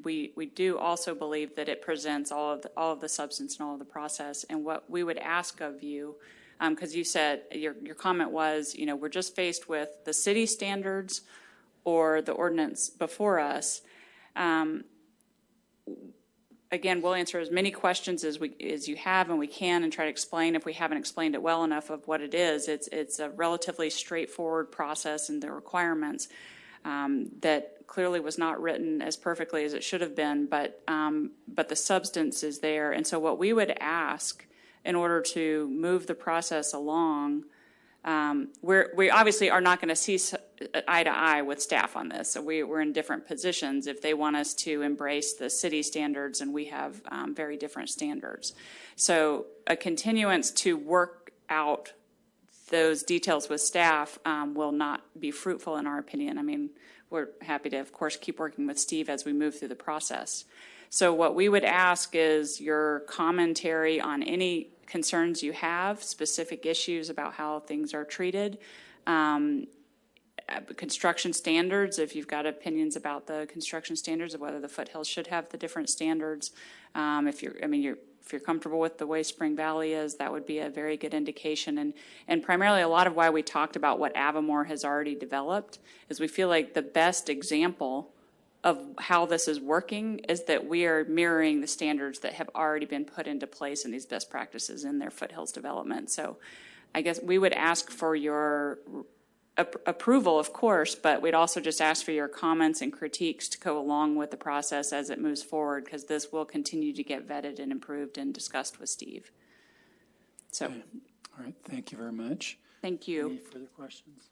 Speaker 8: we do also believe that it presents all of the substance and all of the process. And what we would ask of you, because you said your comment was, we're just faced with the city standards or the ordinance before us. Again, we'll answer as many questions as you have, and we can, and try to explain if we haven't explained it well enough of what it is. It's a relatively straightforward process and the requirements that clearly was not written as perfectly as it should have been, but the substance is there. And so what we would ask in order to move the process along, we obviously are not going to see eye to eye with staff on this. So we're in different positions if they want us to embrace the city standards, and we have very different standards. So a continuance to work out those details with staff will not be fruitful in our opinion. I mean, we're happy to, of course, keep working with Steve as we move through the process. So what we would ask is your commentary on any concerns you have, specific issues about how things are treated, construction standards, if you've got opinions about the construction standards of whether the foothills should have the different standards. If you're comfortable with the way Spring Valley is, that would be a very good indication. And primarily a lot of why we talked about what Avamore has already developed is we feel like the best example of how this is working is that we are mirroring the standards that have already been put into place in these best practices in their foothills development. So I guess we would ask for your approval, of course, but we'd also just ask for your comments and critiques to go along with the process as it moves forward, because this will continue to get vetted and improved and discussed with Steve. So,
Speaker 1: Okay. All right, thank you very much.
Speaker 8: thank you.
Speaker 1: Any further questions?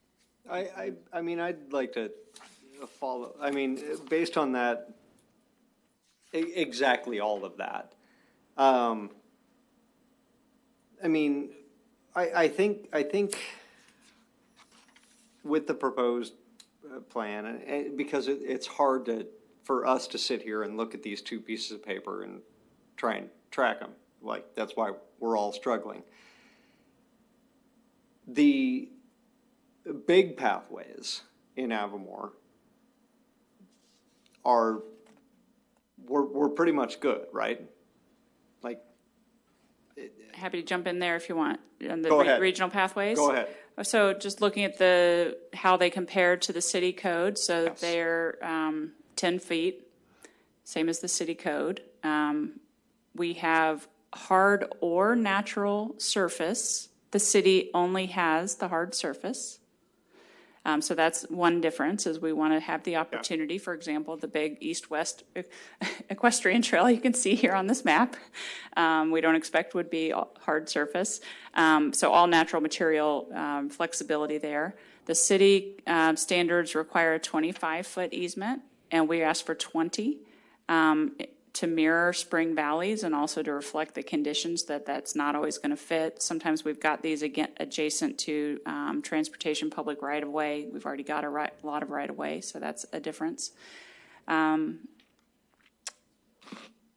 Speaker 9: I mean, I'd like to follow, I mean, based on that, exactly all of that. I mean, I think with the proposed plan, and because it's hard for us to sit here and look at these two pieces of paper and try and track them, like, that's why we're all struggling. The big pathways in Avamore we're pretty much good, right? Like,
Speaker 8: Happy to jump in there if you want on the
Speaker 9: Go ahead.
Speaker 8: regional pathways.
Speaker 9: Go ahead.
Speaker 8: So just looking at how they compare to the city code, so
Speaker 9: Yes.
Speaker 8: they're 10 feet, same as the city code. We have hard or natural surface. The city only has the hard surface. So that's one difference, is we want to have the opportunity, for example, the big east-west equestrian trail you can see here on this map, we don't expect would be hard surface. So all natural material flexibility there. The city standards require a 25-foot easement, and we ask for 20 to mirror Spring Valley's and also to reflect the conditions that's not always going to fit. Sometimes we've got these adjacent to transportation public right-of-way. We've already got a lot of right-of-way, so that's a difference. I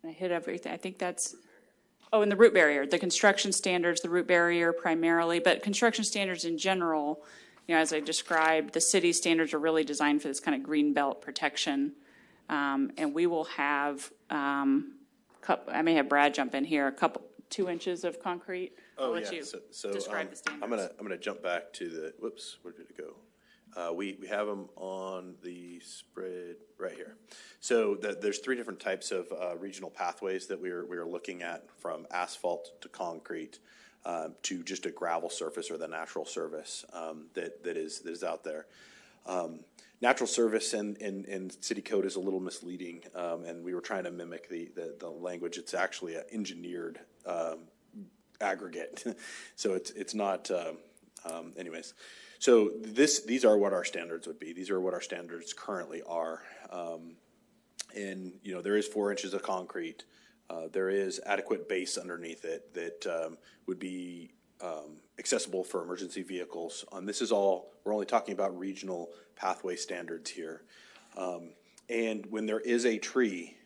Speaker 8: hit everything. I think that's, and the root barrier, the construction standards, the root barrier primarily, but construction standards in general, as I described, the city standards are really designed for this kind of green belt protection. And we will have, I may have Brad jump in here, 2 inches of concrete. I'll let you describe the standards.
Speaker 11: I'm gonna jump back to the, whoops, where did it go? We have them on the spread right here. So there's 3 different types of regional pathways that we are looking at, from asphalt to concrete to just a gravel surface or the natural surface that is out there. Natural surface in city code is a little misleading, and we were trying to mimic the language. It's actually an engineered aggregate, so it's not. Anyways, so these are what our standards would be. These are what our standards currently are, and there is 4 inches of concrete. There is adequate base underneath it that would be accessible for emergency vehicles. This is all, we're only talking about regional pathway standards here. And when there is a tree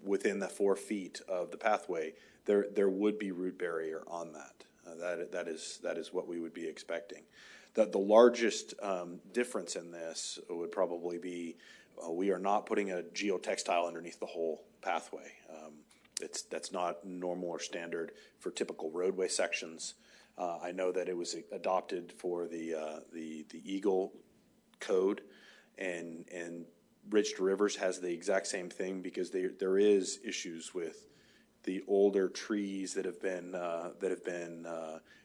Speaker 11: within the 4 feet of the pathway, there would be root barrier on that. That is what we would be expecting. The largest difference in this would probably be we are not putting a geotextile underneath the whole pathway. That's not normal or standard for typical roadway sections. I know that it was adopted for the Eagle code, and Ridge to Rivers has the exact same thing, because there is issues with the older trees that have been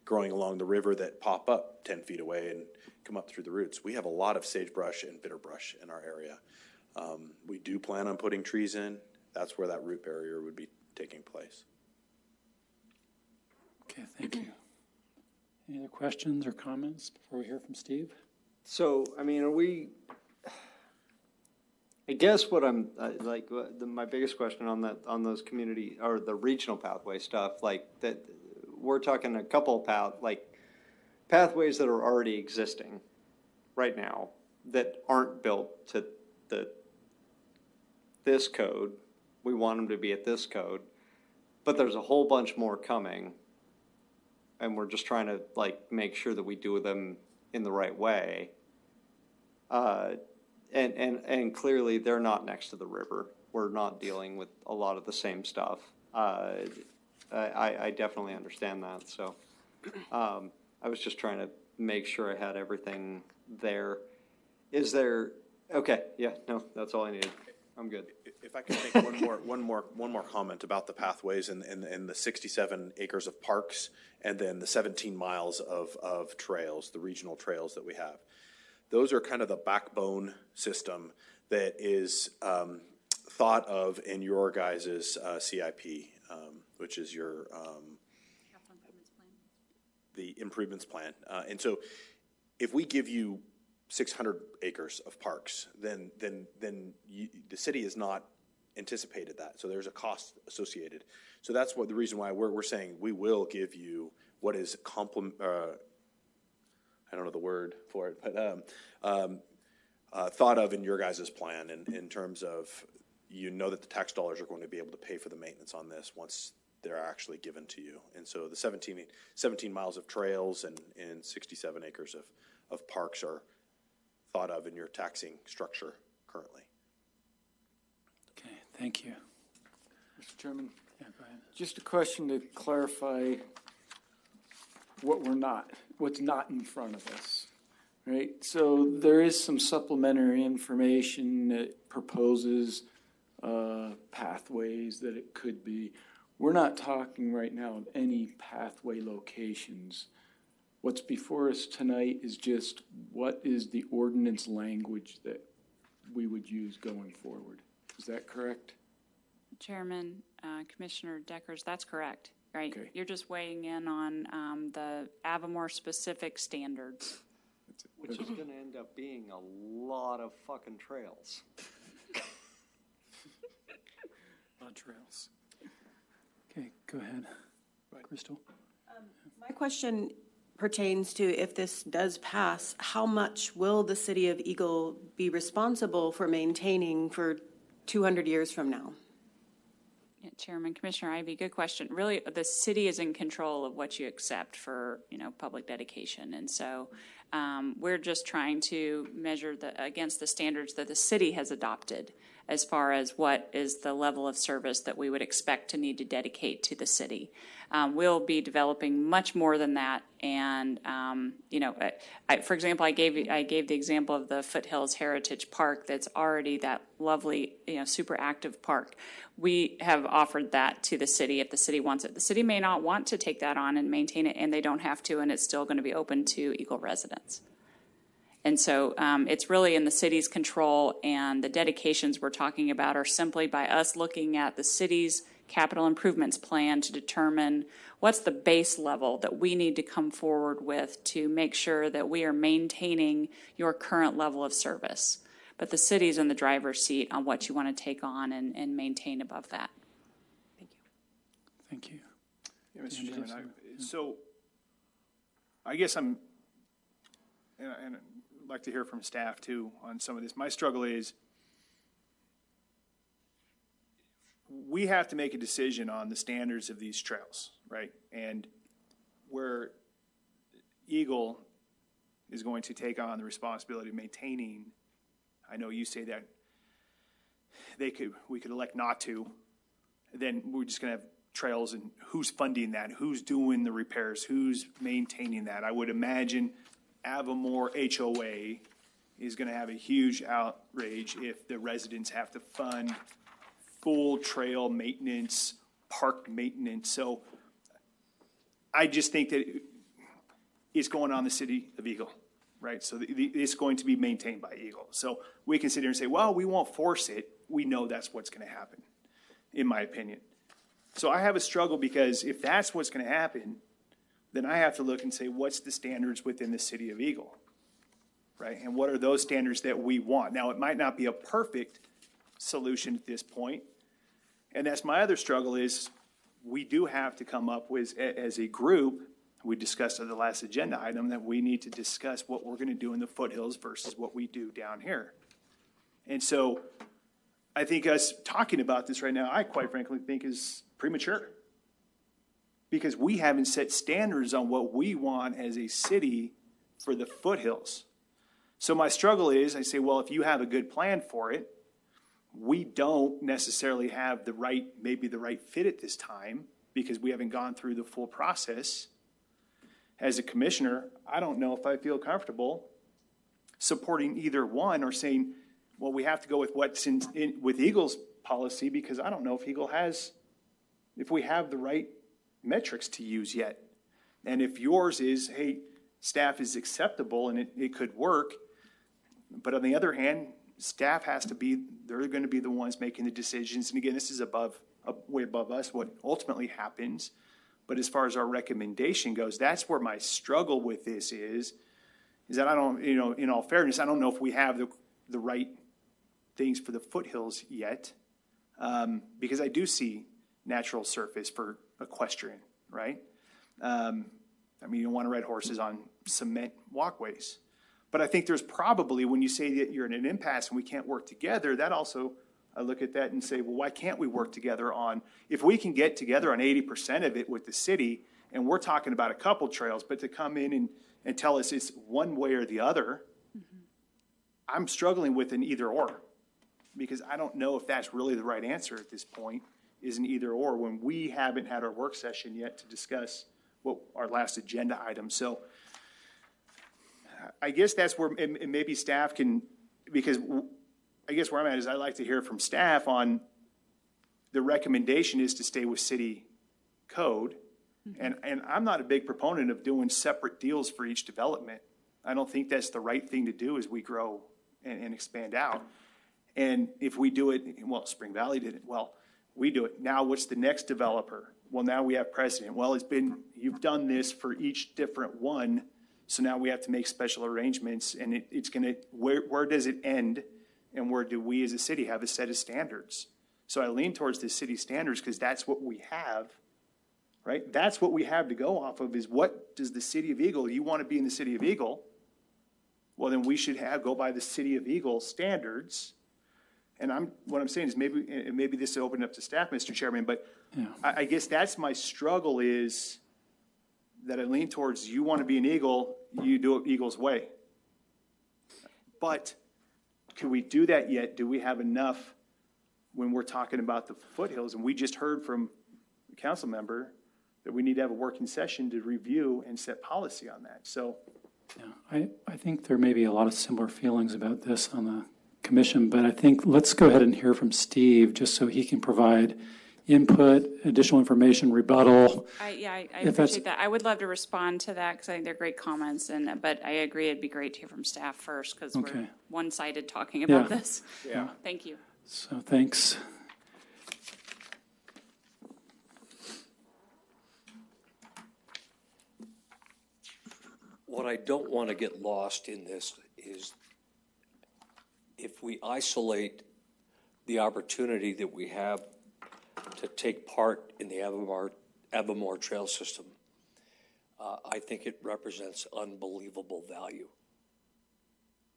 Speaker 11: growing along the river that pop up 10 feet away and come up through the roots. We have a lot of sagebrush and bitterbrush in our area. We do plan on putting trees in. That's where that root barrier would be taking place.
Speaker 1: Okay, thank you. Any other questions or comments before we hear from Steve?
Speaker 9: So, I mean, I guess what I'm, my biggest question on those community, or the regional pathway stuff, like, that, we're talking a couple pathways that are already existing right now that aren't built to this code. We want them to be at this code, but there's a whole bunch more coming, and we're just trying to, make sure that we do them in the right way. And clearly, they're not next to the river. We're not dealing with a lot of the same stuff. I definitely understand that. So I was just trying to make sure I had everything there. Is there? Okay. Yeah. No. That's all I needed. I'm good.
Speaker 11: If I could make one more comment about the pathways and the 67 acres of parks, and then the 17 miles of trails, the regional trails that we have. Those are kind of the backbone system that is thought of in your guys' CIP, which is your the improvements plan. And so, if we give you 600 acres of parks, then the city has not anticipated that. So there's a cost associated. So that's the reason why we're saying we will give you what is I don't know the word for it, but thought of in your guys' plan in terms of, that the tax dollars are going to be able to pay for the maintenance on this once they're actually given to you. And so the 17 miles of trails and 67 acres of parks are thought of in your taxing structure currently.
Speaker 1: Okay, thank you.
Speaker 4: Mr. Chairman,
Speaker 1: Yeah, go ahead.
Speaker 4: just a question to clarify what's not in front of us, right? So there is some supplementary information that proposes pathways that it could be. We're not talking right now of any pathway locations. What's before us tonight is just what is the ordinance language that we would use going forward. Is that correct?
Speaker 8: Chairman, Commissioner Deckers, that's correct, right?
Speaker 4: Okay.
Speaker 8: You're just weighing in on the Avamore-specific standards.
Speaker 9: Which is going to end up being a lot of fucking trails.
Speaker 1: A lot of trails. Okay, go ahead. Crystal?
Speaker 7: My question pertains to, if this does pass, how much will the city of Eagle be responsible for maintaining for 200 years from now?
Speaker 8: Yeah, Chairman, Commissioner Ivey, good question. Really, the city is in control of what you accept for, public dedication. And so we're just trying to measure against the standards that the city has adopted as far as what is the level of service that we would expect to need to dedicate to the city. We'll be developing much more than that. And, for example, I gave the example of the Foothills Heritage Park that's already that lovely, super active park. We have offered that to the city if the city wants it. The city may not want to take that on and maintain it, and they don't have to, and it's still going to be open to Eagle residents. And so it's really in the city's control, and the dedications we're talking about are simply by us looking at the city's capital improvements plan to determine what's the base level that we need to come forward with to make sure that we are maintaining your current level of service. But the city's in the driver's seat on what you want to take on and maintain above that.
Speaker 1: Thank you.
Speaker 10: Yeah, Mr. Chairman, so I guess and I'd like to hear from staff too on some of this. My struggle is, we have to make a decision on the standards of these trails, right? And where Eagle is going to take on the responsibility of maintaining, I know you say that we could elect not to, then we're just gonna have trails, and who's funding that? Who's doing the repairs? Who's maintaining that? I would imagine Avamore HOA is gonna have a huge outrage if the residents have to fund full trail maintenance, park maintenance. So I just think that it's going on the city of Eagle, right? So it's going to be maintained by Eagle. So we can sit here and say, well, we won't force it. We know that's what's going to happen, in my opinion. So I have a struggle because if that's what's going to happen, then I have to look and say, what's the standards within the city of Eagle, right? And what are those standards that we want? Now, it might not be a perfect solution at this point. And that's my other struggle is we do have to come up with, as a group, we discussed at the last agenda item, that we need to discuss what we're going to do in the foothills versus what we do down here. And so I think us talking about this right now, I quite frankly think is premature. Because we haven't set standards on what we want as a city for the foothills. So my struggle is, I say, well, if you have a good plan for it, we don't necessarily have maybe the right fit at this time because we haven't gone through the full process. As a commissioner, I don't know if I feel comfortable supporting either one or saying, well, we have to go with what's with Eagle's policy because I don't know if we have the right metrics to use yet. And if yours is, hey, staff is acceptable and it could work, but on the other hand, staff they're going to be the ones making the decisions. And again, this is way above us, what ultimately happens. But as far as our recommendation goes, that's where my struggle with this is that I don't, in all fairness, I don't know if we have the right things for the foothills yet. Because I do see natural surface for equestrian, right? You don't want to ride horses on cement walkways. But I think there's probably, when you say that you're in an impasse and we can't work together, that also, I look at that and say, well, why can't we work together if we can get together on 80% of it with the city, and we're talking about a couple trails, but to come in and tell us it's one way or the other, I'm struggling with an either or, because I don't know if that's really the right answer at this point, is an either or, when we haven't had our work session yet to discuss what our last agenda item. So I guess that's where, and maybe staff can, because I guess where I'm at is I'd like to hear from staff on the recommendation is to stay with city code. And I'm not a big proponent of doing separate deals for each development. I don't think that's the right thing to do as we grow and expand out. And if we do it, well, Spring Valley did it. Well, we do it. Now what's the next developer? Well, now we have precedent. Well, you've done this for each different one. So now we have to make special arrangements, and it's going to, where does it end, and where do we as a city have a set of standards? So I lean towards the city standards because that's what we have, right? That's what we have to go off of is what does the city of Eagle, you want to be in the city of Eagle, well, then we should go by the city of Eagle standards. And what I'm saying is maybe this will open up to staff, Mr. Chairman, but yeah. I guess that's my struggle is that I lean towards you want to be an Eagle, you do it Eagle's way. But can we do that yet? Do we have enough when we're talking about the foothills? And we just heard from a council member that we need to have a working session to review and set policy on that. So,
Speaker 1: yeah, I think there may be a lot of similar feelings about this on the commission, but I think let's go ahead and hear from Steve just so he can provide input, additional information, rebuttal.
Speaker 8: I appreciate that. I would love to respond to that because I think they're great comments. But I agree it'd be great to hear from staff first because we're one-sided talking about this.
Speaker 10: Yeah.
Speaker 8: Thank you.
Speaker 1: So thanks.
Speaker 6: What I don't want to get lost in this is if we isolate the opportunity that we have to take part in the Avamore Trail System, I think it represents unbelievable value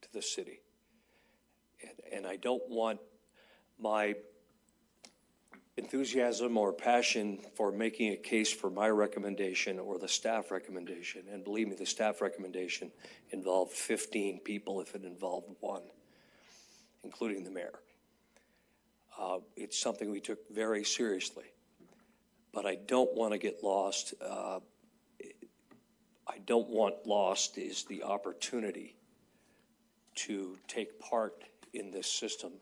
Speaker 6: to the city. And I don't want my enthusiasm or passion for making a case for my recommendation or the staff recommendation. And believe me, the staff recommendation involved 15 people if it involved one, including the mayor. It's something we took very seriously, but I don't want to get lost. I don't want lost is the opportunity to take part in this system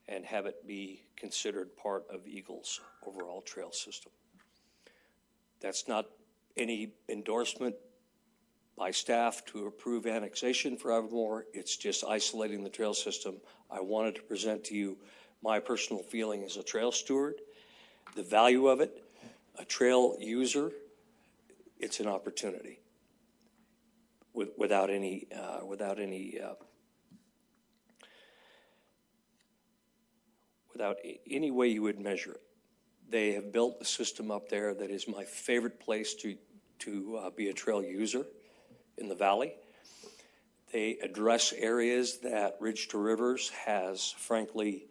Speaker 6: and have it be considered part of Eagle's overall trail system. That's not any endorsement by staff to approve annexation for Evermore. It's just isolating the trail system. I wanted to present to you my personal feeling as a trail steward, the value of it, a trail user. It's an opportunity without any way you would measure it. They have built a system up there that is my favorite place to be a trail user in the valley. They address areas that Ridge to Rivers has, frankly,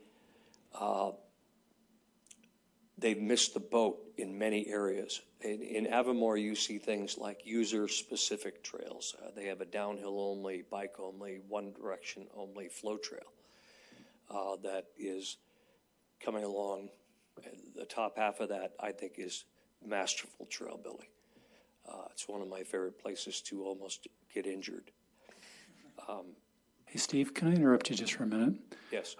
Speaker 6: they've missed the boat in many areas. In Avamore, you see things like user-specific trails. They have a downhill-only, bike-only, one-direction-only flow trail that is coming along. The top half of that, I think, is masterful trail building. It's one of my favorite places to almost get injured.
Speaker 1: Hey, Steve, can I interrupt you just for a minute?
Speaker 6: Yes.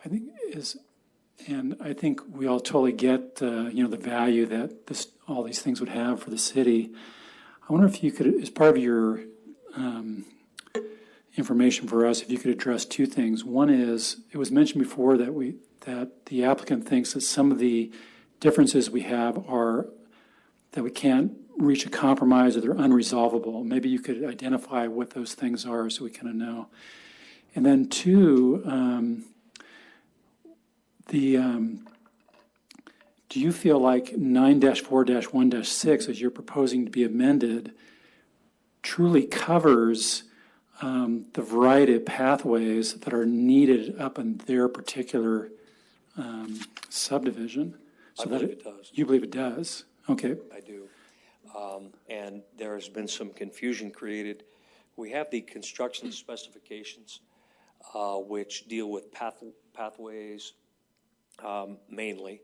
Speaker 1: I think we all totally get, the value that all these things would have for the city. I wonder if you could, as part of your information for us, if you could address two things. One is, it was mentioned before that the applicant thinks that some of the differences we have are that we can't reach a compromise or they're unresolvable. Maybe you could identify what those things are so we kind of know. And then two, do you feel like 9-4-1-6, as you're proposing to be amended, truly covers the variety of pathways that are needed up in their particular subdivision?
Speaker 6: I believe it does.
Speaker 1: You believe it does? Okay.
Speaker 6: I do. And there has been some confusion created. We have the construction specifications, which deal with pathways mainly.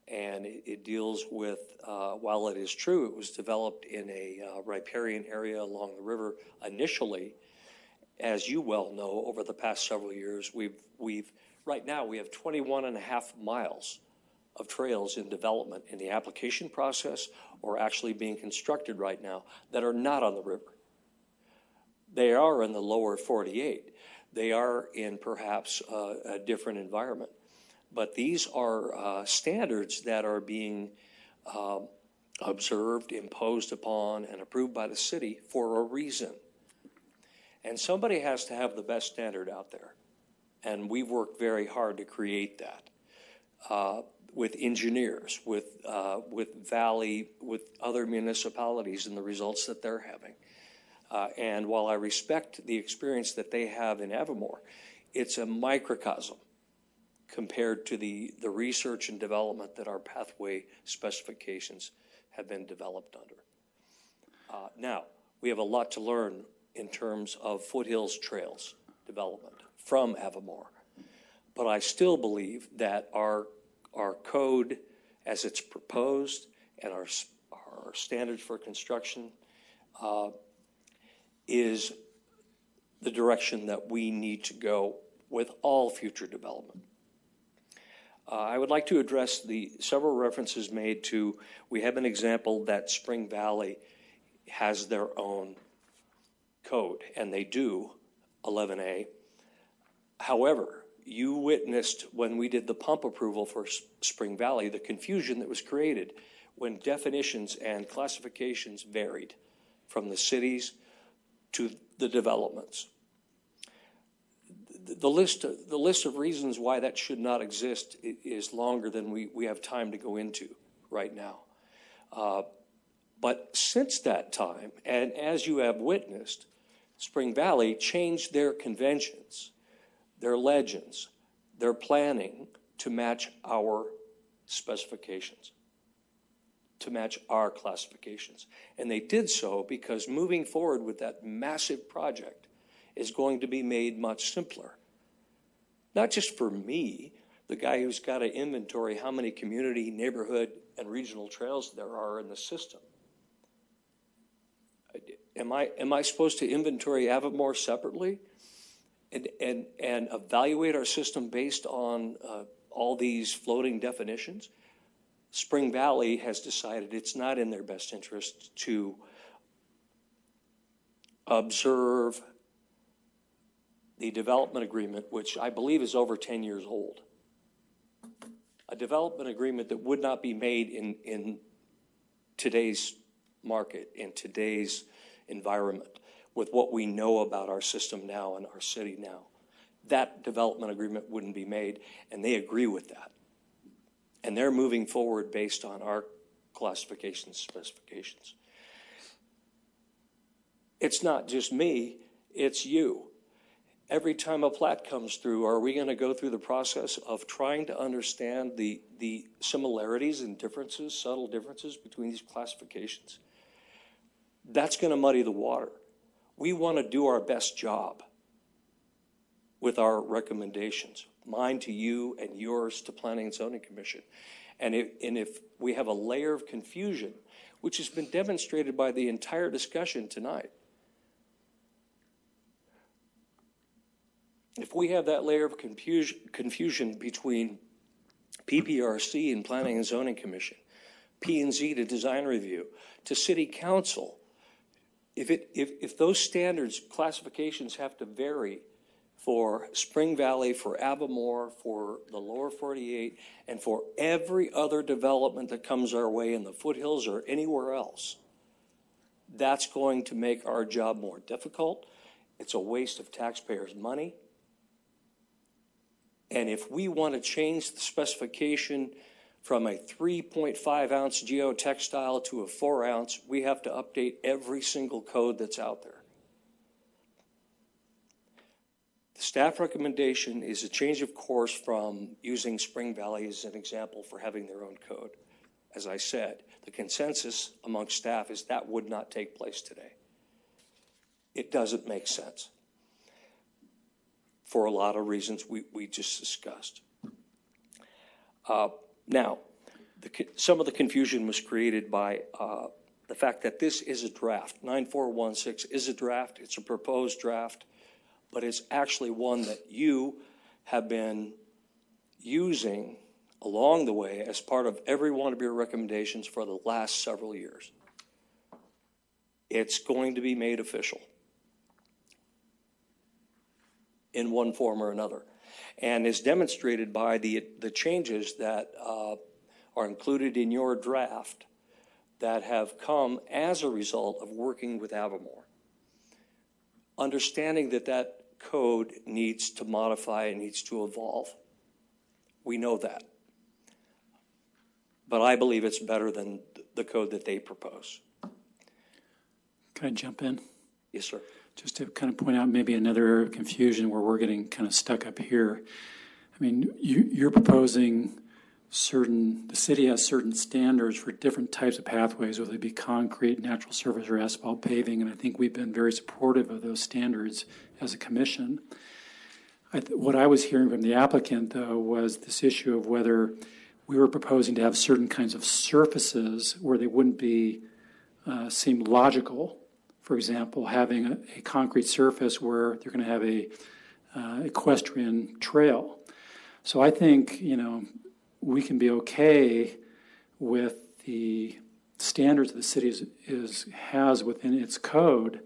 Speaker 6: And it deals with, while it is true, it was developed in a riparian area along the river initially. As you well know, over the past several years, right now we have 21.5 miles of trails in development in the application process or actually being constructed right now that are not on the river. They are in the lower 48. They are in perhaps a different environment. But these are standards that are being observed, imposed upon, and approved by the city for a reason. And somebody has to have the best standard out there. And we've worked very hard to create that with engineers, with Valley, with other municipalities and the results that they're having. And while I respect the experience that they have in Avamore, it's a microcosm compared to the research and development that our pathway specifications have been developed under. Now, we have a lot to learn in terms of foothills trails development from Avamore. But I still believe that our code as it's proposed and our standards for construction is the direction that we need to go with all future development. I would like to address the several references made to, we have an example that Spring Valley has their own code, and they do, 11A. However, you witnessed when we did the pump approval for Spring Valley, the confusion that was created when definitions and classifications varied from the cities to the developments. The list of reasons why that should not exist is longer than we have time to go into right now. But since that time, and as you have witnessed, Spring Valley changed their conventions, their legends, their planning to match our specifications to match our classifications. And they did so because moving forward with that massive project is going to be made much simpler. Not just for me, the guy who's got to inventory how many community, neighborhood, and regional trails there are in the system. Am I supposed to inventory Avamore separately and evaluate our system based on all these floating definitions? Spring Valley has decided it's not in their best interest to observe the development agreement, which I believe is over 10 years old. A development agreement that would not be made in today's market, in today's environment, with what we know about our system now and our city now. That development agreement wouldn't be made, and they agree with that. And they're moving forward based on our classifications, specifications. It's not just me, it's you. Every time a plat comes through, are we going to go through the process of trying to understand the similarities and differences, subtle differences between these classifications? That's going to muddy the water. We want to do our best job with our recommendations, mine to you and yours to Planning and Zoning Commission. And if we have a layer of confusion, which has been demonstrated by the entire discussion tonight, if we have that layer of confusion between PPRC and Planning and Zoning Commission, P&Z to Design Review, to City Council, if those standards, classifications have to vary for Spring Valley, for Avamore, for the lower 48, and for every other development that comes our way in the foothills or anywhere else, that's going to make our job more difficult. It's a waste of taxpayers' money. And if we want to change the specification from a 3.5 ounce geotextile to a 4 ounce, we have to update every single code that's out there. The staff recommendation is a change of course from using Spring Valley as an example for having their own code. As I said, the consensus among staff is that would not take place today. It doesn't make sense for a lot of reasons we just discussed. Now, some of the confusion was created by the fact that this is a draft. 9416 is a draft. It's a proposed draft, but it's actually one that you have been using along the way as part of every one of your recommendations for the last several years. It's going to be made official in one form or another, and is demonstrated by the changes that are included in your draft that have come as a result of working with Avamore. Understanding that code needs to modify and needs to evolve. We know that. But I believe it's better than the code that they propose.
Speaker 1: Can I jump in?
Speaker 6: Yes, sir.
Speaker 1: Just to kind of point out maybe another area of confusion where we're getting kind of stuck up here. I mean, you're proposing the city has certain standards for different types of pathways, whether they be concrete, natural surface, or asphalt paving, and I think we've been very supportive of those standards as a commission. What I was hearing from the applicant, though, was this issue of whether we were proposing to have certain kinds of surfaces where they wouldn't seem logical. For example, having a concrete surface where they're going to have a equestrian trail. So I think, we can be okay with the standards that the city has within its code,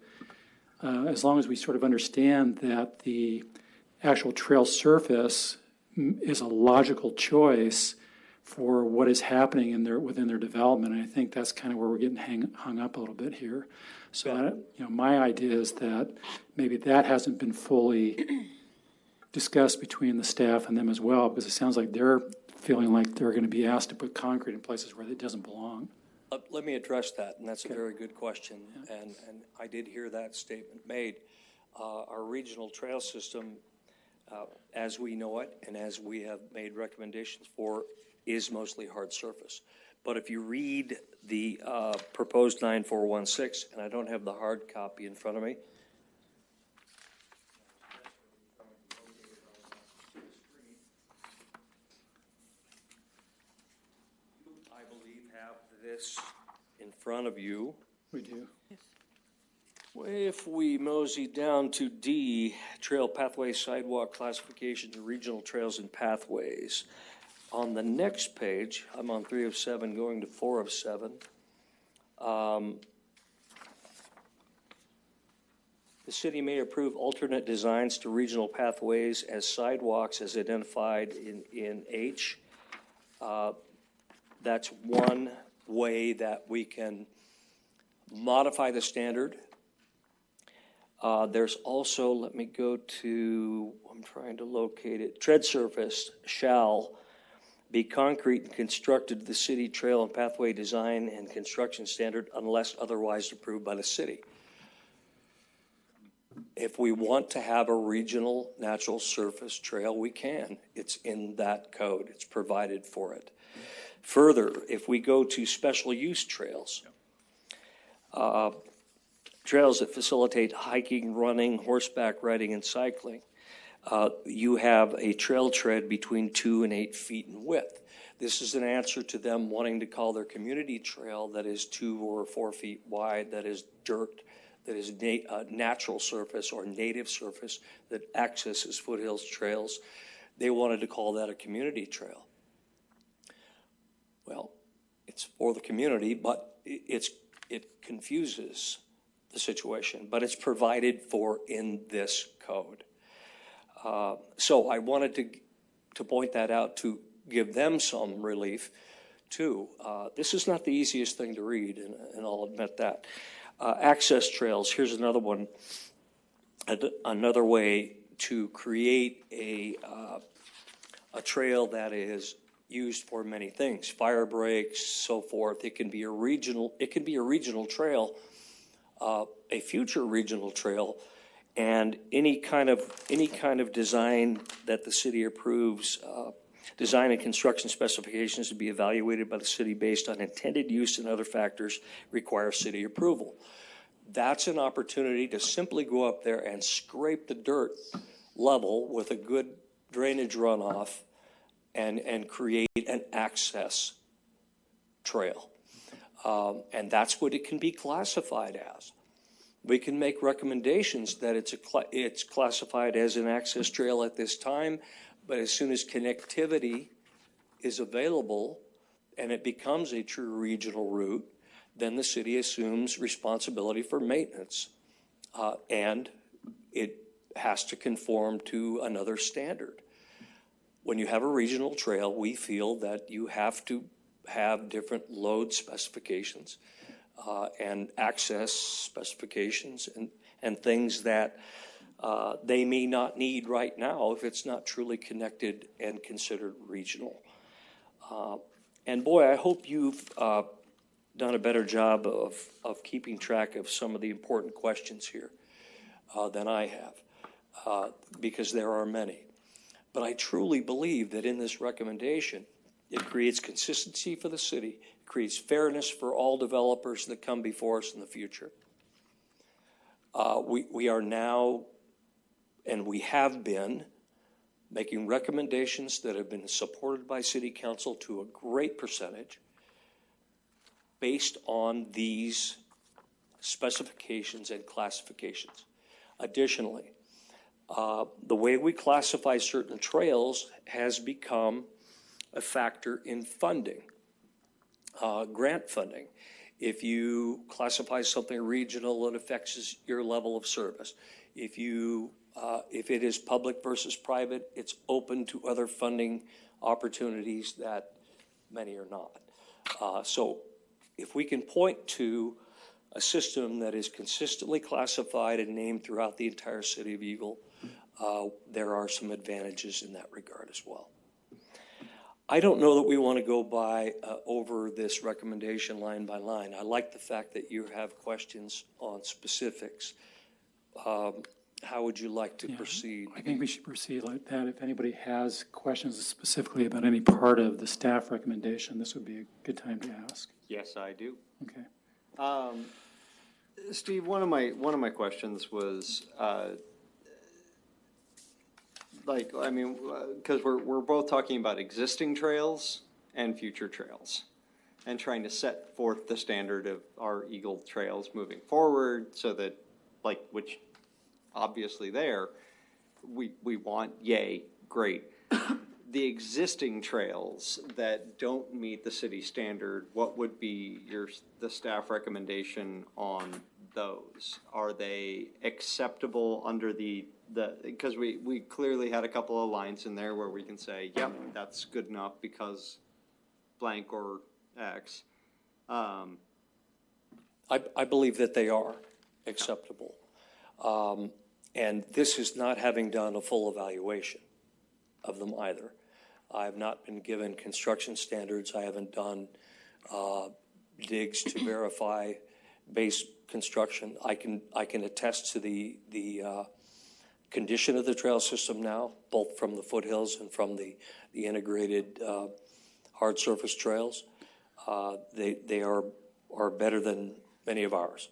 Speaker 1: as long as we sort of understand that the actual trail surface is a logical choice for what is happening within their development. And I think that's kind of where we're getting hung up a little bit here. So, my idea is that maybe that hasn't been fully discussed between the staff and them as well, because it sounds like they're feeling like they're going to be asked to put concrete in places where it doesn't belong.
Speaker 6: Let me address that, and that's a very good question, and I did hear that statement made. Our regional trail system, as we know it and as we have made recommendations for, is mostly hard surface. But if you read the proposed 9416, and I don't have the hard copy in front of me. I believe have this in front of you.
Speaker 1: We do.
Speaker 6: If we mosey down to D, trail pathway sidewalk classification to regional trails and pathways. On the next page, I'm on 3 of 7, going to 4 of 7. The city may approve alternate designs to regional pathways as sidewalks as identified in H. That's one way that we can modify the standard. There's also, let me go to, I'm trying to locate it, tread surface shall be concrete and constructed to the city trail and pathway design and construction standard unless otherwise approved by the city. If we want to have a regional natural surface trail, we can. It's in that code. It's provided for it. Further, if we go to special use trails, trails that facilitate hiking, running, horseback riding, and cycling, you have a trail tread between 2 and 8 feet in width. This is an answer to them wanting to call their community trail that is 2 or 4 feet wide, that is dirt, that is natural surface or native surface that accesses foothills trails. They wanted to call that a community trail. Well, it's for the community, but it confuses the situation, but it's provided for in this code. So I wanted to point that out to give them some relief too. This is not the easiest thing to read, and I'll admit that. Access trails, here's another one, another way to create a trail that is used for many things, fire breaks, so forth. It can be a regional trail, a future regional trail, and any kind of design that the city approves, design and construction specifications to be evaluated by the city based on intended use and other factors require city approval. That's an opportunity to simply go up there and scrape the dirt level with a good drainage runoff and create an access trail. And that's what it can be classified as. We can make recommendations that it's classified as an access trail at this time, but as soon as connectivity is available and it becomes a true regional route, then the city assumes responsibility for maintenance. And it has to conform to another standard. When you have a regional trail, we feel that you have to have different load specifications and access specifications and things that they may not need right now if it's not truly connected and considered regional. And boy, I hope you've done a better job of keeping track of some of the important questions here than I have, because there are many. But I truly believe that in this recommendation, it creates consistency for the city, it creates fairness for all developers that come before us in the future. We are now, and we have been, making recommendations that have been supported by City Council to a great percentage based on these specifications and classifications. Additionally, the way we classify certain trails has become a factor in funding, grant funding. If you classify something regional, it affects your level of service. If it is public versus private, it's open to other funding opportunities that many are not. So if we can point to a system that is consistently classified and named throughout the entire city of Eagle, there are some advantages in that regard as well. I don't know that we want to go over this recommendation line by line. I like the fact that you have questions on specifics. how would you like to proceed?
Speaker 1: I think we should proceed like that. If anybody has questions specifically about any part of the staff recommendation, this would be a good time to ask.
Speaker 9: Yes, I do.
Speaker 1: Okay.
Speaker 9: Steve, one of my questions was, because we're both talking about existing trails and future trails, and trying to set forth the standard of our Eagle trails moving forward, so that, which obviously we want, yay, great. The existing trails that don't meet the city standard, what would be the staff recommendation on those? Are they acceptable under because we clearly had a couple of lines in there where we can say, yep, that's good enough because blank or X.
Speaker 6: I believe that they are acceptable. And this is not having done a full evaluation of them either. I have not been given construction standards. I haven't done digs to verify base construction. I can attest to the condition of the trail system now, both from the foothills and from the integrated hard surface trails. They are better than many of ours.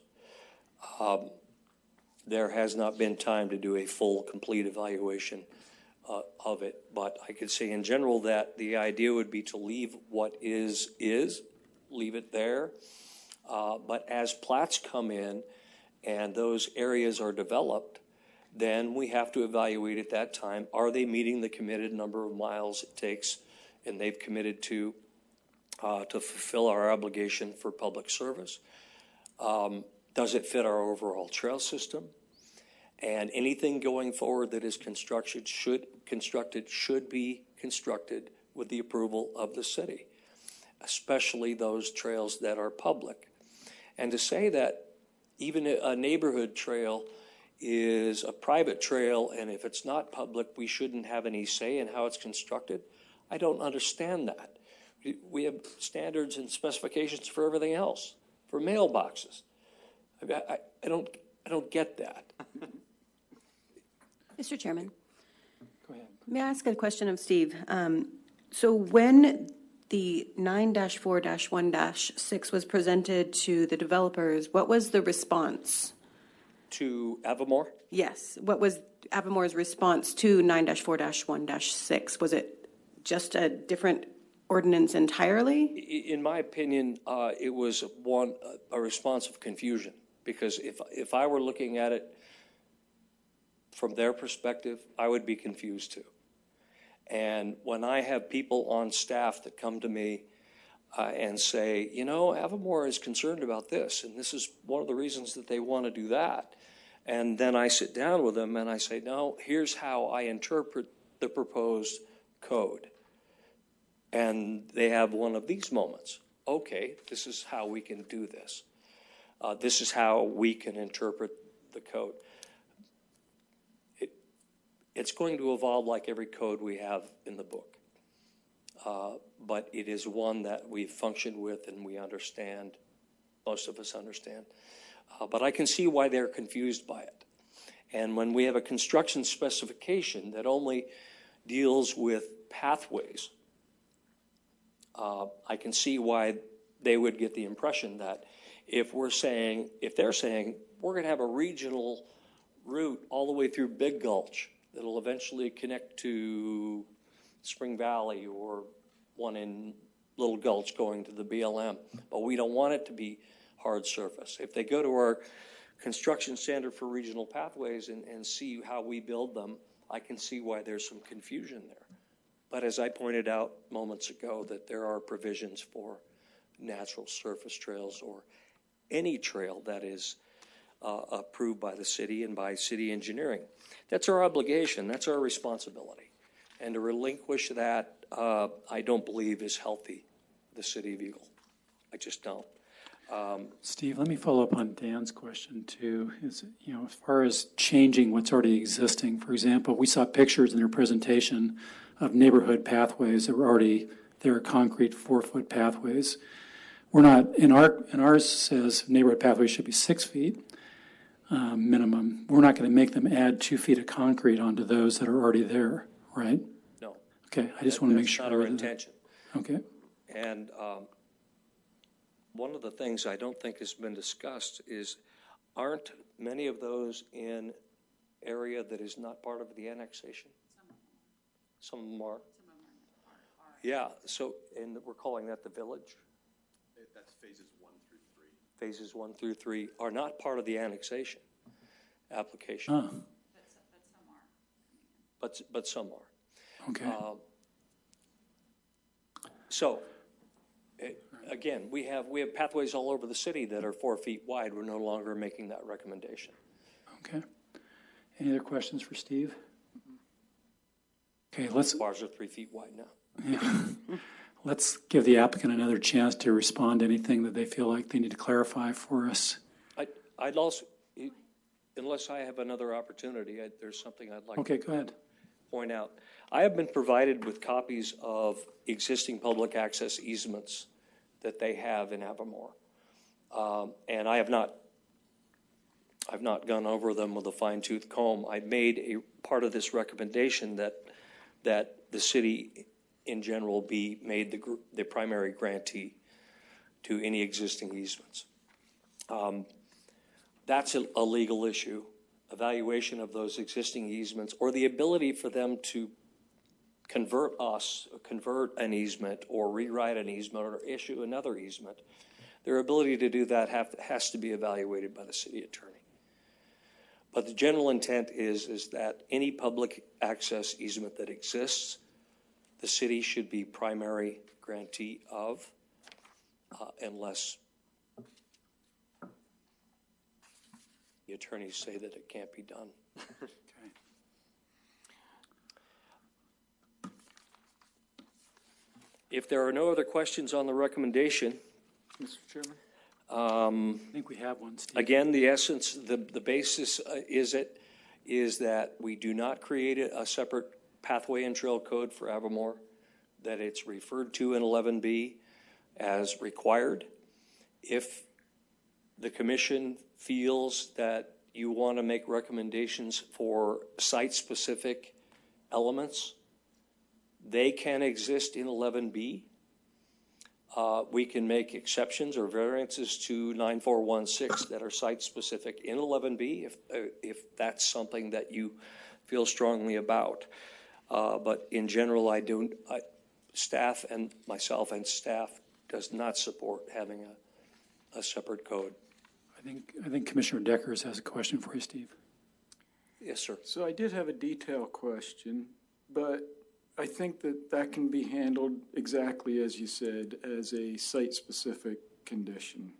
Speaker 6: There has not been time to do a full, complete evaluation of it, but I could say in general that the idea would be to leave what is, leave it there. But as plats come in and those areas are developed, then we have to evaluate at that time, are they meeting the committed number of miles it takes, and they've committed to fulfill our obligation for public service? Does it fit our overall trail system? And anything going forward that is constructed should be constructed with the approval of the city, especially those trails that are public. And to say that even a neighborhood trail is a private trail, and if it's not public, we shouldn't have any say in how it's constructed, I don't understand that. We have standards and specifications for everything else, for mailboxes. I don't get that.
Speaker 7: Mr. Chairman,
Speaker 1: Go ahead.
Speaker 7: may I ask a question of Steve? So when the 9-4-1-6 was presented to the developers, what was the response?
Speaker 6: To Avamore?
Speaker 7: Yes. What was Avamore's response to 9-4-1-6? Was it just a different ordinance entirely?
Speaker 6: In my opinion, it was a response of confusion, because if I were looking at it from their perspective, I would be confused too. And when I have people on staff that come to me and say, Avamore is concerned about this, and this is one of the reasons that they want to do that. And then I sit down with them and I say, no, here's how I interpret the proposed code. And they have one of these moments. Okay, this is how we can do this. This is how we can interpret the code. It's going to evolve like every code we have in the book. But it is one that we've functioned with and we understand, most of us understand. But I can see why they're confused by it. And when we have a construction specification that only deals with pathways, I can see why they would get the impression that if they're saying we're going to have a regional route all the way through Big Gulch that'll eventually connect to Spring Valley, or one in Little Gulch going to the BLM, but we don't want it to be hard surface. If they go to our construction standard for regional pathways and see how we build them, I can see why there's some confusion there. But as I pointed out moments ago, that there are provisions for natural surface trails or any trail that is approved by the city and by city engineering. That's our obligation. That's our responsibility. And to relinquish that, I don't believe is healthy, the city of Eagle. I just don't.
Speaker 1: Steve, let me follow up on Dan's question too. As far as changing what's already existing, for example, we saw pictures in their presentation of neighborhood pathways that were already there, concrete 4-foot pathways. We're not, in ours says neighborhood pathways should be 6 feet. minimum. We're not going to make them add 2 feet of concrete onto those that are already there, right?
Speaker 6: No.
Speaker 1: Okay, I just want to make
Speaker 6: That's
Speaker 1: sure.
Speaker 6: not our
Speaker 1: that-
Speaker 6: intention.
Speaker 1: Okay,
Speaker 6: And one of the things I don't think has been discussed is, aren't many of those in area that is not part of the annexation? Some of them are. Yeah, so, and we're calling that the village?
Speaker 11: That's phases 1 through 3.
Speaker 6: Phases 1 through 3 are not part of the annexation application.
Speaker 1: ah,
Speaker 6: But some are.
Speaker 1: okay,
Speaker 6: So, again, we have pathways all over the city that are 4 feet wide. We're no longer making that recommendation.
Speaker 1: okay. Any other questions for Steve? Okay, let's
Speaker 6: Bars are 3 feet wide now.
Speaker 1: let's give the applicant another chance to respond to anything that they feel like they need to clarify for us.
Speaker 6: I'd also, unless I have another opportunity, there's something I'd like
Speaker 1: Okay,
Speaker 6: to
Speaker 1: go ahead.
Speaker 6: point out. I have been provided with copies of existing public access easements that they have in Avamore. And I've not gone over them with a fine tooth comb. I made a part of this recommendation that the city in general be made the primary grantee to any existing easements. That's a legal issue. Evaluation of those existing easements, or the ability for them to convert an easement, or rewrite an easement, or issue another easement. Their ability to do that has to be evaluated by the city attorney. But the general intent is that any public access easement that exists, the city should be primary grantee of, unless the attorneys say that it can't be done.
Speaker 1: Okay.
Speaker 6: If there are no other questions on the recommendation,
Speaker 4: Mr. Chairman?
Speaker 1: I think we have one, Steve.
Speaker 6: again, the essence, the basis is that we do not create a separate pathway and trail code for Avamore, that it's referred to in 11B as required. If the commission feels that you want to make recommendations for site-specific elements, they can exist in 11B. We can make exceptions or variances to 9416 that are site-specific in 11B if that's something that you feel strongly about. But in general, staff and myself and staff does not support having a separate code.
Speaker 1: I think Commissioner Deckers has a question for you, Steve.
Speaker 6: Yes, sir.
Speaker 4: So I did have a detail question, but I think that can be handled exactly as you said, as a site-specific condition.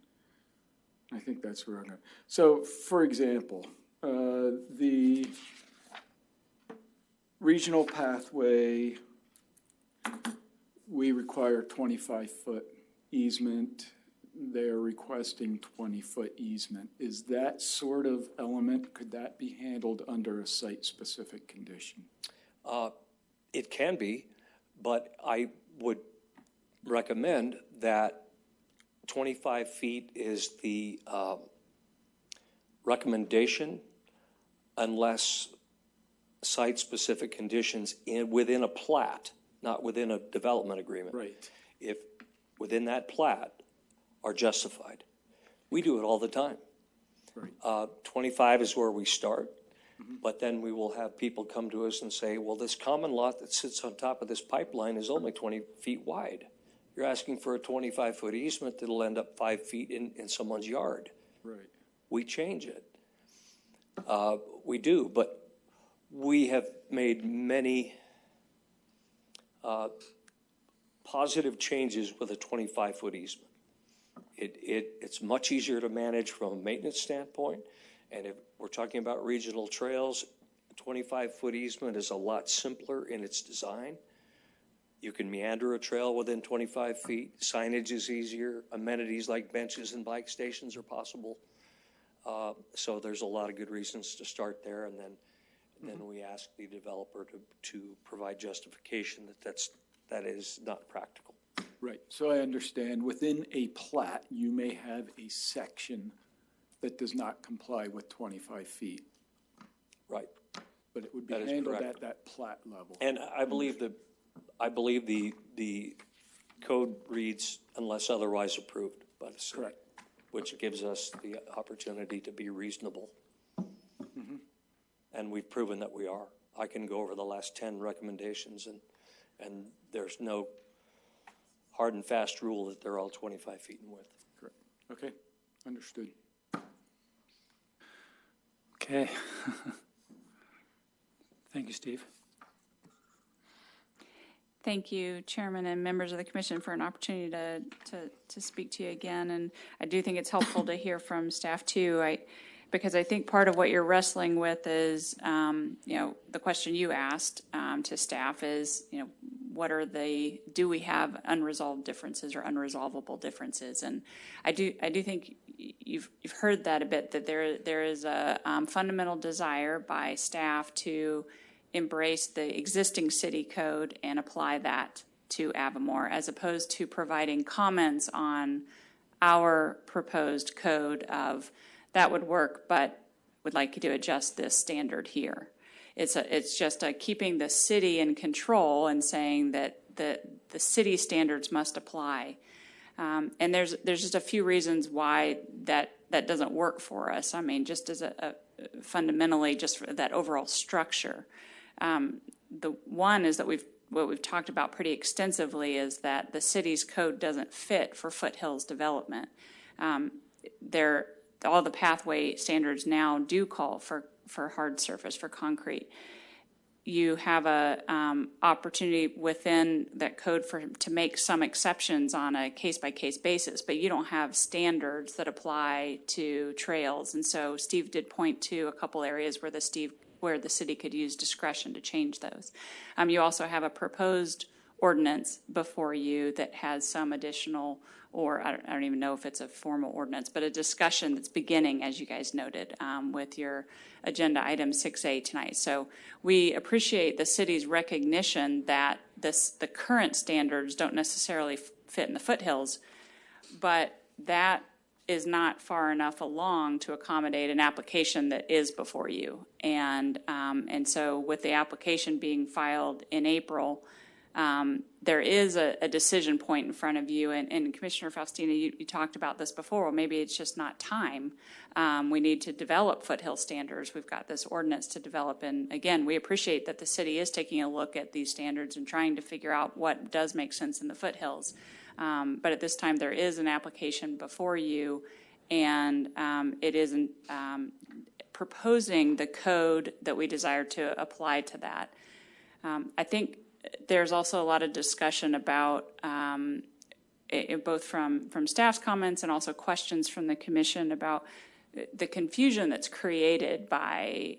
Speaker 4: I think that's where I'm going. So, for example, the regional pathway, we require 25-foot easement. They're requesting 20-foot easement. Is that sort of element, could that be handled under a site-specific condition?
Speaker 6: It can be, but I would recommend that 25 feet is the recommendation unless site-specific conditions within a plat, not within a development agreement.
Speaker 4: Right.
Speaker 6: If within that plat are justified. We do it all the time.
Speaker 4: Right.
Speaker 6: 25 is where we start. But then we will have people come to us and say, well, this common lot that sits on top of this pipeline is only 20 feet wide. You're asking for a 25-foot easement that'll end up 5 feet in someone's yard.
Speaker 4: Right.
Speaker 6: We change it. We do, but we have made many positive changes with a 25-foot easement. It's much easier to manage from a maintenance standpoint. And if we're talking about regional trails, a 25-foot easement is a lot simpler in its design. You can meander a trail within 25 feet. Signage is easier. Amenities like benches and bike stations are possible. So there's a lot of good reasons to start there. And then we ask the developer to provide justification that is not practical.
Speaker 4: Right. So I understand within a plat, you may have a section that does not comply with 25 feet.
Speaker 6: Right.
Speaker 4: But it would be
Speaker 6: That is
Speaker 4: handled
Speaker 6: correct.
Speaker 4: at that plat level.
Speaker 6: And I believe the code reads unless otherwise approved by the city.
Speaker 4: Correct.
Speaker 6: Which gives us the opportunity to be reasonable. And we've proven that we are. I can go over the last 10 recommendations and there's no hard and fast rule that they're all 25 feet in width.
Speaker 4: Correct. Okay, understood.
Speaker 1: Okay. Thank you, Steve.
Speaker 8: Thank you, Chairman and members of the commission, for an opportunity to speak to you again. And I do think it's helpful to hear from staff too, because I think part of what you're wrestling with is, the question you asked to staff is, do we have unresolved differences or unresolvable differences? And I do think you've heard that a bit, that there is a fundamental desire by staff to embrace the existing city code and apply that to Avamore, as opposed to providing comments on our proposed code of that would work, but would like you to adjust this standard here. It's just keeping the city in control and saying that the city standards must apply. And there's just a few reasons why that doesn't work for us. I mean, just as fundamentally, just for that overall structure. The one is that what we've talked about pretty extensively is that the city's code doesn't fit for foothills development. All the pathway standards now do call for hard surface, for concrete. You have a opportunity within that code to make some exceptions on a case-by-case basis, but you don't have standards that apply to trails. And so Steve did point to a couple areas where the city could use discretion to change those. You also have a proposed ordinance before you that has some additional, or I don't even know if it's a formal ordinance, but a discussion that's beginning, as you guys noted, with your agenda item 6A tonight. So we appreciate the city's recognition that the current standards don't necessarily fit in the foothills, but that is not far enough along to accommodate an application that is before you. And so with the application being filed in April, there is a decision point in front of you. And Commissioner Faustina, you talked about this before. Well, maybe it's just not time. We need to develop foothill standards. We've got this ordinance to develop. And again, we appreciate that the city is taking a look at these standards and trying to figure out what does make sense in the foothills. But at this time, there is an application before you, and it isn't proposing the code that we desire to apply to that. I think there's also a lot of discussion about, both from staff's comments and also questions from the commission, about the confusion that's created by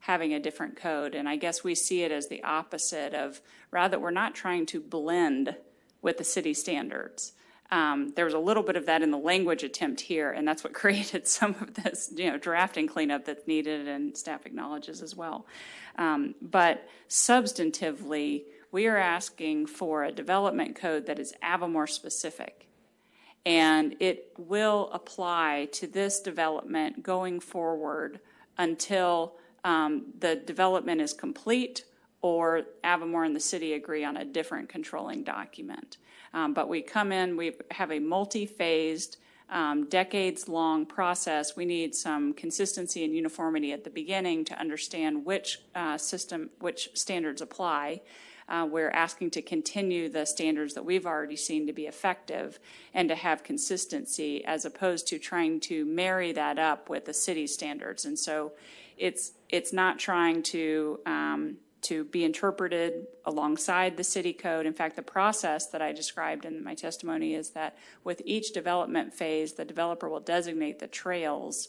Speaker 8: having a different code. And I guess we see it as the opposite of, rather, we're not trying to blend with the city standards. There was a little bit of that in the language attempt here, and that's what created some of this, drafting cleanup that's needed, and staff acknowledges as well. But substantively, we are asking for a development code that is Avamore specific, and it will apply to this development going forward until the development is complete, or Avamore and the city agree on a different controlling document. But we come in, we have a multi-phased, decades-long process. We need some consistency and uniformity at the beginning to understand which standards apply. We're asking to continue the standards that we've already seen to be effective and to have consistency, as opposed to trying to marry that up with the city standards. And so it's not trying to be interpreted alongside the city code. In fact, the process that I described in my testimony is that with each development phase, the developer will designate the trails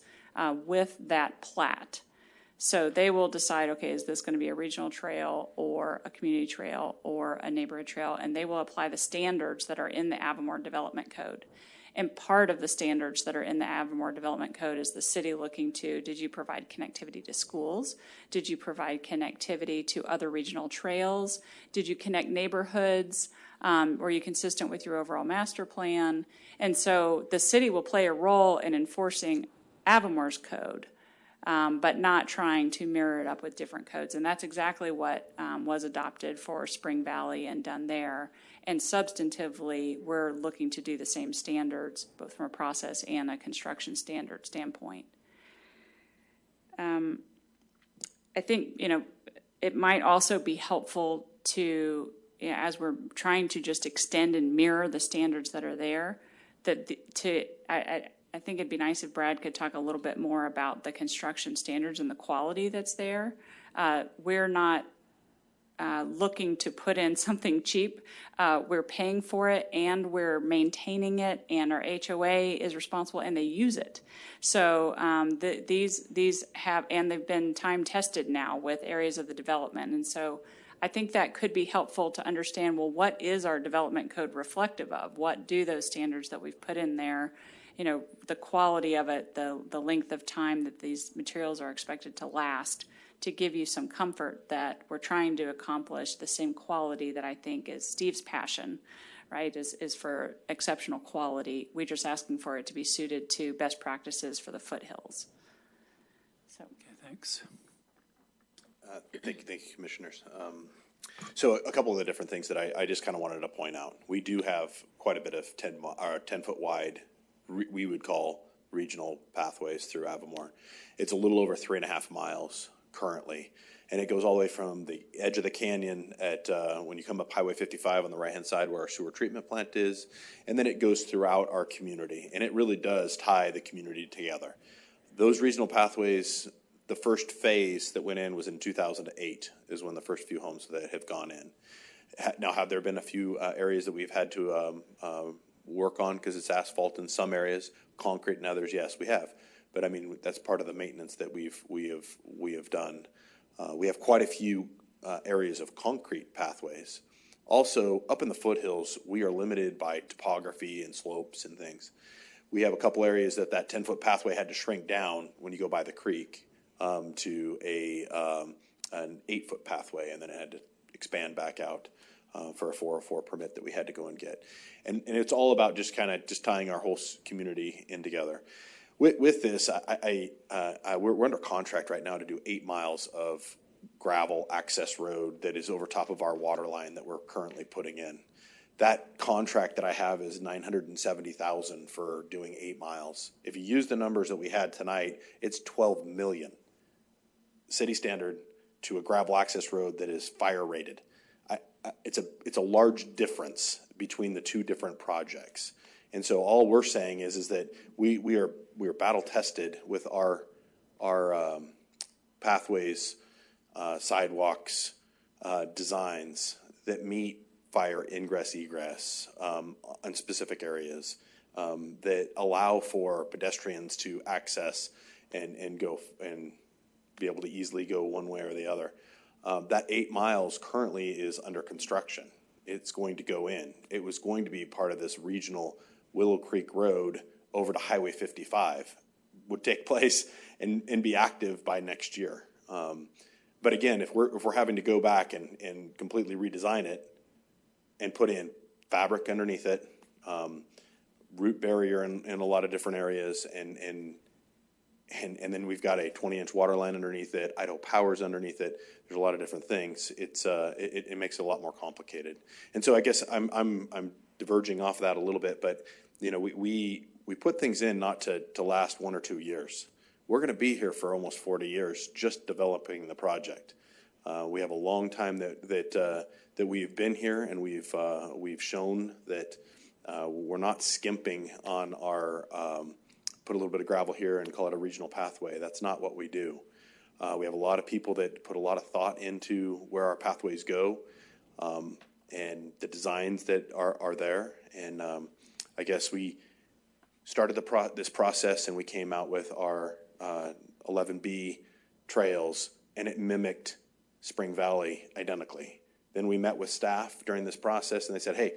Speaker 8: with that plat. So they will decide, okay, is this going to be a regional trail or a community trail or a neighborhood trail? And they will apply the standards that are in the Avamore Development Code. And part of the standards that are in the Avamore Development Code is the city looking to, did you provide connectivity to schools? Did you provide connectivity to other regional trails? Did you connect neighborhoods? Were you consistent with your overall master plan? And so the city will play a role in enforcing Avamore's code, but not trying to mirror it up with different codes. And that's exactly what was adopted for Spring Valley and done there. And substantively, we're looking to do the same standards, both from a process and a construction standard standpoint. I think, it might also be helpful to, as we're trying to just extend and mirror the standards that are there, I think it'd be nice if Brad could talk a little bit more about the construction standards and the quality that's there. We're not looking to put in something cheap. We're paying for it and we're maintaining it, and our HOA is responsible and they use it. So these have, and they've been time tested now with areas of the development. And so I think that could be helpful to understand, well, what is our development code reflective of? What do those standards that we've put in there, the quality of it, the length of time that these materials are expected to last, to give you some comfort that we're trying to accomplish the same quality that I think is Steve's passion, right, is for exceptional quality. We're just asking for it to be suited to best practices for the foothills. So.
Speaker 1: Okay, thanks.
Speaker 11: Thank you, Commissioners. So a couple of the different things that I just kind of wanted to point out. We do have quite a bit of 10-foot wide, we would call regional pathways through Avamore. It's a little over 3.5 miles currently, and it goes all the way from the edge of the canyon at when you come up Highway 55 on the right-hand side where our sewer treatment plant is, and then it goes throughout our community, and it really does tie the community together. Those regional pathways, the first phase that went in was in 2008 is when the first few homes that have gone in. Now, have there been a few areas that we've had to work on because it's asphalt in some areas, concrete in others? Yes, we have. But I mean, that's part of the maintenance that we have done. We have quite a few areas of concrete pathways. Also, up in the foothills, we are limited by topography and slopes and things. We have a couple areas that 10-foot pathway had to shrink down when you go by the creek to an 8-foot pathway, and then it had to expand back out for a 404 permit that we had to go and get. And it's all about just tying our whole community in together. With this, we're under contract right now to do 8 miles of gravel access road that is over top of our water line that we're currently putting in. That contract that I have is $970,000 for doing 8 miles. If you use the numbers that we had tonight, it's $12 million. City standard to a gravel access road that is fire rated. It's a large difference between the two different projects. And so all we're saying is that we are battle tested with our pathways, sidewalks, designs that meet fire ingress egress in specific areas that allow for pedestrians to access and go and be able to easily go one way or the other. That 8 miles currently is under construction. It's going to go in. It was going to be part of this regional Willow Creek Road over to Highway 55, would take place and be active by next year. But again, if we're having to go back and completely redesign it and put in fabric underneath it, root barrier in a lot of different areas, and then we've got a 20-inch water line underneath it, idle powers underneath it. There's a lot of different things. It makes it a lot more complicated. And so I guess I'm diverging off that a little bit, but we put things in not to last 1 or 2 years. We're going to be here for almost 40 years just developing the project. We have a long time that we've been here, and we've shown that we're not skimping on our put a little bit of gravel here and call it a regional pathway. That's not what we do. We have a lot of people that put a lot of thought into where our pathways go and the designs that are there. And I guess we started this process, and we came out with our 11B trails, and it mimicked Spring Valley identically. Then we met with staff during this process, and they said, hey,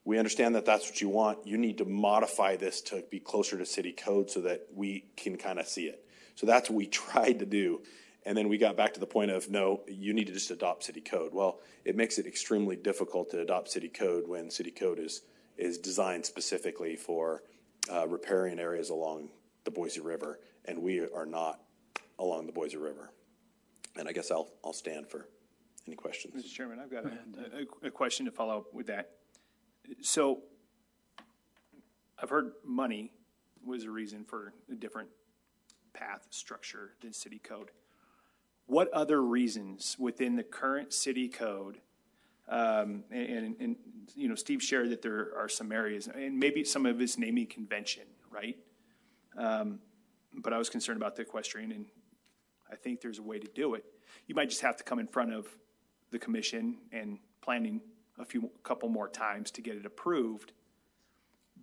Speaker 11: we understand that that's what you want. You need to modify this to be closer to city code so that we can kind of see it. So that's what we tried to do. And then we got back to the point of, no, you need to just adopt city code. Well, it makes it extremely difficult to adopt city code when city code is designed specifically for riparian areas along the Boise River, and we are not along the Boise River. And I guess I'll stand for any questions.
Speaker 10: Mr. Chairman, I've got a question to follow up with that. So I've heard money was a reason for a different path structure than city code. What other reasons within the current city code, and you know, Steve shared that there are some areas, and maybe some of it's naming convention, right? But I was concerned about the equestrian, and I think there's a way to do it. You might just have to come in front of the commission and planning a couple more times to get it approved.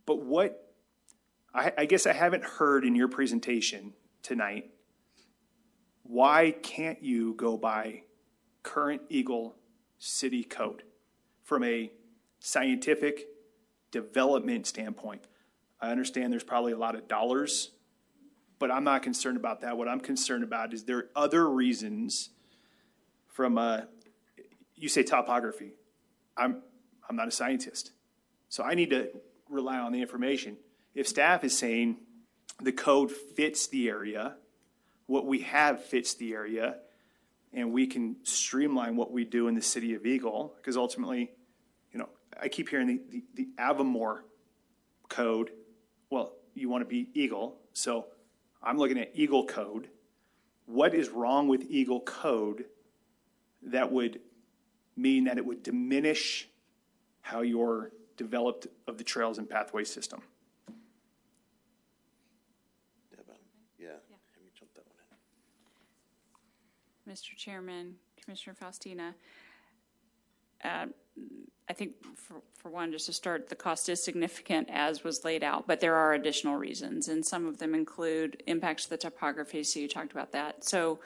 Speaker 10: But what, I guess I haven't heard in your presentation tonight, why can't you go by current Eagle city code from a scientific development standpoint? I understand there's probably a lot of dollars, but I'm not concerned about that. What I'm concerned about is there other reasons from you say topography. I'm not a scientist, so I need to rely on the information. If staff is saying the code fits the area, what we have fits the area, and we can streamline what we do in the city of Eagle, because ultimately, you know, I keep hearing the Avamore code. Well, you want to be Eagle, so I'm looking at Eagle code. What is wrong with Eagle code that would mean that it would diminish how you're developed of the trails and pathway system?
Speaker 11: Yeah, let me jump that one in.
Speaker 8: Mr. Chairman, Commissioner Faustina, I think for one, just to start, the cost is significant as was laid out, but there are additional reasons, and some of them include impacts to the topography, so you talked about that. So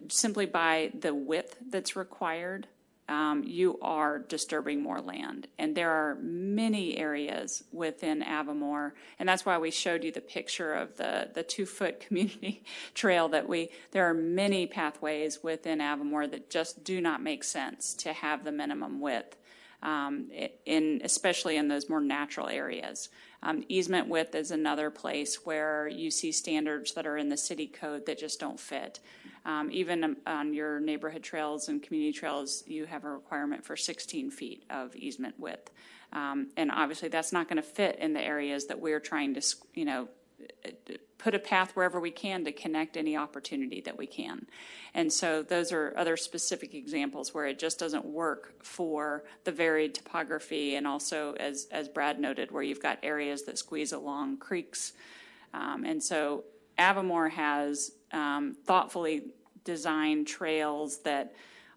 Speaker 8: simply by the width that's required, you are disturbing more land. And there are many areas within Avamore, and that's why we showed you the picture of the 2-foot community trail there are many pathways within Avamore that just do not make sense to have the minimum width, especially in those more natural areas. Easement width is another place where you see standards that are in the city code that just don't fit. Even on your neighborhood trails and community trails, you have a requirement for 16 feet of easement width. And obviously that's not going to fit in the areas that we're trying to, you know, put a path wherever we can to connect any opportunity that we can. And so those are other specific examples where it just doesn't work for the varied topography, and also, as Brad noted, where you've got areas that squeeze along creeks. And so Avamore has thoughtfully designed trails that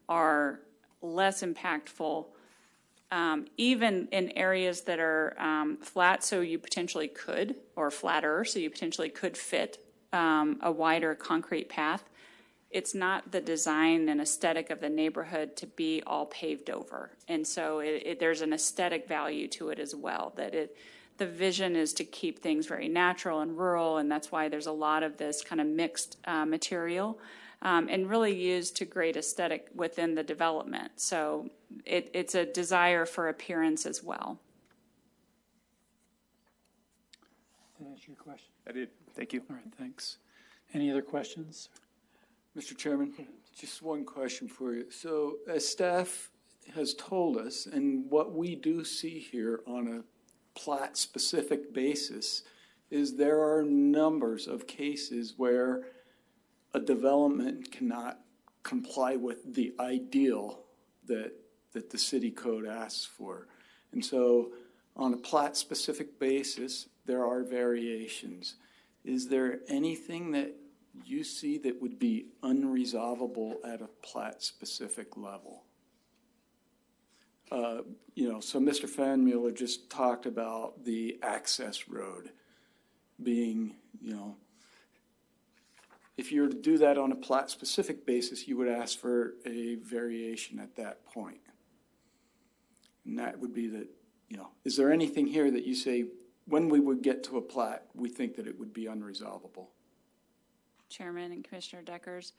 Speaker 8: are less impactful, even in areas that are flat, so you potentially could, or flatter, so you potentially could fit a wider concrete path. It's not the design and aesthetic of the neighborhood to be all paved over. And so there's an aesthetic value to it as well, that the vision is to keep things very natural and rural, and that's why there's a lot of this kind of mixed material, and really used to great aesthetic within the development. So it's a desire for appearance as well.
Speaker 1: Did that answer your question?
Speaker 10: I did. Thank you.
Speaker 1: All right, thanks. Any other questions?
Speaker 4: Mr. Chairman, just one question for you. So as staff has told us, and what we do see here on a plat-specific basis, is there are numbers of cases where a development cannot comply with the ideal that the city code asks for. And so on a plat-specific basis, there are variations. Is there anything that you see that would be unresolvable at a plat-specific level? So Mr. Fanmuller just talked about the access road being, if you were to do that on a plat-specific basis, you would ask for a variation at that point. And that would be that is there anything here that you say, when we would get to a plat, we think that it would be unresolvable?
Speaker 8: Chairman and Commissioner Deckers,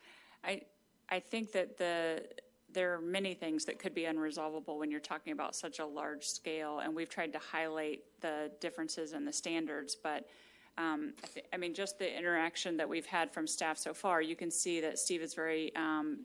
Speaker 8: I think that there are many things that could be unresolvable when you're talking about such a large scale, and we've tried to highlight the differences in the standards, but I mean, just the interaction that we've had from staff so far, you can see that Steve is very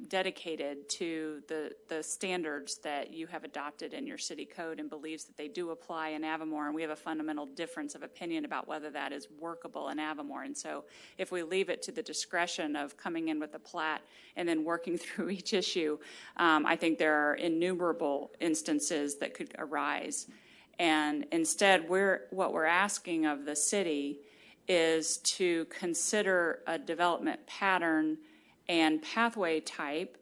Speaker 8: dedicated to the standards that you have adopted in your city code and believes that they do apply in Avamore, and we have a fundamental difference of opinion about whether that is workable in Avamore. And so if we leave it to the discretion of coming in with a plat and then working through each issue, I think there are innumerable instances that could arise. And instead, what we're asking of the city is to consider a development pattern and pathway type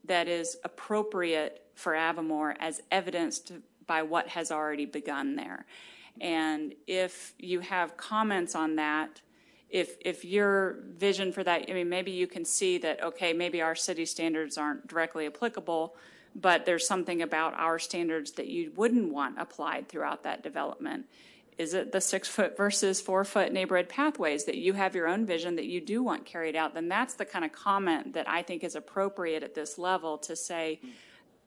Speaker 8: that is appropriate for Avamore as evidenced by what has already begun there. And if you have comments on that, if your vision for that, I mean, maybe you can see that, okay, maybe our city standards aren't directly applicable, but there's something about our standards that you wouldn't want applied throughout that development. Is it the 6-foot versus 4-foot neighborhood pathways that you have your own vision that you do want carried out? Then that's the kind of comment that I think is appropriate at this level to say,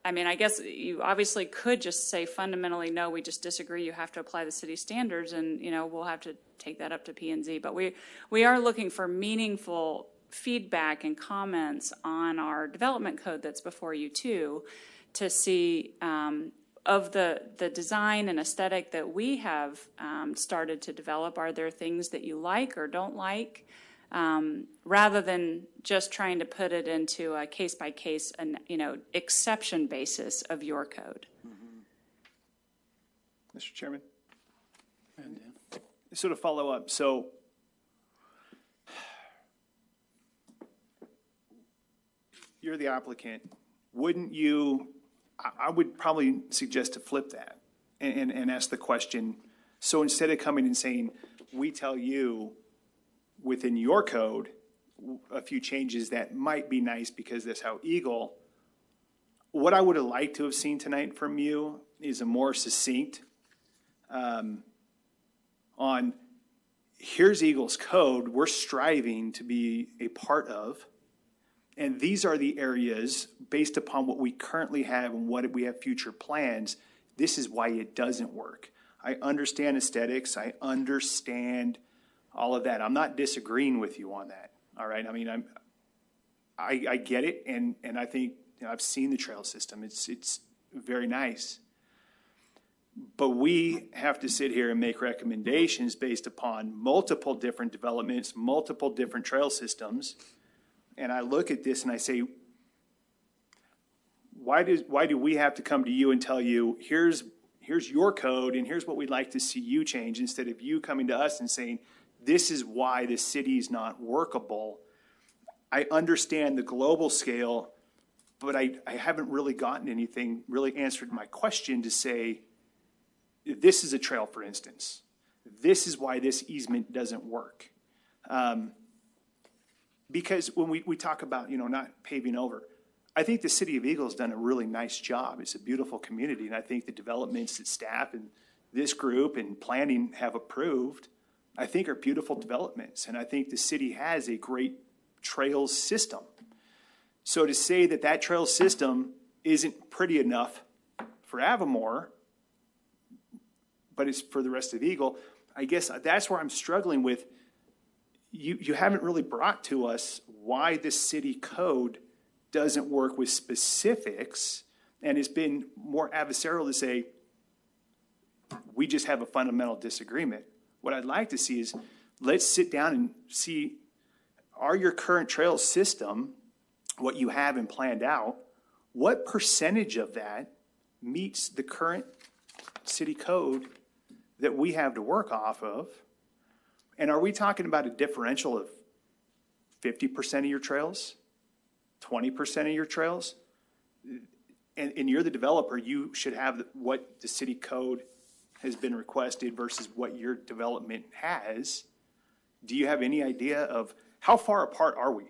Speaker 8: I mean, I guess you obviously could just say fundamentally, no, we just disagree. You have to apply the city standards, and, you know, we'll have to take that up to P&Z. But we are looking for meaningful feedback and comments on our development code that's before you too, to see of the design and aesthetic that we have started to develop. Are there things that you like or don't like, rather than just trying to put it into a case by case and, you know, exception basis of your code?
Speaker 10: Mr. Chairman? Sort of follow up. So you're the applicant. Wouldn't you, I would probably suggest to flip that and ask the question. So instead of coming and saying, we tell you within your code a few changes that might be nice because that's how Eagle, what I would have liked to have seen tonight from you is a more succinct on here's Eagle's code we're striving to be a part of, and these are the areas based upon what we currently have and what we have future plans. This is why it doesn't work. I understand aesthetics. I understand all of that. I'm not disagreeing with you on that. All right. I mean, I get it, and I think, you know, I've seen the trail system. It's very nice. But we have to sit here and make recommendations based upon multiple different developments, multiple different trail systems. And I look at this and I say, why do we have to come to you and tell you, here's your code and here's what we'd like to see you change, instead of you coming to us and saying, this is why the city is not workable. I understand the global scale, but I haven't really gotten anything really answered my question to say, this is a trail, for instance. This is why this easement doesn't work. Because when we talk about, you know, not paving over, I think the city of Eagle has done a really nice job. It's a beautiful community, and I think the developments that staff and this group and planning have approved, I think, are beautiful developments. And I think the city has a great trails system. So to say that that trail system isn't pretty enough for Avamore, but it's for the rest of Eagle, I guess that's where I'm struggling with. You haven't really brought to us why the city code doesn't work with specifics, and it's been more adversarial to say, we just have a fundamental disagreement. What I'd like to see is, let's sit down and see, are your current trail system, what you have and planned out, what percentage of that meets the current city code that we have to work off of? And are we talking about a differential of 50% of your trails, 20% of your trails? And you're the developer, you should have what the city code has been requested versus what your development has. Do you have any idea of how far apart are we,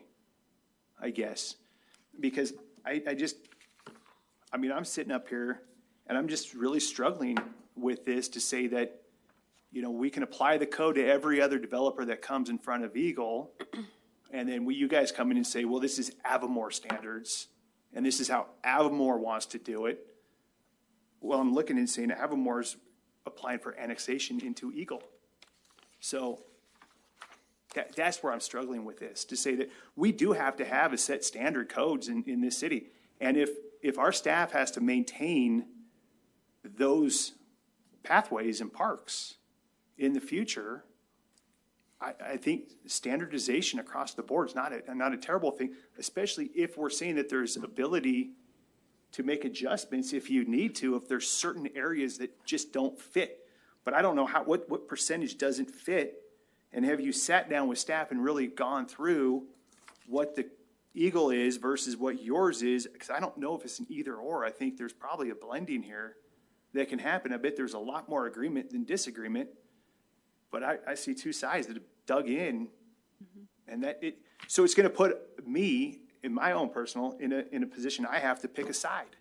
Speaker 10: I guess? Because I'm sitting up here and I'm just really struggling with this to say that, you know, we can apply the code to every other developer that comes in front of Eagle. And then you guys come in and say, well, this is Avamore standards, and this is how Avamore wants to do it. Well, I'm looking and saying Avamore's applying for annexation into Eagle. So that's where I'm struggling with this, to say that we do have to have a set standard codes in this city. And if our staff has to maintain those pathways and parks in the future, I think standardization across the board is not a terrible thing, especially if we're saying that there's ability to make adjustments if you need to, if there's certain areas that just don't fit. But I don't know what percentage doesn't fit. And have you sat down with staff and really gone through what the Eagle is versus what yours is? Because I don't know if it's an either or. I think there's probably a blending here that can happen. I bet there's a lot more agreement than disagreement. But I see two sides that have dug in, and so it's going to put me in my own personal in a position I have to pick a side.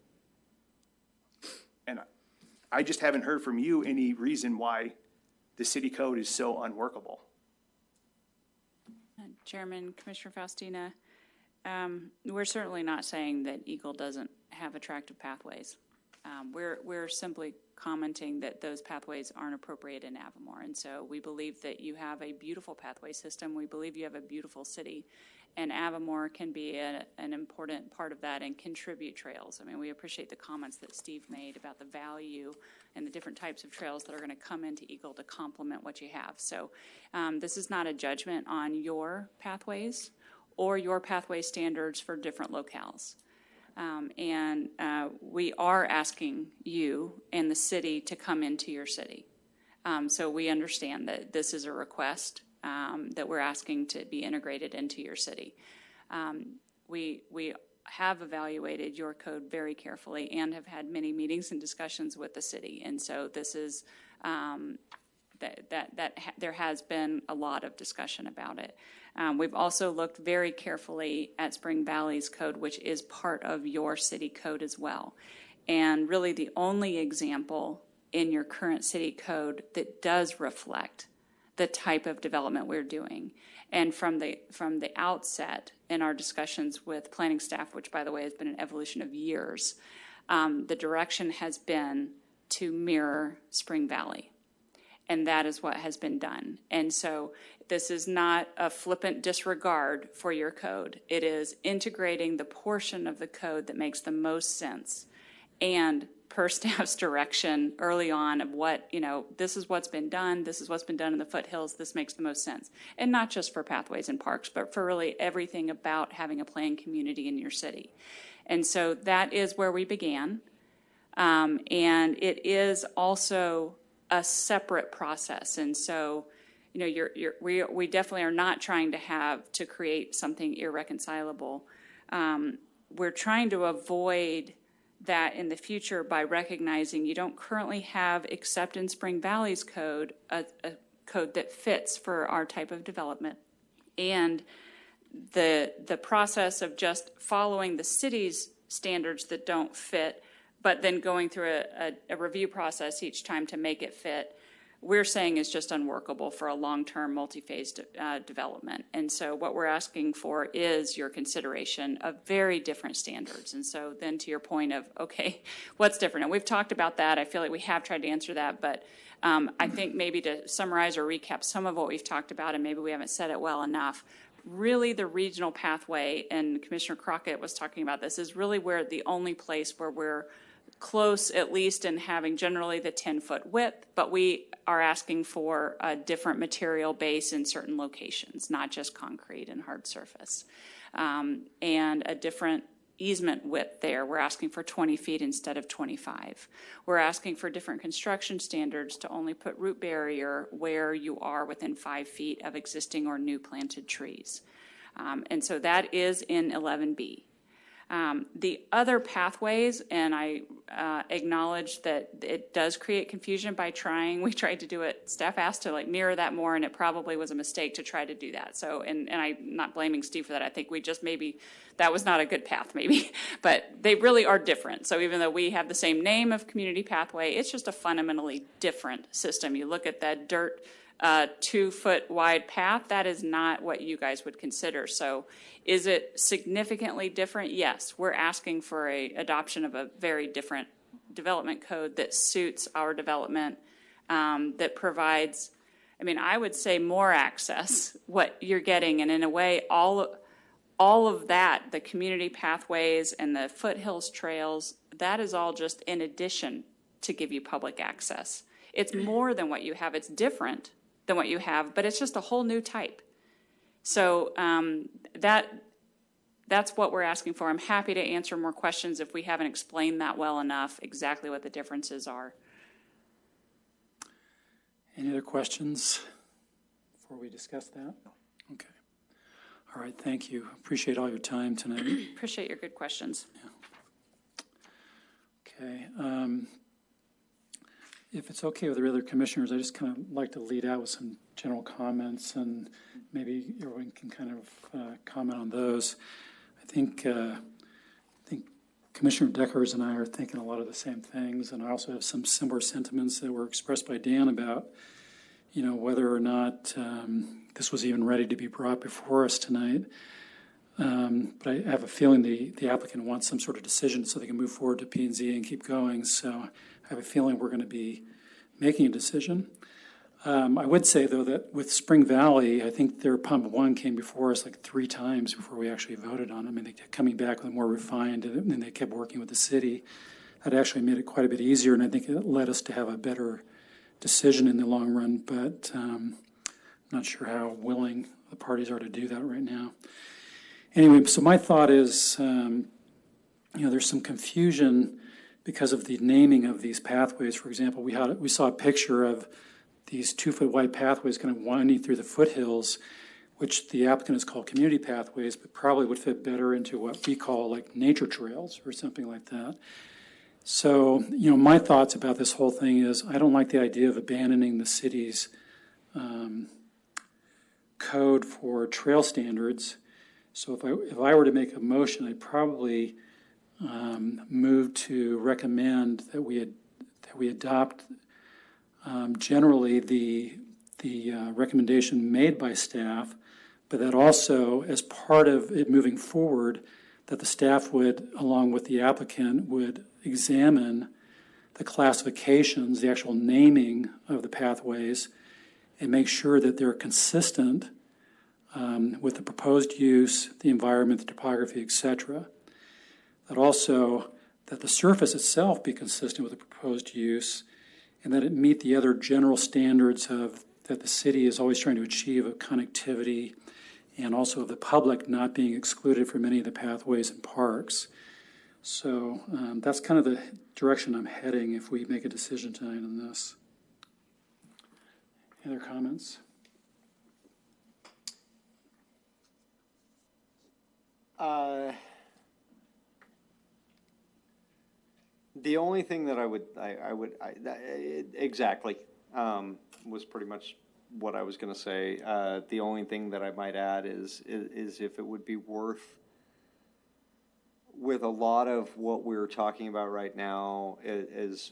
Speaker 10: And I just haven't heard from you any reason why the city code is so unworkable.
Speaker 8: Chairman, Commissioner Faustina, we're certainly not saying that Eagle doesn't have attractive pathways. We're simply commenting that those pathways aren't appropriate in Avamore. And so we believe that you have a beautiful pathway system. We believe you have a beautiful city. And Avamore can be an important part of that and contribute trails. I mean, we appreciate the comments that Steve made about the value and the different types of trails that are going to come into Eagle to complement what you have. So this is not a judgment on your pathways or your pathway standards for different locales. We are asking you and the city to come into your city. So we understand that this is a request that we're asking to be integrated into your city. We have evaluated your code very carefully and have had many meetings and discussions with the city. And so this is there has been a lot of discussion about it. We've also looked very carefully at Spring Valley's code, which is part of your city code as well. And really the only example in your current city code that does reflect the type of development we're doing. And from the outset in our discussions with planning staff, which by the way has been an evolution of years, the direction has been to mirror Spring Valley. And that is what has been done. And so this is not a flippant disregard for your code. It is integrating the portion of the code that makes the most sense. And per staff's direction early on of what, this is what's been done, this is what's been done in the foothills, this makes the most sense. And not just for pathways and parks, but for really everything about having a planned community in your city. And so that is where we began. And it is also a separate process. And so, we definitely are not trying to create something irreconcilable. We're trying to avoid that in the future by recognizing you don't currently have, except in Spring Valley's code, a code that fits for our type of development. And the process of just following the city's standards that don't fit, but then going through a review process each time to make it fit, we're saying is just unworkable for a long-term multi-phase development. And so what we're asking for is your consideration of very different standards. And so then to your point of, okay, what's different? And we've talked about that. I feel like we have tried to answer that, but I think maybe to summarize or recap some of what we've talked about, and maybe we haven't said it well enough, really the regional pathway, and Commissioner Crockett was talking about this, is really where the only place where we're close, at least in having generally the 10-foot width, but we are asking for a different material base in certain locations, not just concrete and hard surface, and a different easement width there. We're asking for 20 feet instead of 25. We're asking for different construction standards to only put root barrier where you are within 5 feet of existing or new planted trees. And so that is in 11B. The other pathways, and I acknowledge that it does create confusion by we tried to do it, staff asked to like mirror that more, and it probably was a mistake to try to do that. So, and I'm not blaming Steve for that. I think we just maybe, that was not a good path maybe, but they really are different. So even though we have the same name of community pathway, it's just a fundamentally different system. You look at that dirt 2-foot wide path, that is not what you guys would consider. So is it significantly different? Yes, we're asking for a adoption of a very different development code that suits our development, that provides, I mean, I would say more access, what you're getting, and in a way, all of that, the community pathways and the foothills trails, that is all just in addition to give you public access. It's more than what you have. It's different than what you have, but it's just a whole new type. So that's what we're asking for. I'm happy to answer more questions if we haven't explained that well enough, exactly what the differences are.
Speaker 1: Any other questions before we discuss that? Okay. All right, thank you. Appreciate all your time tonight.
Speaker 8: Appreciate your good questions.
Speaker 1: Okay. If it's okay with the other commissioners, I just kind of like to lead out with some general comments, and maybe everyone can kind of comment on those. I think Commissioner Deckers and I are thinking a lot of the same things, and I also have some similar sentiments that were expressed by Dan about, whether or not this was even ready to be brought before us tonight. But I have a feeling the applicant wants some sort of decision so they can move forward to P&Z and keep going. So I have a feeling we're going to be making a decision. I would say, though, that with Spring Valley, I think their Pump 1 came before us like 3 times before we actually voted on it. I mean, they kept coming back with more refined, and then they kept working with the city. That actually made it quite a bit easier, and I think it led us to have a better decision in the long run, but I'm not sure how willing the parties are to do that right now. Anyway, so my thought is, there's some confusion because of the naming of these pathways. For example, we saw a picture of these 2-foot wide pathways kind of winding through the foothills, which the applicant has called community pathways, but probably would fit better into what we call like nature trails or something like that. So, my thoughts about this whole thing is I don't like the idea of abandoning the city's code for trail standards. So if I were to make a motion, I'd probably move to recommend that we adopt generally the recommendation made by staff, but that also, as part of it moving forward, that the staff would, along with the applicant, would examine the classifications, the actual naming of the pathways, and make sure that they're consistent with the proposed use, the environment, the topography, etc. That also, that the surface itself be consistent with the proposed use, and that it meet the other general standards that the city is always trying to achieve of connectivity, and also of the public not being excluded from any of the pathways and parks. So that's kind of the direction I'm heading if we make a decision tonight on this. Any other comments?
Speaker 9: The only thing that exactly was pretty much what I was going to say. The only thing that I might add is if it would be worth, with a lot of what we're talking about right now, is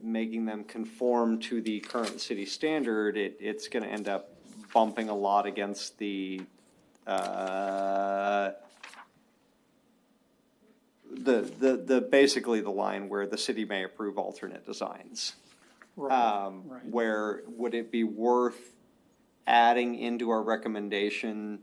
Speaker 9: making them conform to the current city standard. It's going to end up bumping a lot against the basically the line where the city may approve alternate designs.
Speaker 1: Right.
Speaker 9: Where would it be worth adding into our recommendation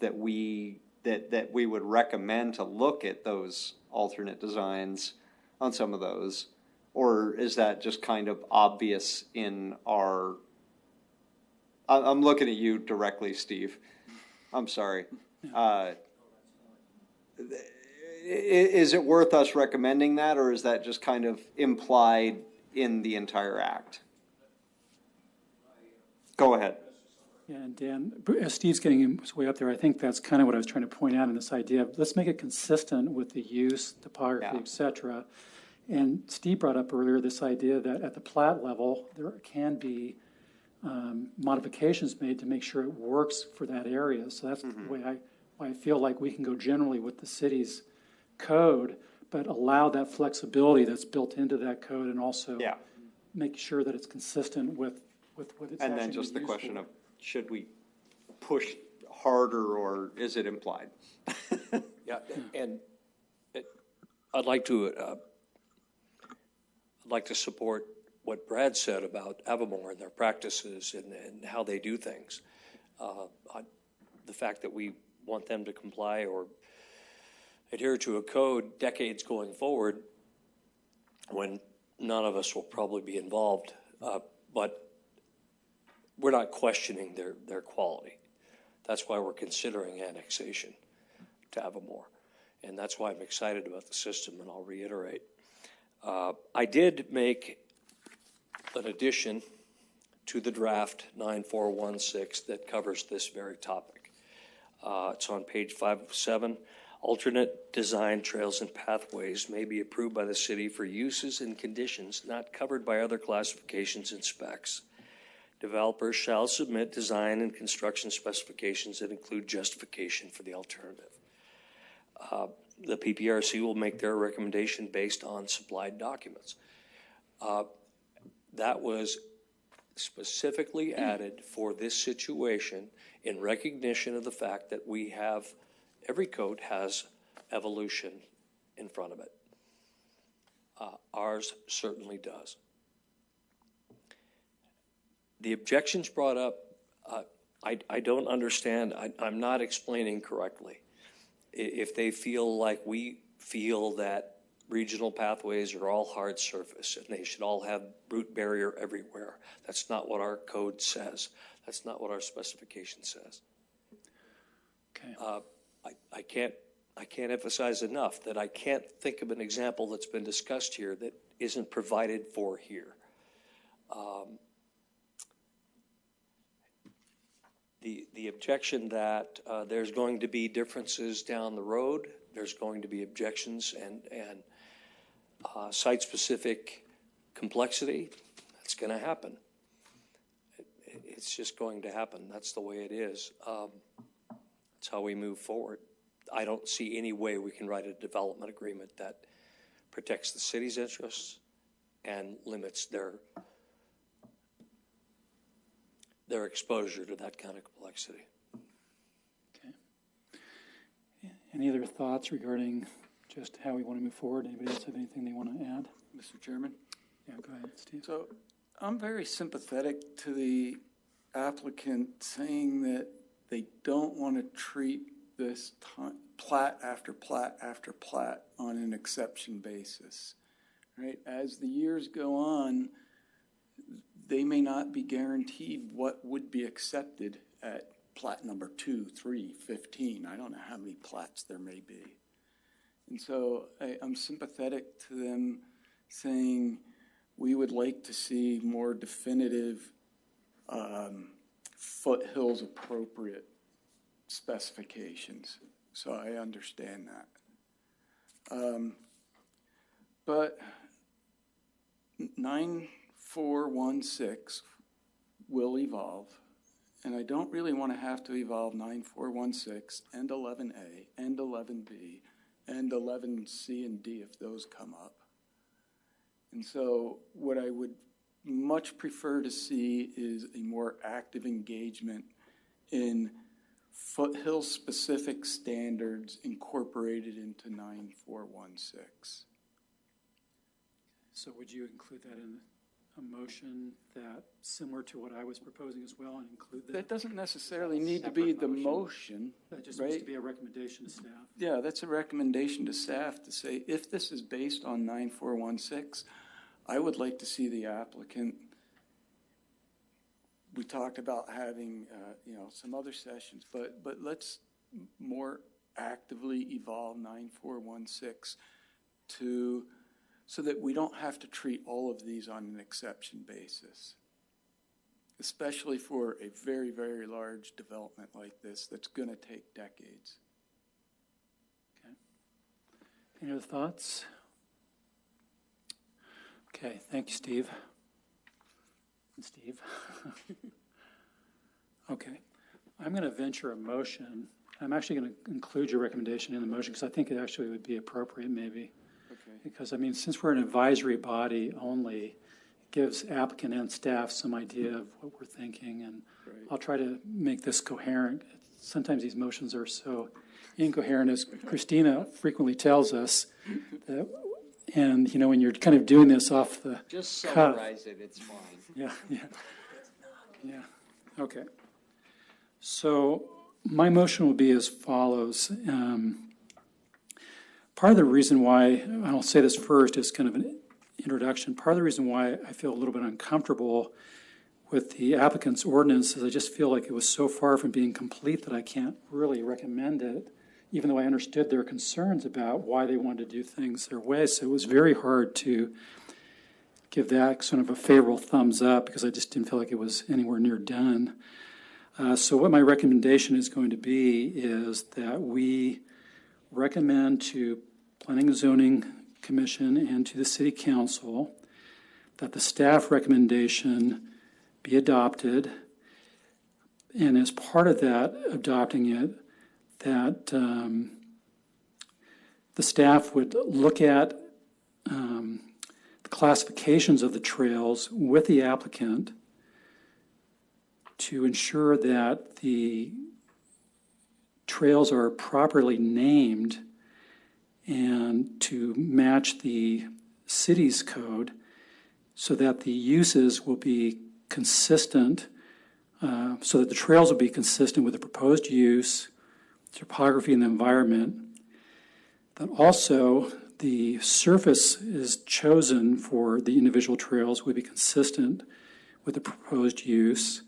Speaker 9: that we would recommend to look at those alternate designs on some of those, or is that just kind of obvious in our? I'm looking at you directly, Steve. I'm sorry. Is it worth us recommending that, or is that just kind of implied in the entire act? Go ahead.
Speaker 1: Yeah, and Dan, as Steve's getting his way up there, I think that's kind of what I was trying to point out in this idea of let's make it consistent with the use, topography,
Speaker 9: Yeah.
Speaker 1: et cetera. And Steve brought up earlier this idea that at the plat level, there can be modifications made to make sure it works for that area. So that's the way I feel like we can go generally with the city's code, but allow that flexibility that's built into that code and also
Speaker 9: Yeah.
Speaker 1: make sure that it's consistent with what it's
Speaker 9: And
Speaker 1: actually
Speaker 9: then just the
Speaker 1: used
Speaker 9: question
Speaker 1: for.
Speaker 9: of, should we push harder or is it implied?
Speaker 6: Yeah, and I'd like to support what Brad said about Avamore and their practices and how they do things. The fact that we want them to comply or adhere to a code decades going forward when none of us will probably be involved, but we're not questioning their quality. That's why we're considering annexation to Avamore. And that's why I'm excited about the system, and I'll reiterate. I did make an addition to the draft 9416 that covers this very topic. It's on page 5 of 7. Alternate design trails and pathways may be approved by the city for uses and conditions not covered by other classifications and specs. Developers shall submit design and construction specifications that include justification for the alternative. The PPRC will make their recommendation based on supplied documents. That was specifically added for this situation in recognition of the fact that we have, every code has evolution in front of it. Ours certainly does. The objections brought up, I don't understand. I'm not explaining correctly. If they feel like we feel that regional pathways are all hard surface and they should all have root barrier everywhere, that's not what our code says. That's not what our specification says.
Speaker 1: Okay.
Speaker 6: I can't emphasize enough that I can't think of an example that's been discussed here that isn't provided for here. The objection that there's going to be differences down the road, there's going to be objections and site-specific complexity, that's going to happen. It's just going to happen. That's the way it is. That's how we move forward. I don't see any way we can write a development agreement that protects the city's interests and limits their exposure to that kind of complexity.
Speaker 1: Okay. Any other thoughts regarding just how we want to move forward? Anybody else have anything they want to add?
Speaker 4: Mr. Chairman?
Speaker 1: Yeah, go ahead, Steve.
Speaker 4: So I'm very sympathetic to the applicant saying that they don't want to treat this plat after plat after plat on an exception basis, right? As the years go on, they may not be guaranteed what would be accepted at plat number 2, 3, 15. I don't know how many plats there may be. And so I'm sympathetic to them saying we would like to see more definitive foothills appropriate specifications. So I understand that. But 9416 will evolve, and I don't really want to have to evolve 9416 and 11A and 11B and 11C and D if those come up. And so what I would much prefer to see is a more active engagement in foothill-specific standards incorporated into 9416.
Speaker 1: So would you include that in a motion that, similar to what I was proposing as well, and include that?
Speaker 4: That doesn't necessarily need to be the motion,
Speaker 1: That just needs to
Speaker 4: right?
Speaker 1: be a recommendation to staff.
Speaker 4: Yeah, that's a recommendation to staff to say, if this is based on 9416, I would like to see the applicant. We talked about having, some other sessions, but let's more actively evolve 9416 so that we don't have to treat all of these on an exception basis. especially for a very, very large development like this that's going to take decades.
Speaker 1: Any other thoughts? Okay, thank you, Steve. And Steve. Okay, I'm going to venture a motion. I'm actually going to include your recommendation in the motion because I think it actually would be appropriate maybe.
Speaker 4: Okay.
Speaker 1: Because, I mean, since we're an advisory body only, it gives applicant and staff some idea of what we're thinking, and
Speaker 4: Right.
Speaker 1: I'll try to make this coherent. Sometimes these motions are so incoherent, as Christina frequently tells us, that, and, you know, when you're kind of doing this off the
Speaker 6: Just
Speaker 1: cuff.
Speaker 6: summarize it, it's fine.
Speaker 1: Yeah, okay. So my motion will be as follows. Part of the reason why, and I'll say this first as kind of an introduction, part of the reason why I feel a little bit uncomfortable with the applicant's ordinance is I just feel like it was so far from being complete that I can't really recommend it, even though I understood their concerns about why they wanted to do things their way. So it was very hard to give that sort of a favorable thumbs up because I just didn't feel like it was anywhere near done. So what my recommendation is going to be is that we recommend to Planning and Zoning Commission and to the City Council that the staff recommendation be adopted, and as part of that, adopting it, that the staff would look at the classifications of the trails with the applicant to ensure that the trails are properly named and to match the city's code so that the uses will be consistent, so that the trails will be consistent with the proposed use, topography, and the environment. That also the surface is chosen for the individual trails will be consistent with the proposed use,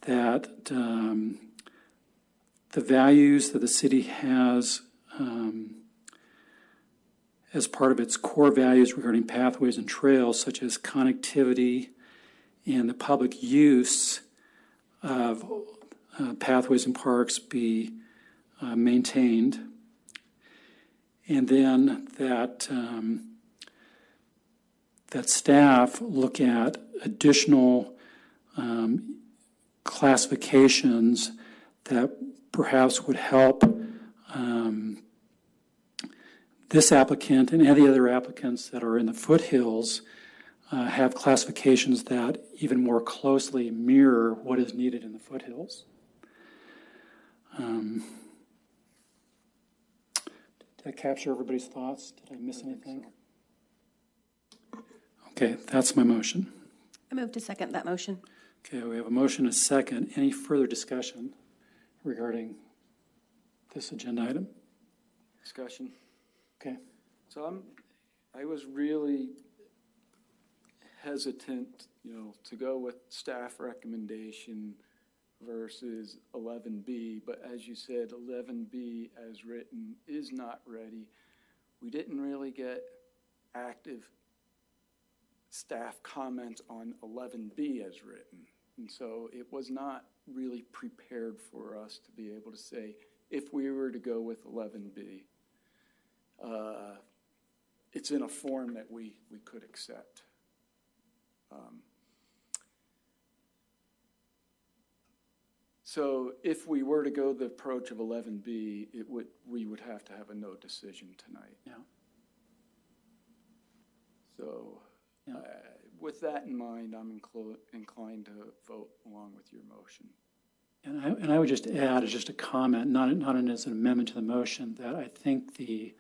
Speaker 1: that the values that the city has as part of its core values regarding pathways and trails, such as connectivity and the public use of pathways and parks, be maintained. And then that that staff look at additional classifications that perhaps would help this applicant and any other applicants that are in the foothills have classifications that even more closely mirror what is needed in the foothills. Did I capture everybody's thoughts? Did I miss anything? Okay, that's my motion.
Speaker 7: I move to second that motion.
Speaker 1: Okay, we have a motion and a second. Any further discussion regarding this agenda item?
Speaker 4: Discussion.
Speaker 1: Okay.
Speaker 4: So I was really hesitant, to go with staff recommendation versus 11B, but as you said, 11B as written is not ready. We didn't really get active staff comments on 11B as written. And so it was not really prepared for us to be able to say, if we were to go with 11B, it's in a form that we could accept. So if we were to go the approach of 11B, we would have to have a no decision tonight.
Speaker 1: Yeah.
Speaker 4: So
Speaker 1: Yeah.
Speaker 4: with that in mind, I'm inclined to vote along with your motion.
Speaker 1: And I would just add as just a comment, not as an amendment to the motion, that I think the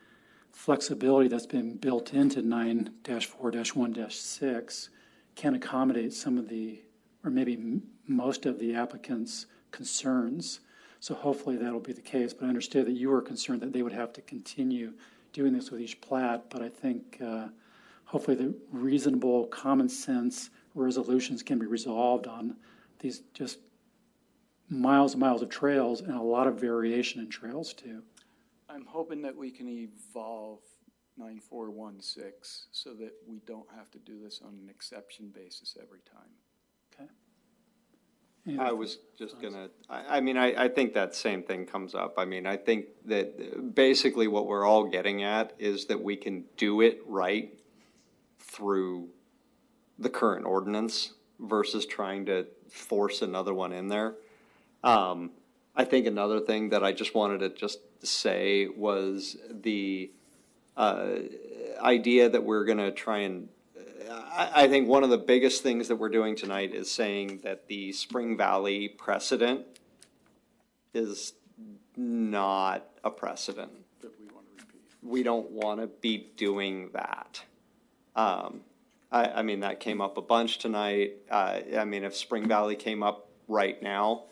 Speaker 1: flexibility that's been built into 9-4-1-6 can accommodate some of the, or maybe most of the applicants' concerns. So hopefully that'll be the case. But I understand that you were concerned that they would have to continue doing this with each plat. But I think hopefully the reasonable, common sense resolutions can be resolved on these just miles and miles of trails and a lot of variation in trails too.
Speaker 4: I'm hoping that we can evolve 9416 so that we don't have to do this on an exception basis every time.
Speaker 1: Okay.
Speaker 9: I was just gonna, I mean, I think that same thing comes up. I mean, I think that basically what we're all getting at is that we can do it right through the current ordinance versus trying to force another one in there. I think another thing that I just wanted to just say was the idea that we're gonna try and I think one of the biggest things that we're doing tonight is saying that the Spring Valley precedent is not a precedent. We don't want to be doing that. I mean, that came up a bunch tonight. I mean, if Spring Valley came up right now,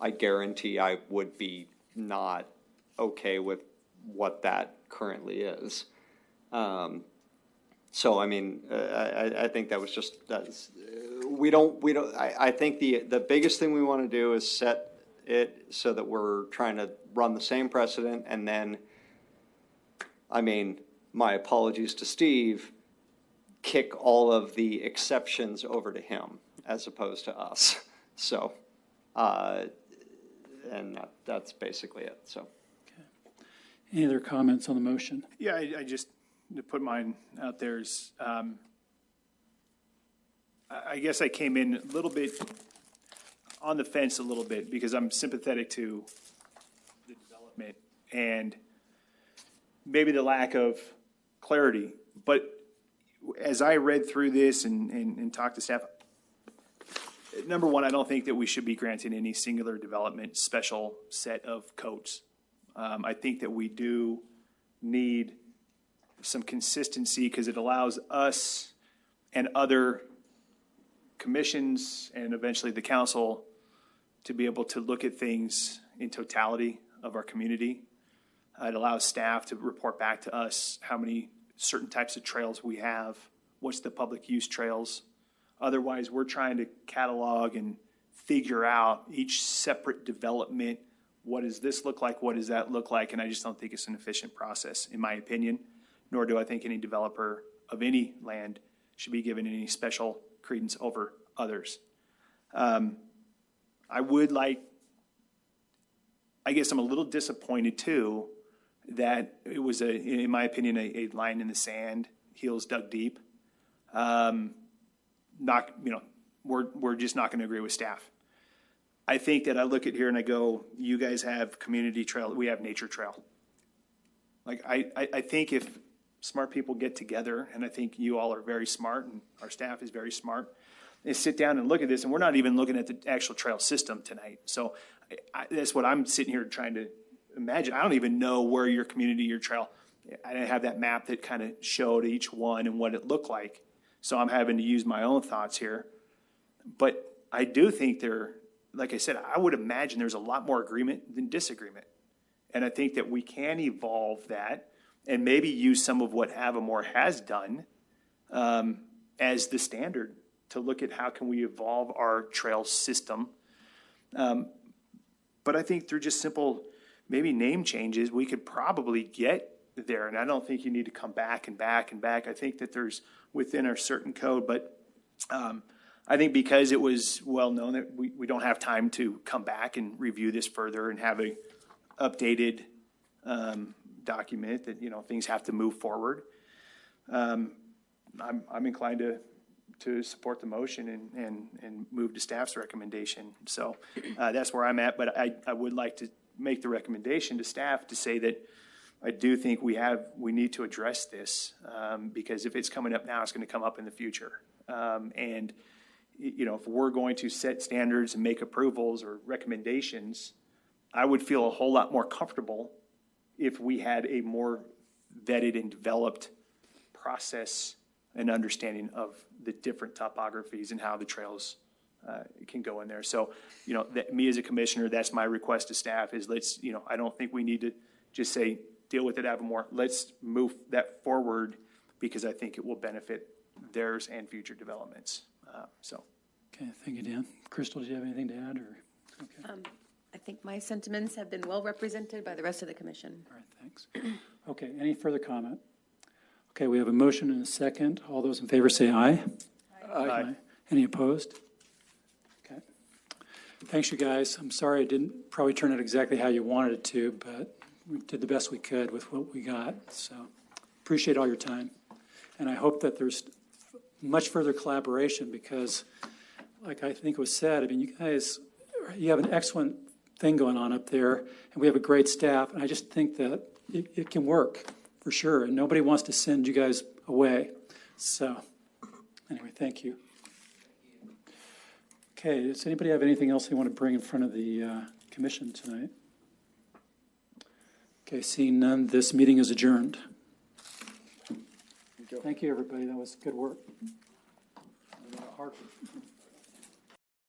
Speaker 9: I guarantee I would be not okay with what that currently is. So, I mean, I think that was just, I think the biggest thing we want to do is set it so that we're trying to run the same precedent, and then, I mean, my apologies to Steve, kick all of the exceptions over to him as opposed to us. So, and that's basically it, so.
Speaker 1: Any other comments on the motion?
Speaker 10: Yeah, I just, to put mine out there is, I guess I came in a little bit on the fence a little bit because I'm sympathetic to the development and maybe the lack of clarity. But as I read through this and talked to staff, number one, I don't think that we should be granting any singular development special set of codes. I think that we do need some consistency because it allows us and other commissions and eventually the council to be able to look at things in totality of our community. It allows staff to report back to us how many certain types of trails we have, what's the public use trails. Otherwise, we're trying to catalog and figure out each separate development. What does this look like? What does that look like? And I just don't think it's an efficient process, in my opinion, nor do I think any developer of any land should be given any special credence over others. I would like, I guess I'm a little disappointed too, that it was in my opinion, a line in the sand, heels dug deep. Not, you know, we're just not going to agree with staff. I think that I look at here and I go, you guys have community trail, we have nature trail. Like, I think if smart people get together, and I think you all are very smart and our staff is very smart, they sit down and look at this, and we're not even looking at the actual trail system tonight. So that's what I'm sitting here trying to imagine. I don't even know where your community, your trail, I didn't have that map that kind of showed each one and what it looked like. So I'm having to use my own thoughts here. But I do think like I said, I would imagine there's a lot more agreement than disagreement. And I think that we can evolve that and maybe use some of what Avamore has done as the standard to look at how can we evolve our trail system. But I think through just simple, maybe name changes, we could probably get there. And I don't think you need to come back and back and back. I think that there's within our certain code, but I think because it was well known that we don't have time to come back and review this further and have a updated document that, you know, things have to move forward. I'm inclined to support the motion and move to staff's recommendation. So that's where I'm at, but I would like to make the recommendation to staff to say that I do think we need to address this because if it's coming up now, it's going to come up in the future. And you know, if we're going to set standards and make approvals or recommendations, I would feel a whole lot more comfortable if we had a more vetted and developed process and understanding of the different topographies and how the trails can go in there. So, you know, me as a commissioner, that's my request to staff is let's, you know, I don't think we need to just say, deal with it, Avamore. Let's move that forward because I think it will benefit theirs and future developments.
Speaker 1: Okay, thank you, Dan. Crystal, do you have anything to add? Or okay.
Speaker 7: I think my sentiments have been well represented by the rest of the commission.
Speaker 1: All right, thanks. Okay, any further comment? Okay, we have a motion and a second. All those in favor say aye.
Speaker 10: Aye.
Speaker 1: Any opposed? Okay. thanks, you guys. I'm sorry it didn't probably turn out exactly how you wanted it to, but we did the best we could with what we got. So appreciate all your time. And I hope that there's much further collaboration because, like I think was said, I mean, you guys, you have an excellent thing going on up there, and we have a great staff, and I just think that it can work for sure, and nobody wants to send you guys away. So anyway, thank you. Okay, does anybody have anything else they want to bring in front of the commission tonight? Okay, seeing none, this meeting is adjourned. Thank you, everybody. That was good work. Hard.